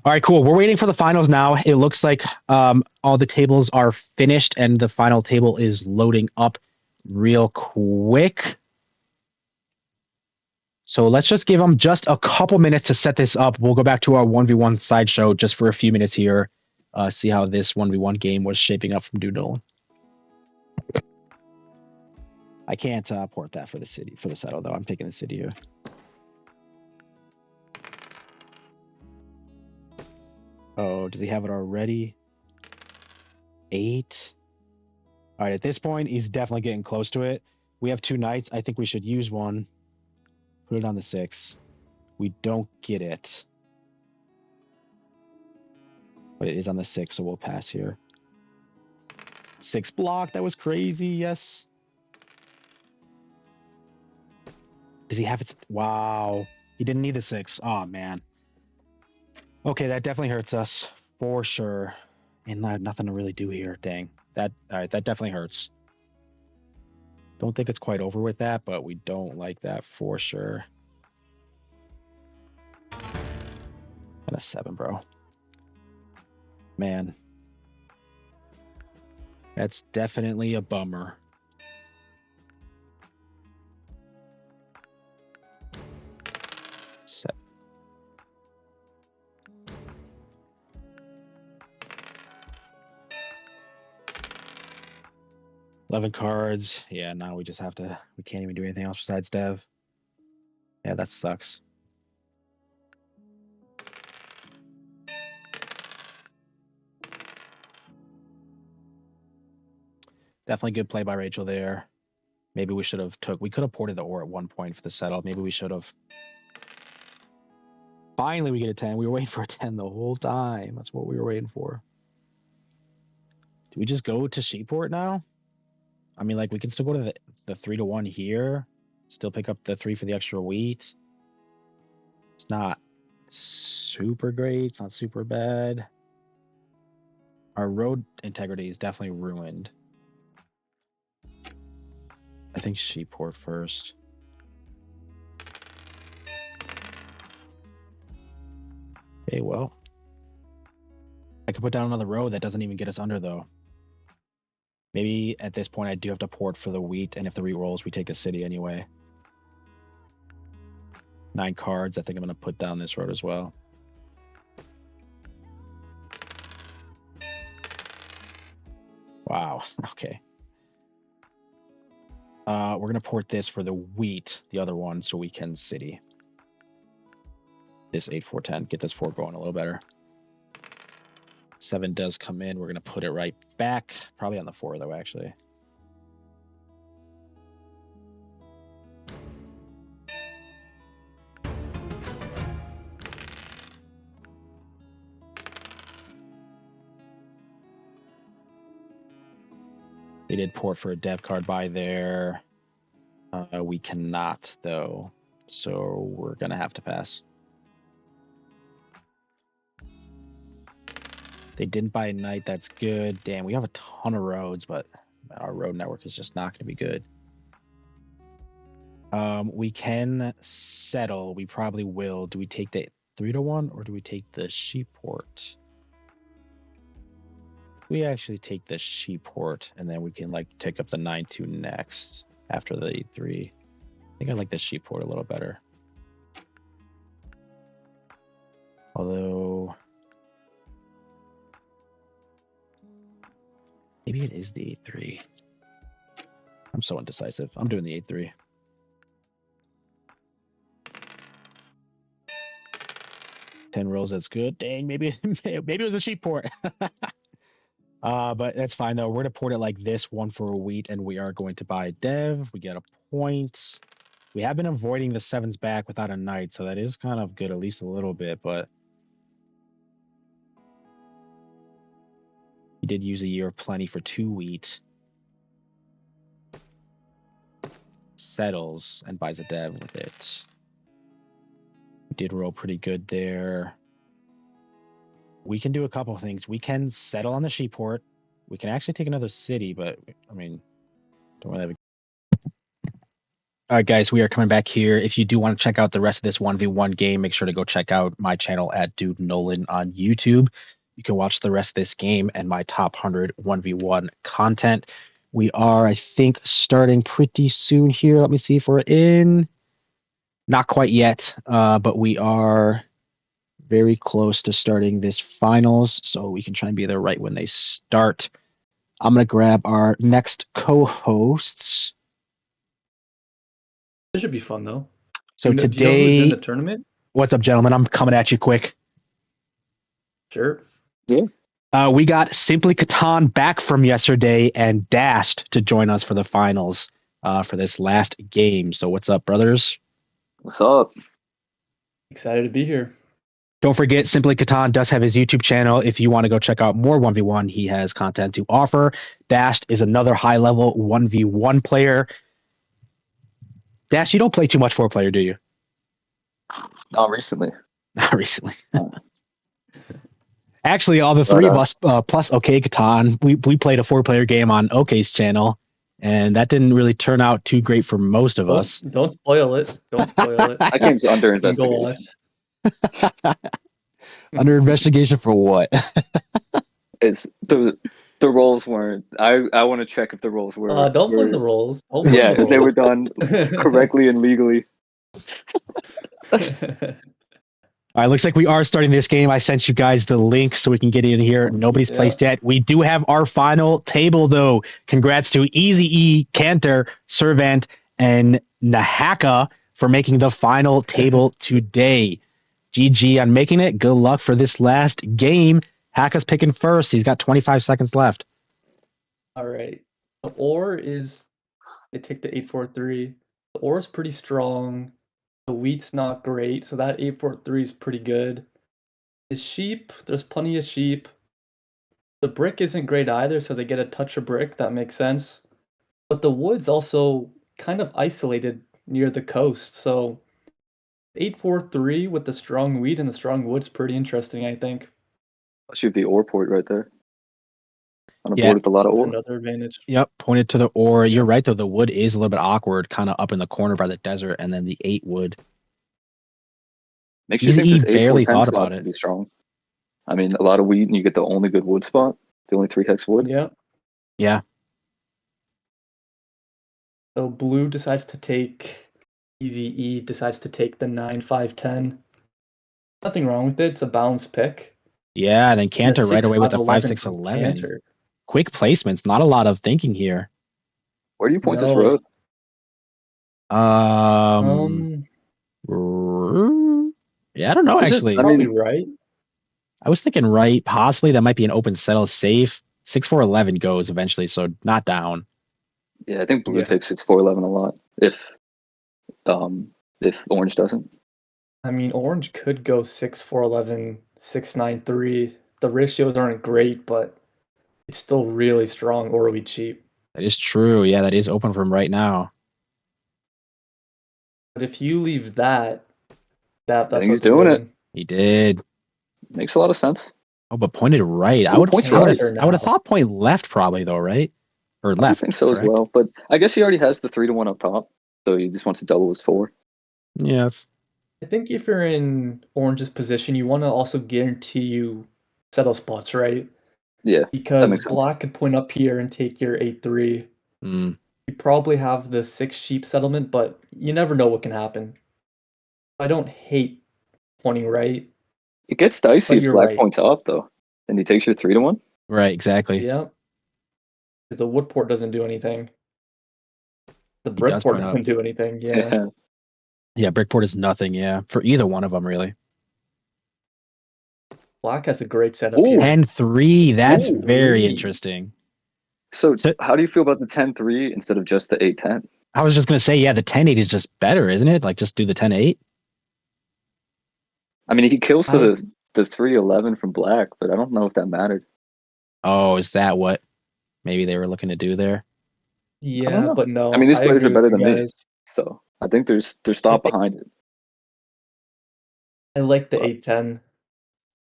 All right, cool. We're waiting for the finals now. It looks like all the tables are finished and the final table is loading up real quick. So let's just give them just a couple minutes to set this up. We'll go back to our 1v1 sideshow just for a few minutes here. See how this 1v1 game was shaping up from Doodle. I can't port that for the settle though. I'm picking the city here. Oh, does he have it already? 8. All right, at this point, he's definitely getting close to it. We have 2 knights. I think we should use one. Put it on the 6. We don't get it. But it is on the 6, so we'll pass here. 6 block. That was crazy. Yes. Does he have it? Wow. He didn't need the 6. Oh, man. Okay, that definitely hurts us. For sure. And I have nothing to really do here. Dang. All right, that definitely hurts. Don't think it's quite over with that, but we don't like that for sure. And a 7, bro. Man. That's definitely a bummer. Set. $11 cards. Yeah, now we just have to. We can't even do anything else besides dev. Yeah, that sucks. Definitely good play by Rachel there. Maybe we should have we could have ported the ore at one point for the settle. Maybe we should have. Finally, we get a 10. We were waiting for a 10 the whole time. That's what we were waiting for. Do we just go to Sheeport now? I mean, like, we can still go to the 3-1 here. Still pick up the 3 for the extra wheat. It's not super great. It's not super bad. Our road integrity is definitely ruined. I think Sheeport first. Okay, well. I could put down another road that doesn't even get us under, though. Maybe at this point I do have to port for the wheat, and if the wheat rolls, we take the city anyway. 9 cards. I think I'm going to put down this road as well. Wow. Okay. We're going to port this for the wheat, the other one, so we can city. This 8-4-10. Get this 4 going a little better. 7 does come in. We're going to put it right back. Probably on the 4, though, actually. They did port for a dev card by there. We cannot, though. So we're going to have to pass. They didn't buy a knight. That's good. Damn, we have a ton of roads, but our road network is just not going to be good. We can settle. We probably will. Do we take the 3-1 or do we take the Sheeport? We actually take the Sheeport, and then we can like take up the 9-2 next after the 8-3. I think I like the Sheeport a little better. Although maybe it is the 8-3. I'm so indecisive. I'm doing the 8-3. Ten rolls, that's good. Dang, maybe it was a Sheeport. But that's fine though. We're gonna port it like this, 1 for a wheat, and we are going to buy dev. We get a point. We have been avoiding the 7s back without a knight, so that is kind of good, at least a little bit, but we did use a year of plenty for 2 wheat. Settles and buys a dev with it. We did roll pretty good there. We can do a couple of things. We can settle on the Sheeport. We can actually take another city, but I mean, don't really have a... All right, guys, we are coming back here. If you do want to check out the rest of this 1v1 game, make sure to go check out my channel at Dude Nolan on YouTube. You can watch the rest of this game and my top 100 1v1 content. We are, I think, starting pretty soon here. Let me see if we're in. Not quite yet, but we are very close to starting this finals, so we can try and be there right when they start. I'm going to grab our next co-hosts. This should be fun though. So do you know today, who's in the tournament? What's up, gentlemen? I'm coming at you quick. Sure. Yeah. We got Simply Catan back from yesterday and Dast to join us for the finals for this last game. So what's up, brothers? What's up? Excited to be here. Don't forget, Simply Catan does have his YouTube channel. If you want to go check out more 1v1, he has content to offer. Dast is another high-level 1v1 player. Dast, you don't play too much 4-player, do you? Not recently. Not recently. Actually, all the 3 of us, plus OK Catan, we played a 4-player game on OK's channel, and that didn't really turn out too great for most of us. Don't spoil it. Don't spoil it. That game's under You can go investigation. watch. Under investigation for what? It's the roles weren't. I want to check if the roles were. Don't blame the rolls. Don't blame Yeah, the if they were rolls. done correctly and legally. All right, looks like we are starting this game. I sent you guys the link so we can get in here. Nobody's placed yet. We do have our final table, though. Congrats to Easy E, Cantor, Servant, and Nahaka for making the final table today. GG on making it. Good luck for this last game. Haka's picking first. He's got 25 seconds left. All right. The ore is. They take the 8-4-3. The ore is pretty strong. The wheat's not great, so that 843 is pretty good. The sheep, there's plenty of sheep. The brick isn't great either, so they get a touch of brick. That makes sense. But the wood's also kind of isolated near the coast, so 843 with the strong wheat and the strong wood's pretty interesting, I think. Especially with the ore port right there. On a Yeah. board with a lot of That's ore. another advantage. Yep, pointed to the ore. You're right though. The wood is a little bit awkward, kind of up in the corner by the desert, and then the 8 wood. Makes you think He this 8 barely 4 10 thought spot about could it. be strong. I mean, a lot of wheat and you get the only good wood spot. The only 3 hex wood. Yeah. Yeah. So blue decides to take Easy E decides to take the 9 5 10. Nothing wrong with it. It's a balanced pick. Yeah, and then Cantor right away with the 5 6 from 11. Cantor. Quick placements, not a lot of thinking here. Where do you point this No. road? Yeah, I don't know Is it- actually. I mean- Probably right. I was thinking right, possibly that might be an open settle safe. 6 4 11 goes eventually, so not down. Yeah, I think blue Yeah. takes 6 4 11 a lot. If orange doesn't. I mean, orange could go 6 4 11, 6 9 3. The ratios aren't great, but it's still really strong or really cheap. That is true. Yeah, that is open from right now. But if you leave that's think he's what they're doing it. He did. Makes a lot of sense. Oh, but pointed right. I Ooh, would points I would right. have I would have thought point left probably though, right? Or I would left. think so as correct? well. But I guess he already has the 3 to 1 up top. So he just wants to double his 4. Yeah, it's I think if you're in orange's position, you want to also guarantee you settle spots, right? Yeah. That Because makes sense. black could point up here and take your 8-3. mm, You probably have the 6 sheep settlement, but you never know what can happen. I don't hate pointing right. It gets dicey But if you're black right. points up though. And he takes your 3 to 1. right, exactly. Yeah. Because the wood port doesn't do anything. The He brick does port point up. doesn't do anything. Yeah. Yeah, brickport is nothing, yeah. For either one of them really. Black has a great setup Ooh. here. 10-3. That's Ooh. very interesting. So So- how do you feel about the 10-3 instead of just the 8-10? I was just gonna say, yeah, the 10-8 is just better, isn't it? Like just do the 10-8. I mean, he kills the 3-11 from black, but I don't know if that mattered. Oh, is that what maybe they were looking to do there? Yeah, know. but no. I mean, these players agree are better with than you me. guys. So I think there's thought behind it. I like the But- 8-10.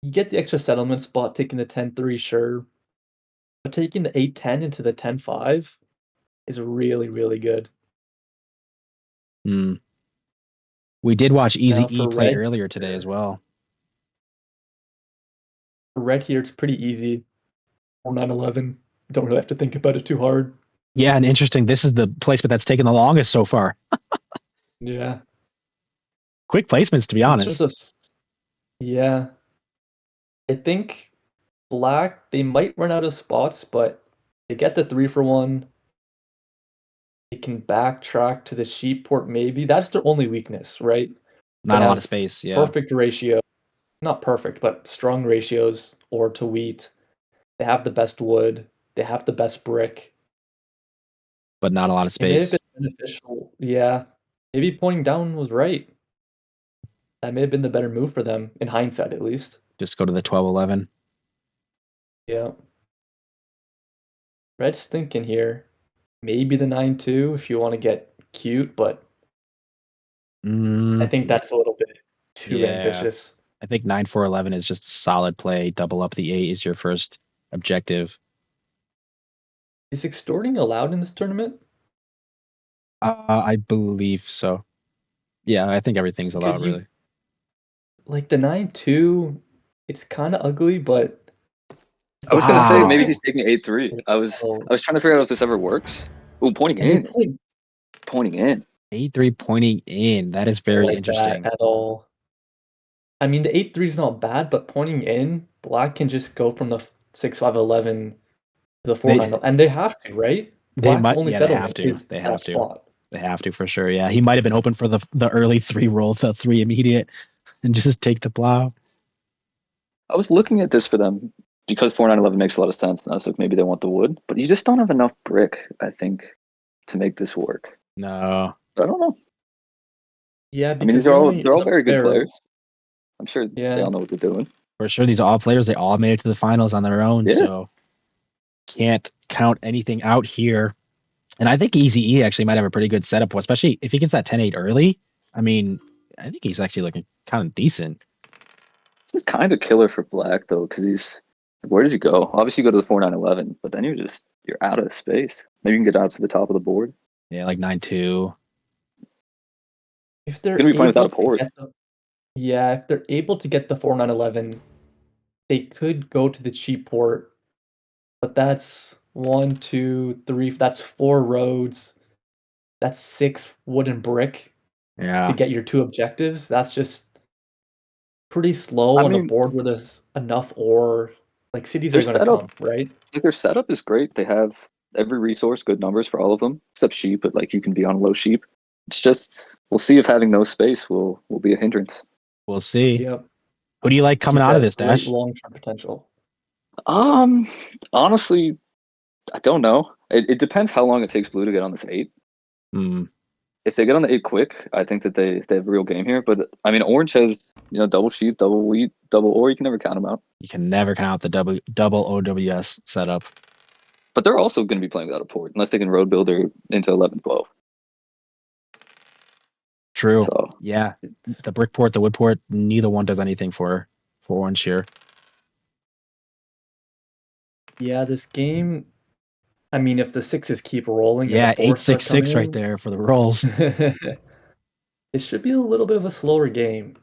You get the extra settlement spot taking the 10-3, sure. But taking the 8-10 into the 10-5 is really, really good. Hmm. We did watch Easy Now E for play red earlier today as well. For red here, it's pretty easy. 4-9-11. Don't really have to think about it too hard. Yeah, and interesting. This is the placement that's taken the longest so far. Yeah. Quick placements, to be In honest. terms of- yeah. I think black, they might run out of spots, but they get the 3-for-1. They can backtrack to the sheep port, maybe. That's their only weakness, right? Not a lot have of space. Yeah, Perfect ratio. Not perfect, but strong ratios ore to wheat. They have the best wood. They have the best brick. but not a lot of It may have space. been beneficial. Yeah. Maybe pointing down was right. That may have been the better move for them, in hindsight at least. Just go to the 12-11. Yeah. Red's thinking here. Maybe the 9-2 if you want to get cute, but I think that's a little bit too Yeah. ambitious. I think 9-4-11 is just solid play. Double up the 8 is your first objective. Is extorting allowed in this tournament? I believe so. Yeah, I think everything's allowed, Because you- really. Like the 9-2, it's kind of ugly, but I was gonna say maybe Wow. he's taking 8-3. I was Oh. trying to figure out if this ever works. Ooh, pointing And in. you're playing Pointing in. 8-3 pointing in. That is very like interesting. that at all. I mean, the 8-3 is not bad, but pointing in, black can just go from the 6-5-11 to the 4-9, and they have to, right? They Black's might. only Yeah, they settlement have to. is They that have to. spot. They have to for sure. Yeah, he might have been hoping for the early 3 roll to 3 immediate, and just take the plow. I was looking at this for them because 4-9-11 makes a lot of sense, and I was like, maybe they want the wood, but you just don't have enough brick, I think, to make this work. No. I don't know. Yeah, I mean, because they're all the very good fair. players. I'm sure they Yeah. all know what they're doing. For sure, these are all players. They all made it to the finals on their own, Yeah. so can't count anything out here. And I think Easy E actually might have a pretty good setup, especially if he gets that 10-8 early. I mean, I think he's actually looking kind of decent. He's kind of killer for Black though, because where does he go? Obviously, you go to the 4-9-11, but then you're out of space. Maybe you can get out to the top of the board. Yeah, like 9-2. If they're Gonna be playing able without a port. to get if they're able to get the 4-9-11, they could go to the cheap port, but that's 1, 2, 3. That's 4 roads. That's 6 wooden brick Yeah. to get your 2 objectives. That's just pretty slow I on a mean, board where there's enough ore. Like cities their are going to setup- come, right? Like their setup is great. They have every resource, good numbers for all of them, except sheep. But like you can be on low sheep. It's just we'll see if having no space will be a hindrance. We'll see. Yep. Who do you like coming out of this, Great Dash? long-term potential. Honestly, I don't know. It depends how long it takes Blue to get on this 8. Hmm. If they get on the 8 quick, I think that they have a real game here. But I mean, Orange has double sheep, double wheat, double ore. You can never count them out. You can never count out the double OWS setup. But they're also going to be playing without a port unless they can road builder into 11-12. True. So Yeah, the brick port, the wood port, neither one does anything for Orange here. Yeah, this game. I mean, if the 6s keep rolling, and Yeah, the 4s start 8-6-6 right coming there for the rolls. in, it should be a little bit of a slower game,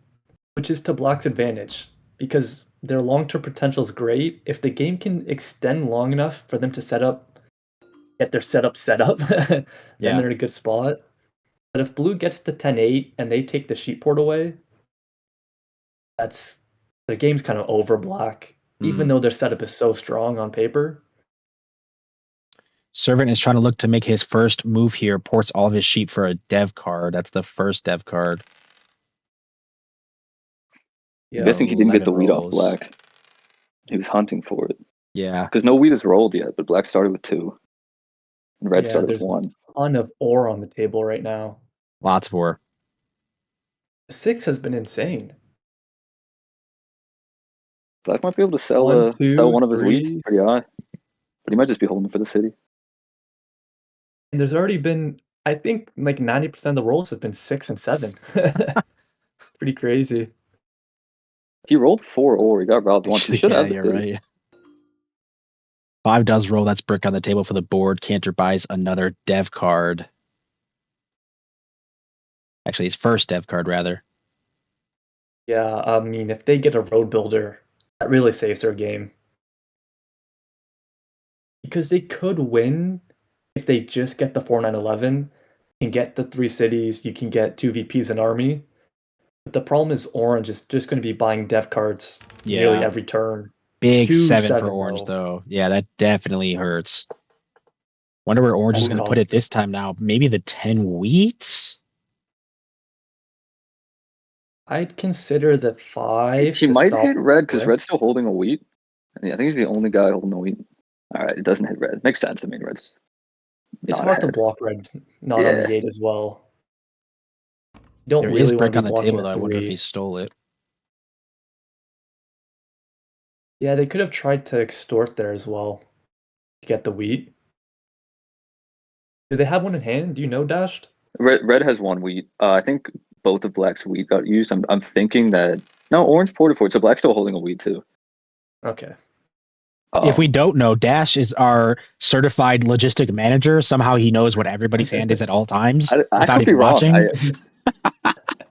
which is to Black's advantage because their long-term potential is great. If the game can extend long enough for them to get their setup set up, then Yeah. they're in a good spot. But if Blue gets the 10-8 and they take the sheep port away, the game's kind of over Black, even though their setup is so strong on paper. Servant is trying to look to make his first move here, ports all of his sheep for a dev card. That's the first dev card. Yeah, I'm guessing he didn't get the 11 wheat off rolls. Black. He was hunting for it. Yeah. Because no wheat is rolled yet, but Black started with 2. And Red started with there's 1. a ton of ore on the table right now. Lots of ore. The 6 has been insane. Black might be able to sell 1, 2, sell one of his 3. wheats pretty high. But he might just be holding for the city. And there's already been, I think, like 90% of the rolls have been 6 and 7. Pretty crazy. He rolled 4 ore. He got robbed once. He should Yeah, have the you're city. right. 5 does roll. That's brick on the table for the board. Cantor buys another dev card. Actually, his first dev card, rather. Yeah, I mean, if they get a road builder, that really saves their game. Because they could win if they just get the 4-9-11, can get the 3 cities, you can get 2 VPs and army. But the problem is Orange is just going to be buying dev cards nearly every turn. Big 7 for 2-7 Orange, though. Yeah, that definitely hurts. Wonder where Orange is going to put it this time now. Maybe the 10 wheat? I'd consider the 5. He to might stop hit Red because Brick. Red's still holding a wheat. I think he's the only guy holding a wheat. All right, it doesn't hit Red. Makes sense. I mean, Red's It's not hard to ahead. block Red not on the 8 as well. You don't There really is want brick to on be the blocking table, a though. I wonder if 3. he stole it. Yeah, they could have tried to extort there as well to get the wheat. Do they have one in hand? Do you know, Dashed? Red has 1 wheat. I think both of Black's wheat got used. I'm thinking that no, Orange ported for it, so Black's still holding a wheat too. Okay. If we don't know, Dash is our certified logistic manager. Somehow he knows what everybody's hand is at all times I without could be even wrong. watching.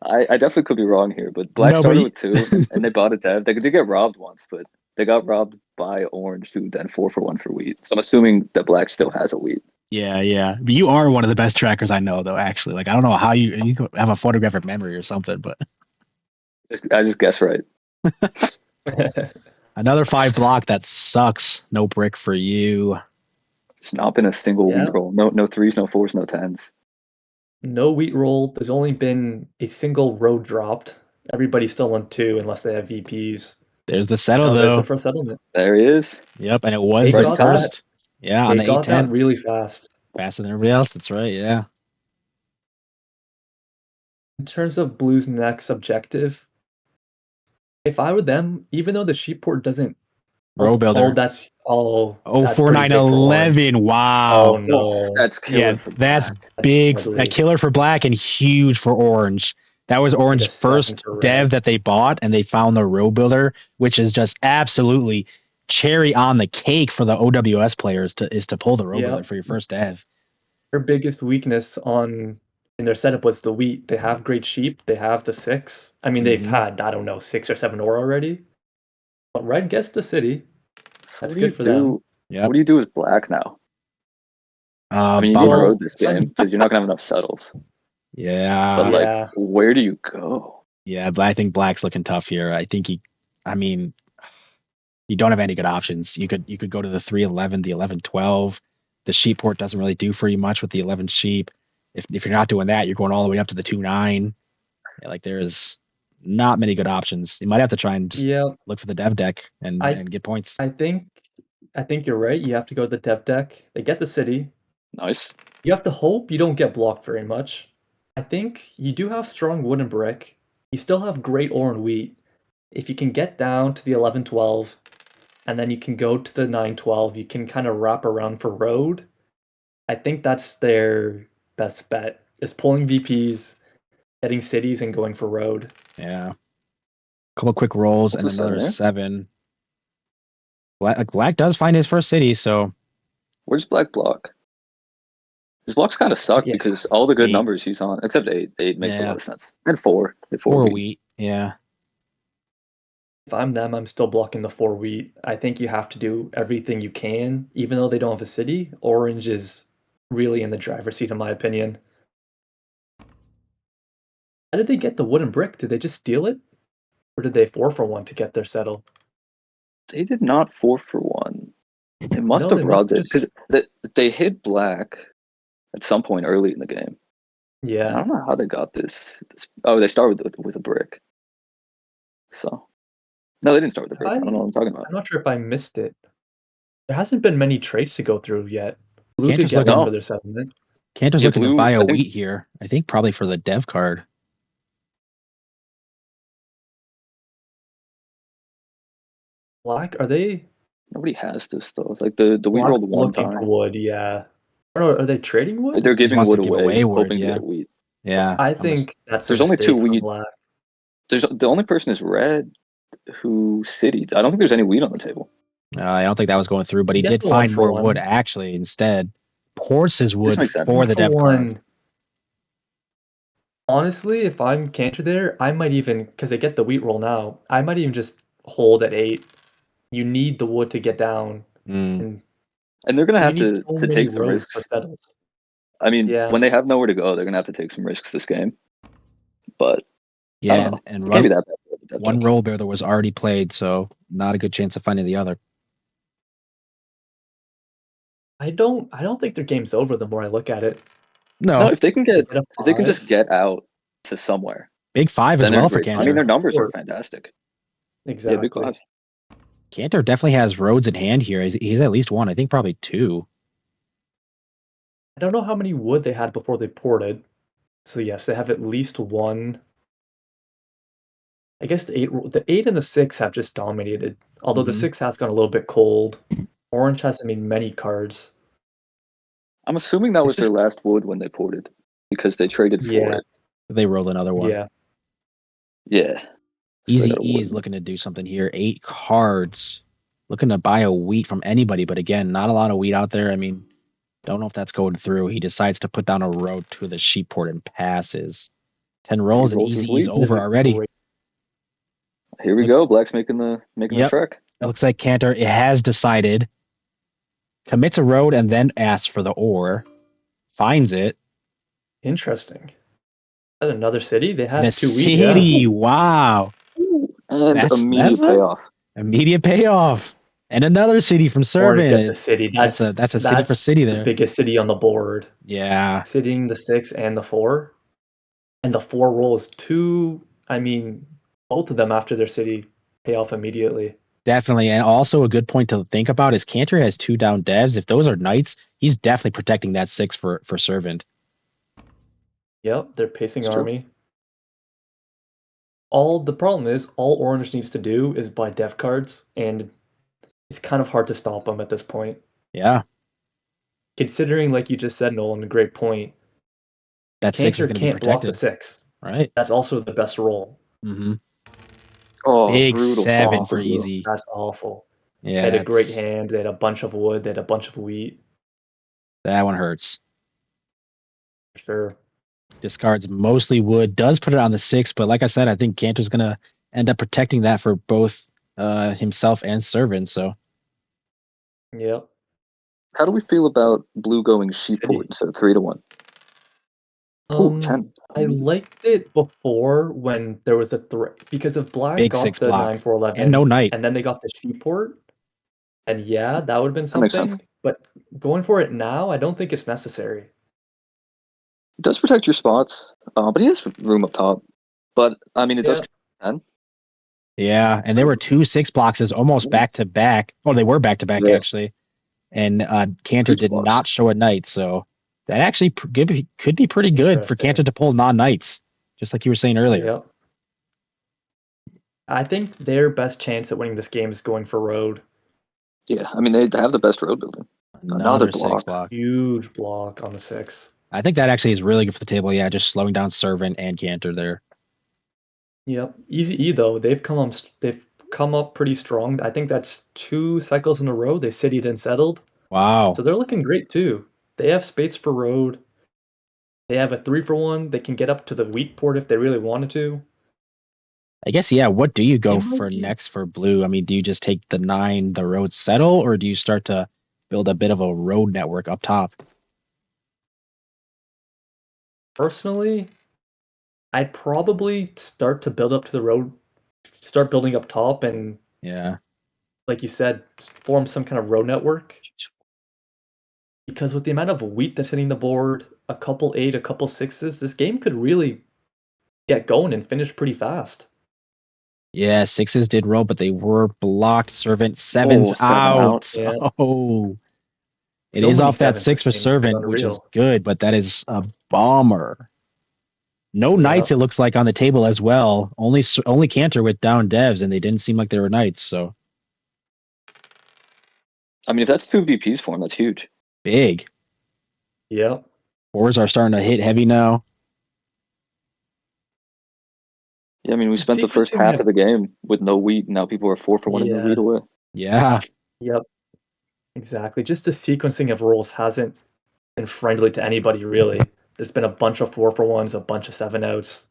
I definitely could be wrong here, but Black started with 2, and they bought a dev. They did get robbed once, but they got robbed by Orange, who then 4 for 1 for wheat. So I'm assuming that Black still has a wheat. Yeah. But you are one of the best trackers I know, though, actually. Like, I don't know how you have a photographic memory or something, but I just guess right. another 5 block, that sucks. No brick for you. It's not been a single Yeah. wheat roll. No 3s, no 4s, no 10s. No wheat roll. There's only been a single road dropped. Everybody's still on 2 unless they have VPs. There's the settle, There's though. the first settlement. There he is. Yep, and it was They the got first. that. Yeah, on They the got that 8-10. really fast. Faster than everybody else. That's right, yeah. In terms of Blue's next objective, if I were them, even though the sheep port doesn't. Row builder. That's Oh, pretty big for Orange. 4911. Wow. Oh no. That's killer Yeah, for that's black. big. ugly. A killer for black and huge for orange. That was Orange's a 7 first for red. dev that they bought, and they found the row builder, which is just absolutely cherry on the cake for the OWS players is to pull the row Yep. builder for your first dev. Their biggest weakness in their setup was the wheat. They have great sheep. They have the 6. I mean, they've had, I don't know, 6 or 7 ore already. But red gets the city. So That's what do you good for do? them. Yep. What do you do with black now? I mean, you need to Bummer. road this game because you're not gonna have enough settles. Yeah. But like, Yeah. where do you go? Yeah, but I think black's looking tough here. I think you don't have any good options. You could go to the 311, the 1112. The sheep port doesn't really do for you much with the 11 sheep. If you're not doing that, you're going all the way up to the 29. Yeah, like there's not many good options. You might have to try and just look for the dev deck and get points. I think you're right. You have to go to the dev deck. They get the city. Nice. You have to hope you don't get blocked very much. I think you do have strong wood and brick. You still have great ore and wheat. If you can get down to the 11-12, and then you can go to the 9-12, you can kind of wrap around for road. I think that's their best bet, is pulling VPs, getting cities, and going for road. Yeah. Couple quick rolls and another 7. Black does find his first city, so. Where's black block? His blocks kind of suck because all the good numbers he's on, except 8. 8 makes a lot of sense. And 4. 4 wheat. Yeah. If I'm them, I'm still blocking the 4 wheat. I think you have to do everything you can, even though they don't have a city. Orange is really in the driver's seat, in my opinion. How did they get the wooden brick? Did they just steal it? Or did they 4 for 1 to get their settle? They did not 4 for 1. They must have robbed it because they hit black at some point early in the game. Yeah. I don't know how they got this. Oh, they started with a brick. So. No, they didn't start with the brick. I don't know what I'm talking about. I'm not sure if I missed it. There hasn't been many trades to go through yet. Blue Cantor's could get one for their settlement. Cantor's looking to buy a wheat here. I think probably for the dev card. Black, are they? Nobody has this though. Like the wheat rolled one looking time. For wood, yeah. Or are they trading wood? They're giving wood away, wood, hoping to get a wheat. Yeah. I think that's there's only 2 wheat. There's the only person is red who citied. I don't think there's any wheat on the table. I don't think that was going through, but he did find more wood actually instead. Ports his wood for the dev card. Honestly, if I'm Cantor there, I might even, because they get the wheat roll now, I might even just hold at 8. You need the wood to get down. And they're going to have to take some risks. I mean, when they have nowhere to go, they're going to have to take some risks this game. But yeah, and one roll builder was already played, so not a good chance of finding the other. I don't think their game's over the more I look at it. No, if they can just get out to somewhere. Big 5 as well for Cantor. I mean, their numbers are fantastic. Exactly. Yeah, big 5. Cantor definitely has roads in hand here. He's at least 1. I think probably 2. I don't know how many wood they had before they ported. So yes, they have at least 1. I guess the 8 and the 6 have just dominated. Although the 6 has gone a little bit cold. Orange hasn't made many cards. I'm assuming that was their last wood when they ported because they traded for it. They rolled another one. Yeah. Yeah. Easy E is looking to do something here. 8 cards. Looking to buy a wheat from anybody, but again, not a lot of wheat out there. I mean, don't know if that's going through. He decides to put down a road to the sheep port and passes. 10 rolls and Easy E's over already. Here we go. Black's making the trek. It looks like Cantor has decided. Commits a road and then asks for the ore. Finds it. Interesting. That's another city? They have 2 city, wheat. Wow. And immediate payoff. Immediate payoff. And another city from Servant. That's a city. That's a city for city there. The biggest city on the board. Yeah. Sitting the 6 and the 4. And the 4 rolls 2. I mean, both of them after their city pay off immediately. Definitely. And also a good point to think about is Cantor has 2 down devs. If those are knights, he's definitely protecting that 6 for Servant. Yep, they're pacing army. all the problem is all Orange needs to do is buy dev cards, and it's kind of hard to stop them at this point. Yeah, Considering, like you just said, Nolan, a great point. that 6 is Cantor going to be can't block the protected, 6. right? That's also the best roll. Mm-hmm. Oh, Big brutal 7 off for of you. easy. That's awful. Yeah, They had a great that's hand. They had a bunch of wood. They had a bunch of wheat. that one hurts. For sure. Discards mostly wood, does put it on the 6, but like I said, I think Cantor's going to end up protecting that for both himself and Servant. So Yep. How do we feel about blue going sheep City. port to 3-1? Ooh, 10. I liked it before when there was a threat because if Black big got 6 the block 9-4-11 and no knight. and then they got the sheep port, and yeah, that would have been That makes sense. something. But going for it now, I don't think it's necessary. It does protect your spots, but he has room up top. But, I mean, it does Yeah. 10. Yeah, and there were 2 6 boxes almost back to back. Oh, they were back to back Yeah. actually. And Cantor Huge did blocks. not show a knight, so that actually could be pretty good for Interesting. Cantor to pull non-knights, just like you were saying earlier. Yep. I think their best chance at winning this game is going for road. Yeah, I mean, they have the best road building. Another 6 block. block. Huge block on the 6. I think that actually is really good for the table. Yeah, just slowing down Servant and Cantor there. Yep. Easy E though, they've come up pretty strong. I think that's 2 cycles in a row they citied and settled. Wow. So they're looking great too. They have space for road. They have a 3-for-1. They can get up to the wheat port if they really wanted to. I guess, yeah, what do you go It might for be- next for blue? I mean, do you just take the 9, the road settle, or do you start to build a bit of a road network up top? Personally, I'd probably start to build up to the road, start building up top, and Yeah. like you said, form some kind of road network. Because with the amount of wheat that's hitting the board, a couple 8, a couple 6s, this game could really get going and finish pretty fast. Yeah, 6s did roll, but they were blocked. Servant 7's 7 out. out. Yeah. Oh. It So is many off that 7s 6 for this game, it's Servant, which is unreal. good, but that is a bomber. No knights, it looks like, on the table as well. Only Cantor with down devs, and they didn't seem like they were knights, so I mean, if that's 2 VPs for him, that's huge. big. Yep. Fours are starting to hit heavy now. Yeah, I mean, we spent the first Sequencing half of- of the game with no wheat, and now people are 4-for-1 and Yeah. move wheat away. Yeah. Yep. Exactly. Just the sequencing of rolls hasn't been friendly to anybody really. There's been a bunch of 4-for-1s, a bunch of 7-outs.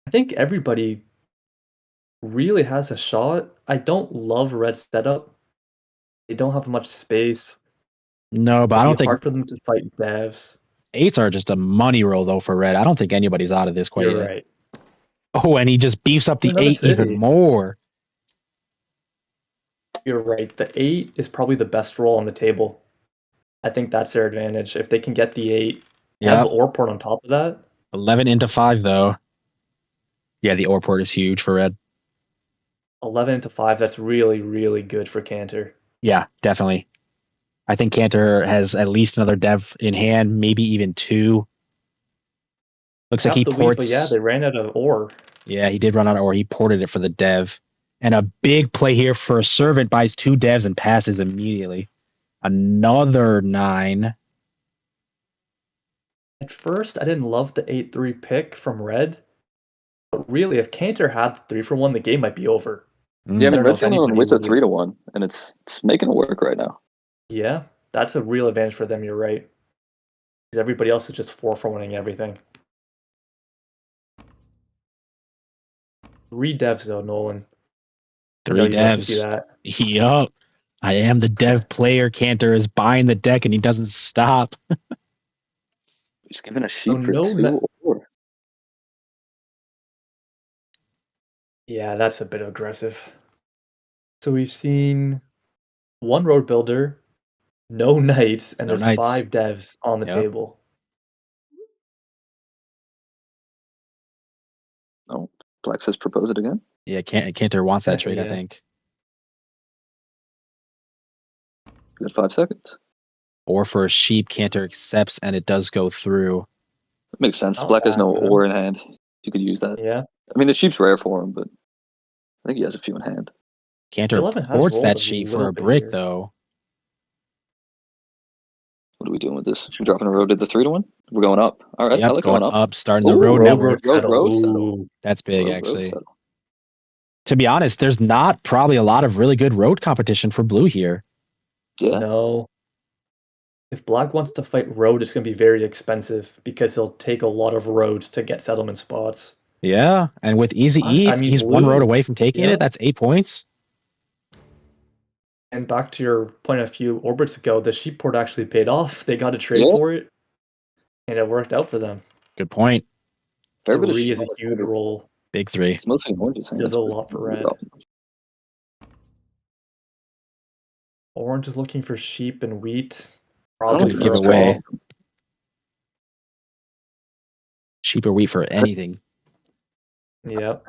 I think everybody really has a shot. I don't love red setup. They don't have much space. No, but I It'd don't be think hard for them to fight devs. 8s are just a money roll, though, for red. I don't think anybody's out of this quite You're yet. right. Oh, and he just beefs up the Another 8 even city. more. You're right. The 8 is probably the best roll on the table. I think that's their advantage. If they can get the 8, have Yeah. the ore port on top of that. 11 into 5, though. Yeah, the ore port is huge for red. 11 into 5, that's really, really good for Cantor. Yeah, definitely. I think Cantor has at least another dev in hand, maybe even 2. Looks like Half he the wheat, ports. but yeah, they ran out of ore. Yeah, he did run out of ore. He ported it for the dev. And a big play here for a Servant, buys 2 devs and passes immediately. Another 9. At first, I didn't love the 8-3 pick from red. But really, if Cantor had the 3-for-1, the game might be over. Yeah, I Mm. mean, don't know Red's if the only one anybody with a would- 3-1, and it's making it work right now. Yeah, that's a real advantage for them, you're right. Because everybody else is just 4-for-1ing everything. 3 devs, though, Nolan. I 3 know you'd love to see devs. that. Yup. I am the dev player. Cantor is buying the deck and he doesn't stop. Just giving a sheep for no 2 ore. Yeah, that's a bit aggressive. So we've seen 1 road builder, no knights, and No there's knights. 5 devs on the Yep. table. Oh, Black says propose it again. Yeah, Cantor wants that trade, I Yeah. think. You got 5 seconds. Or for a sheep, Cantor accepts and it does go through. That makes sense. Not Black has bad, no man. ore in hand. You could use that. Yeah. I mean, the sheep's rare for him, but I think he has a few in hand. Cantor 11 has ports rolled that a sheep for little a bit brick, here. though. What are we doing with this? We dropping a road to the 3-1? We're going up. All right, I Yep, like going going up. up, starting the Ooh, road network. road settle. Ooh. That's big, Road actually. settle. To be honest, there's not probably a lot of really good road competition for blue here. Yeah. No. If Black wants to fight road, it's going to be very expensive because he'll take a lot of roads to get settlement spots. Yeah, and with Easy E, I if mean, he's one blue, road away from taking yeah. it. That's 8 points. And back to your point a few orbits ago, the sheep port actually paid off. They got a trade Yeah. for it, and it worked out for them. Good point. Fair bit of 3 sheep. is a huge roll. Big 3. It's mostly in orange's hand. Does a lot for red. Orange is looking for sheep and wheat. Probably Gonna for give a away wall. sheep or wheat for anything. Yep.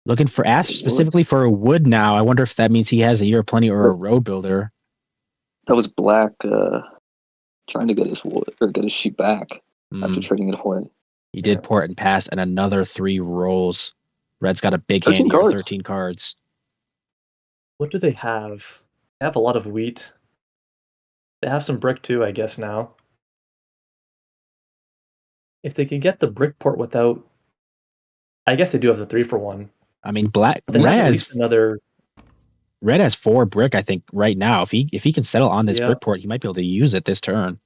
Looking for ask specifically for a wood now. I wonder if that means he has a year of plenty or a road builder. That was Black trying to get his wood or get his sheep back after trading it away. He did port and pass and another 3 rolls. Red's got a big 13 hand here, cards. 13 cards. What do they have? They have a lot of wheat. They have some brick too, I guess, now. If they can get the brick port without... I guess they do have the 3-for-1. I mean, But they have at least another... Red has 4 brick, I think, right now. If he can settle on this Yeah. brick port, he might be able to use it this turn.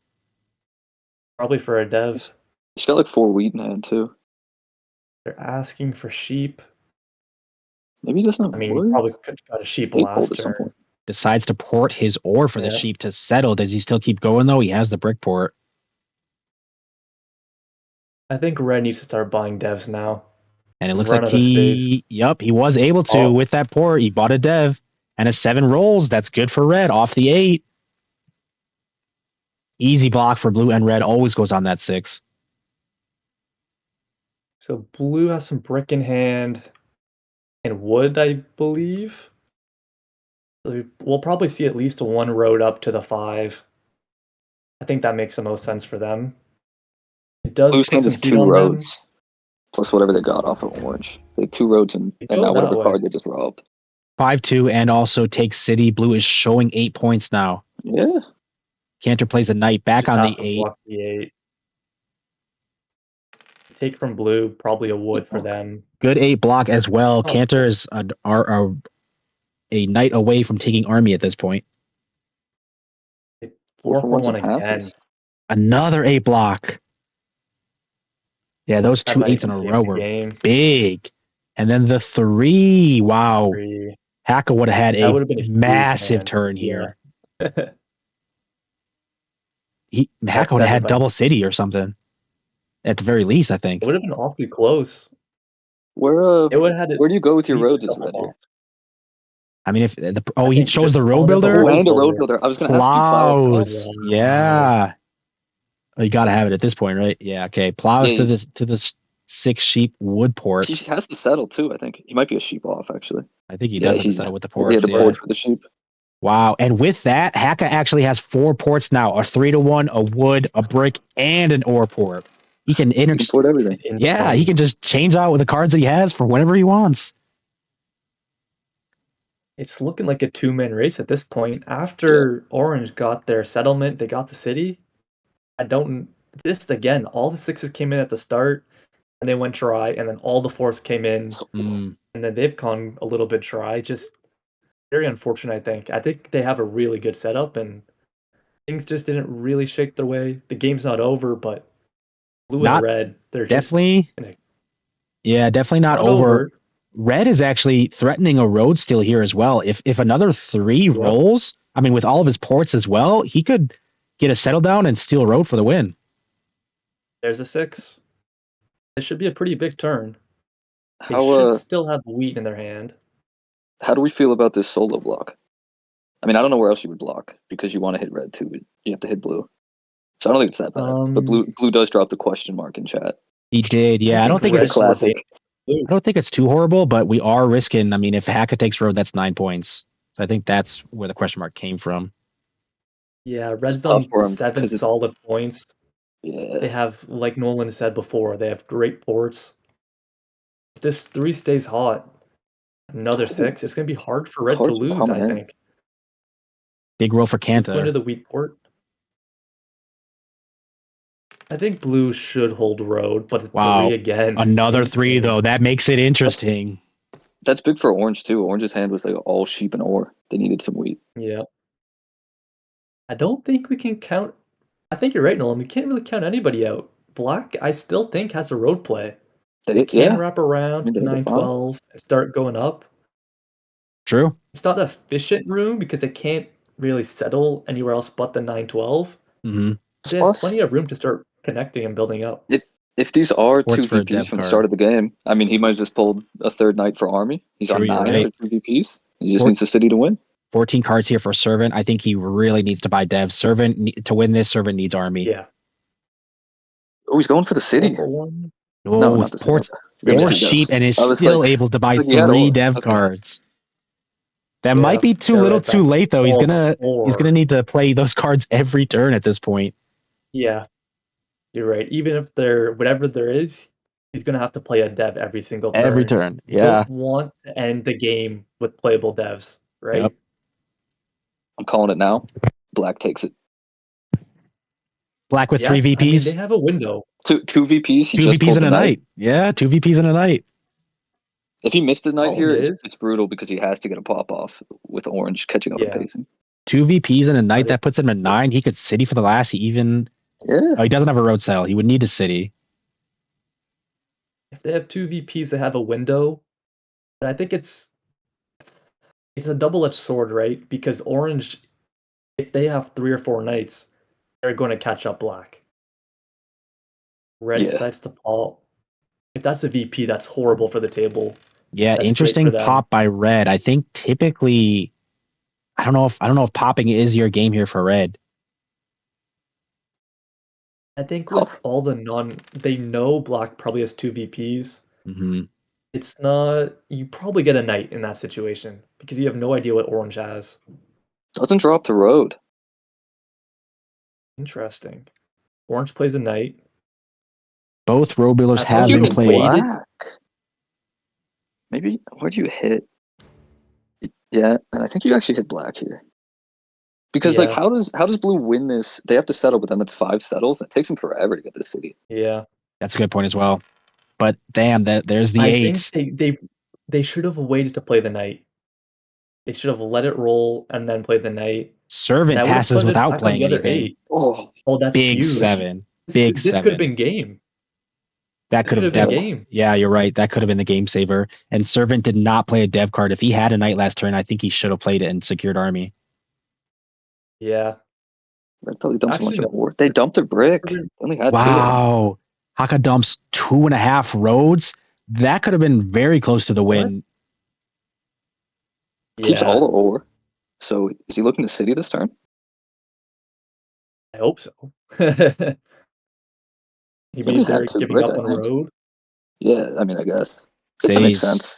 Probably for a dev. He's got like 4 wheat in hand too. They're asking for sheep. Maybe he doesn't have I mean, wood? he probably could got a sheep He last pulled at some turn. point. Decides to port his ore for the Yeah. sheep to settle. Does he still keep going, though? He has the brick port. I think red needs to start buying devs now. And it looks Run like out of space. he was able to Oh. with that port. He bought a dev and a 7 rolls. That's good for red off the 8. Easy block for blue, and red always goes on that 6. So blue has some brick in hand and wood, I believe. So we'll probably see at least 1 road up to the 5. I think that makes the most sense for them. It does Blue's put hand some is heat 2 on roads plus whatever they got off of orange. They have 2 roads and go now that whatever way. card they just robbed. 5-2 and also takes city. Blue is showing 8 points now. Yeah. Cantor plays a knight back Just on have the to 8. block the 8. Take from blue, probably a wood for them. Good 8 block as well. Oh. Cantor is a knight away from taking army at this point. 4-for-1 again. passes. Another 8 block. Yeah, those That 2 might 8s in a save row the were game. big. And then the 3. Wow. 3. Haka would have had That a would have been a huge massive hand. turn Yeah. here. Haka would have had double city or something. At the very least, I think. It would have been awfully close. Where It would have had do you go with your at least roads a as couple red here? blocks. I mean, if I he think shows just the road one as a builder. road And a road builder. builder. I was gonna ask, do you plow up top? Plows. Yeah. Oh, you gotta have it at this point, right? Yeah, okay. Plows Yeah, to this 6 sheep wood port. He has to settle too, I think. He might be a sheep off, actually. I think he Yeah, does have to he- settle with the He had ports. the Yeah. port for the sheep. Wow. And with that, Haka actually has 4 ports now. A 3-1, a wood, a brick, and an ore port. He can He can port everything. Yeah, he can just change out with the cards that he has for whenever he wants. It's looking like a 2-man race at this point. After Orange got their settlement, they got the city. Just again, all the 6s came in at the start, and they went dry, and then all the 4s came in, and then they've gone a little bit dry. Just very unfortunate, I think. I think they have a really good setup, and things just didn't really shake their way. The game's not over, but blue and red, they're definitely. Yeah, definitely not over. Red is actually threatening a road steal here as well. If another 3 rolls, I mean, with all of his ports as well, he could get a settle down and steal a road for the win. There's a 6. It should be a pretty big turn. They How should still have wheat in their hand. how do we feel about this solo block? I mean, I don't know where else you would block because you want to hit red too, but you have to hit blue. So I don't think it's that bad. But blue does drop the question mark in chat. He did, yeah. I don't think it's classic. I don't think it's too horrible, but we are risking. I mean, if Haka takes road, that's 9 points. So I think that's where the question mark came from. Yeah, red's on 7 solid points. Yeah. They have, like Nolan said before, they have great ports. If this 3 stays hot, another 6, it's going to be hard for Red to Cards are lose, coming I in. think. Big roll for Who's going to Canta. the weak port? I think Blue should hold road, but the Wow. 3 again. Another 3, insane. though. That makes it interesting. That's big for Orange too. Orange's hand was like all sheep and ore. They needed some wheat. Yeah. I don't think we can count. I think you're right, Nolan. We can't really count anybody out. Black, I still think, has a road play. They can Yeah. wrap around I mean, to they're fine. 9-12 and start going up. True. It's not an efficient room because they can't really settle anywhere else but the 9-12. Mm-hmm. They have Plus, plenty of room to start connecting and building up. if these are Ports 2 for a VPs dev from the card. start of the game, I mean, he might have just pulled a third night for Army. He's True, on you're 9 right. for 2 VPs. He just Four- needs the city to win. 14 cards here for Servant. I think he really needs to buy Dev. To win this, Servant needs Army. Yeah. Oh, he's going for the city. 4-1. Oh, No, not the city. Ports Game's 4 too sheep devs. and is I was still like- able to buy I was like, yeah, 3 no, Dev okay. cards. That Yeah, might be too they're little right too back. late, though. He's gonna 4. need to play those cards every turn at this point. Yeah. You're right. Even if whatever there is, he's gonna have to play a dev every single turn. Every turn. You Yeah. don't want to end the game with playable devs, right? Yep. I'm calling it now. Black takes it. Black with Yes, 3 I mean, VPs. they have a window. Two VPs. He 2 just VPs pulled in the a night. Yeah, 2 VPs in a night. If he missed a night Problem here, is- it's brutal because he has to get a pop off with Orange catching up Yeah. and pacing. 2 VPs in a night, But that puts him at 9. He could city for the last. Yeah. Oh, he doesn't have a road cell. He would need a city. If they have 2 VPs that have a window, then I think it's a double-edged sword, right? Because Orange, if they have 3 or 4 knights, they're going to catch up Black. Red Yeah. decides to pop. If that's a VP, that's horrible for the table. Yeah, That's great interesting for them. pop by Red. I think typically, I don't know if popping is your game here for Red. I think with Tough. all they know Black probably has 2 VPs. Mm-hmm. It's not, you probably get a knight in that situation because you have no idea what Orange has. Doesn't drop the road. Interesting. Orange plays a knight. Both road builders I have thought you been had played. waited. Black. Maybe where do you hit? Yeah, and I think you actually hit Black here. Because like Yeah. how does Blue win this? They have to settle, but then it's 5 settles. It takes them forever to get to the city. Yeah. That's a good point as well. But damn, there's the I 8. think they should have waited to play the knight. They should have let it roll and then play the knight. Servant That would've passes put it without back on playing the other anything. 8. Oh, Oh, that's Big huge. 7. This Big could have 7. been game. That This could could have have been definitely. game. Yeah, you're right. That could have been the game saver. And Servant did not play a dev card. If he had a knight last turn, I think he should have played it and secured Army. Yeah. Red probably dumped so much Actually, no. ore. They dumped a brick. They only had 2 of them. Wow. Haka dumps 2.5 roads. That could have been very close to the win. Keeps Yeah. all the ore. So is he looking to city this turn? I hope so. He Maybe only they're had 2 giving brick, up I on think. road. Yeah, I mean, I guess that makes Says, sense.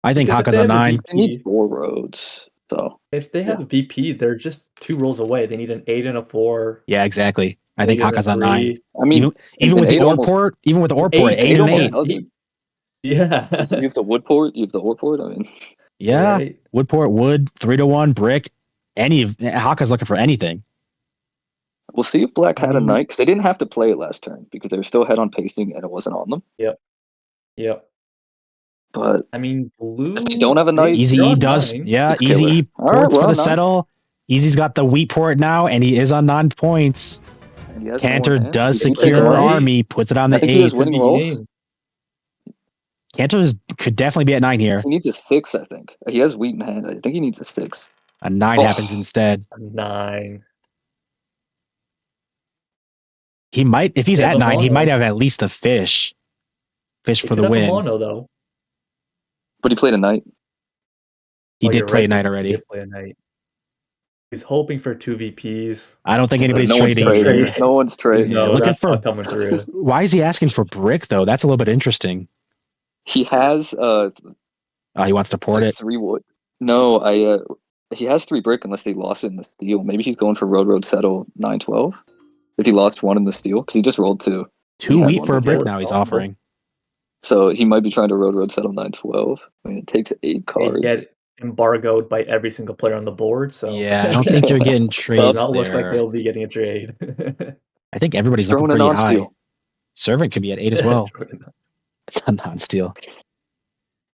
I think Because if Haka's they a have a 9. They need VP, 4 roads, so if they have a VP, they're just 2 rolls away. They need an 8 and a 4. Yeah, exactly. I think maybe Haka's a a 9. 3. I mean, Even an with the 8 ore almost- port, even with the ore port, 8 8 and almost 8. does it. Yeah. You have the wood port, you have the ore port. I mean, Yeah. Right. Wood port, wood, 3-1, brick. Haka's looking for anything. we'll see if Black had a Mm. knight because they didn't have to play it last turn because they were still head on pacing and it wasn't on them. Yep. But I mean, blue. if they don't have a knight, Easy they're E on does. 9. Yeah, It's Easy killer. E All right, ports for well, the 9. settle. Easy's got the wheat port now, and he is on 9 points. and he has more in Cantor hand. does He can take secure a knight. Army, puts it on I the think he has 8. winning Could be rolls. game. Cantor could definitely be at 9 here. He needs a 6, I think. He has wheat in hand. I think he needs a 6. A 9 Oh. happens instead. 9. He might, if he's They have at a 9, he mono. might have at least a fish. Fish They for could the have a win. mono though. But he played a knight. He Oh, did you're play right, a knight he already. did play a knight. He's hoping for 2 VPs. I don't think anybody's No one's trading trading. here. No one's trading. No, looking that's for- not coming through. Why is he asking for brick though? That's a little bit interesting. He has He wants to port like it. 3 wood. No, he has 3 brick unless they lost it in the steel. Maybe he's going for road settle 9-12. If he lost one in the steal, because he just rolled 2. Two He had wheat one for a brick before. now he's Possible. offering. So he might be trying to road settle 9-12. I mean, it takes 8 They cards. get embargoed by every single player on the board, so Yeah, I don't think you're getting does trades not look like there. they'll be getting a trade. I think everybody's looking Throwing a pretty high. non-steal. Servant could be at 8 as well. It's a non-steal.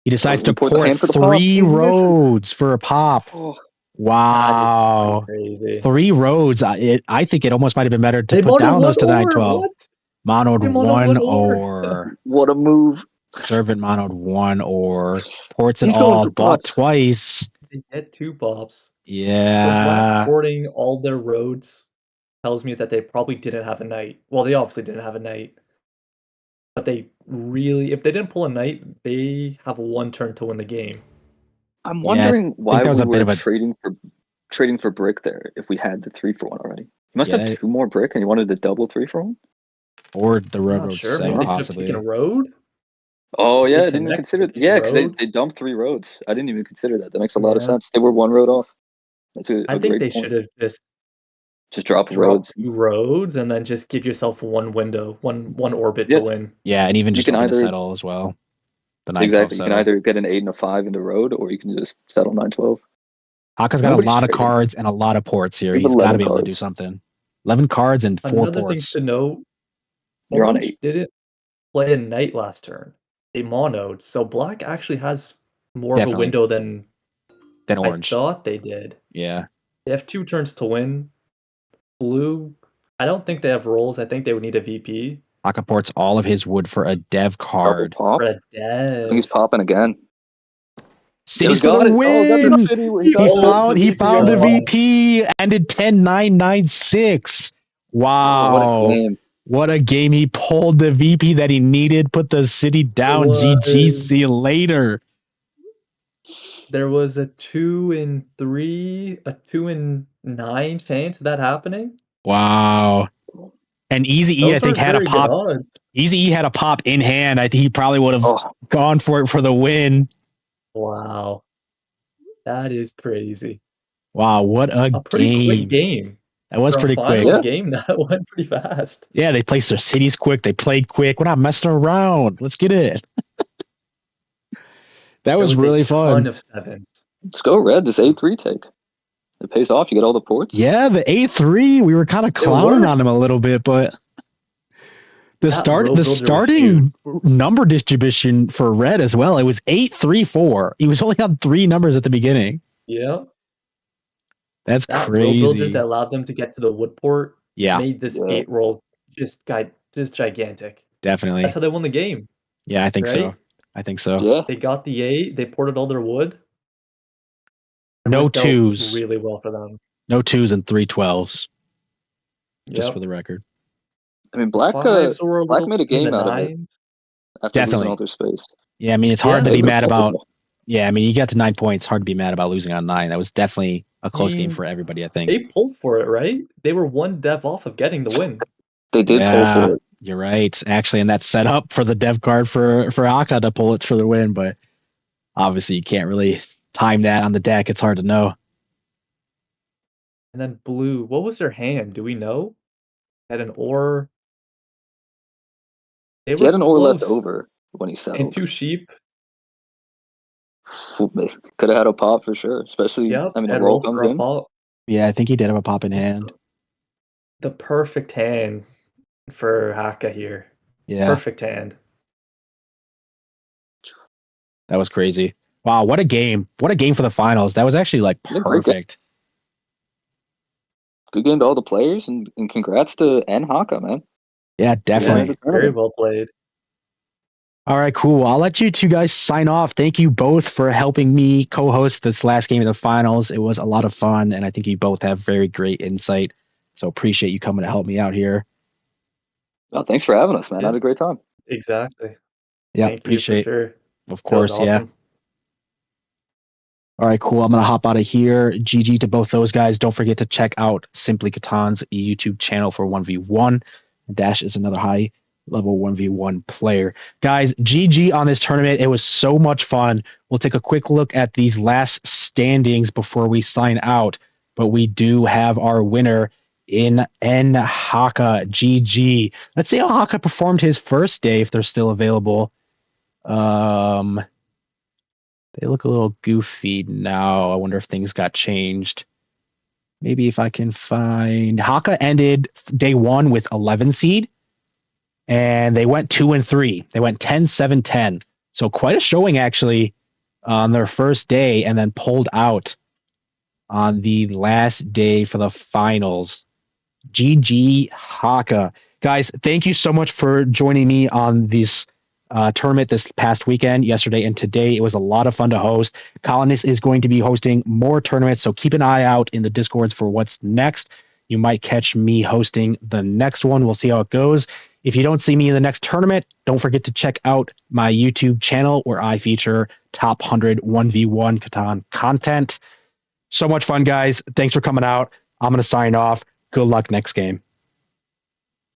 He decides to Report the port hand for the pop. 3 He misses. roads for a pop. Oh, Wow. That is crazy. 3 roads. I think it almost might have been better to They put monoed down those to the one ore, 9-12. what? Monoed They monoed 1 one ore. or what a move. servant monoed 1 or ports it He's going all, for bought pops. twice. They get 2 pops. So Yeah. Black porting all their roads tells me that they probably didn't have a night. Well, they obviously didn't have a night. But they really, if they didn't pull a night, they have 1 turn to win the game. I'm Yeah, wondering why that was we a bit were of a- trading for brick there if we had the 3-for-1 already. He must Yeah. have 2 more brick and he wanted to double 3-for-1. or the I'm railroad not sure. seg, Maybe they could have possibly. taken a road. Oh They yeah, I didn't even connect consider. with Yeah, because road. they dumped 3 roads. I didn't even consider that. That makes a lot of Yeah. sense. They were 1 road off. That's a I think great they point. should have Just drop dropped roads. 2 roads and then just give yourself 1 window, one orbit Yeah. to win. Yeah, and even You just can open a either- settle as well. The 9-12 Exactly. You settle. can either get an 8 and a 5 into road, or you can just settle 9-12. Haka's got Nobody's a lot of trading. cards and a lot of ports here. We have He's got to 11 be able to do cards. something. 11 cards and 4 Another thing ports. to note, You're on Orange 8. didn't play a knight last turn. They monoed, so Black actually has more of a Definitely. window than Then I orange. thought they did. Yeah. They have 2 turns to win. Blue, I don't think they have rolls. I think they would need a VP Haka ports all of his wood for a dev Double card. pop. for a I dev. think he's popping again. Cities Yeah, for we the got it. Oh, we got the win! city. We He got it. found the he VP found the got it. VP, ended 10-9-9-6. Oh, Wow. what a game. What a game. He pulled the VP that he needed, put the city down. GG, was- see you later. There was a 2 in 3, a 2 in 9 chance of that happening. Wow. And Easy E, I Those think, are had a very good pop. odds. Easy E had a pop in hand. I think he probably would have Oh, gone for it for the win. Wow. That is crazy. Wow, what A pretty quick game. game. That was For a pretty quick. finals Yeah. game, that went pretty fast. Yeah, they placed their cities quick. They played quick. We're not messing around. Let's get it. That was really a fun. ton of sevens. let's go red. This 8-3 take. It pays off. You get all the ports. Yeah, the 8-3. We were kind of clowning worked. on him a little bit, but the That road the builder was starting number distribution for red as well. It was 8-3-4. He was only on 3 numbers at the beginning. Yeah. That's That road builder crazy. that allowed them to get to the wood port Yeah, made this Yeah. 8 roll just gigantic. definitely. That's how they won the game. Yeah, I think so. right? I think so. Yeah. They got the 8, they ported all their wood. It No worked out 2s. really well for them. No 2s and 3 12s. Just Yep. for the record. I mean, Black Fives were a Black little made a in the game out of it nines. after Definitely. losing all their space. Yeah, I mean, it's Yeah, hard to they be were mad close as about. well. Yeah, I mean, you got to 9 points. Hard to be mad about losing on 9. That was definitely a close game mean, for everybody, I think. They pulled for it, right? They were 1 dev off of getting the win. They did pull Yeah, for it. you're right. Actually, and that's set up for the dev card for Aka to pull it for the win, but obviously you can't really time that on the deck. It's hard to know. And then blue, what was their hand? Do we know? Had an ore. They He had an ore left close. over when he And settled. 2 sheep. Could have had a pop for sure. Especially, Yep. I mean, the and roll roll comes for a in. pop. Yeah, I think he did have a pop in hand. The perfect hand for Haka here. Yeah, Perfect hand. that was crazy. Wow, what a game. What a game for the finals. That was actually like Yeah, great game. perfect. Good game to all the players, and congrats to N Haka, man. Yeah, definitely. Yeah, the Very tournament. well played. All right, cool. I'll let you two guys sign off. Thank you both for helping me co-host this last game of the finals. It was a lot of fun, and I think you both have very great insight. So appreciate you coming to help me out here. Oh, thanks for having us, man. I Yeah. had a great time. Exactly. Yeah, Thank appreciate you for sure. Of That was course, yeah. awesome. All right, cool. I'm going to hop out of here. GG to both those guys. Don't forget to check out Simply Catan's YouTube channel for 1v1. Dash is another high level 1v1 player. Guys, GG on this tournament. It was so much fun. We'll take a quick look at these last standings before we sign out. But we do have our winner in Haka. GG. Let's see how Haka performed his first day if they're still available. They look a little goofy now. I wonder if things got changed. Maybe if I can find Haka ended day 1 with 11 seed, and they went 2 and 3. They went 10-7-10. So quite a showing actually on their first day, and then pulled out on the last day for the finals. GG Haka. Guys, thank you so much for joining me on this tournament this past weekend, yesterday and today. It was a lot of fun to host. Colonist is going to be hosting more tournaments, so keep an eye out in the Discords for what's next. You might catch me hosting the next one. We'll see how it goes. If you don't see me in the next tournament, don't forget to check out my YouTube channel where I feature top 100 1v1 Catan content. So much fun, guys. Thanks for coming out. I'm going to sign off. Good luck next game.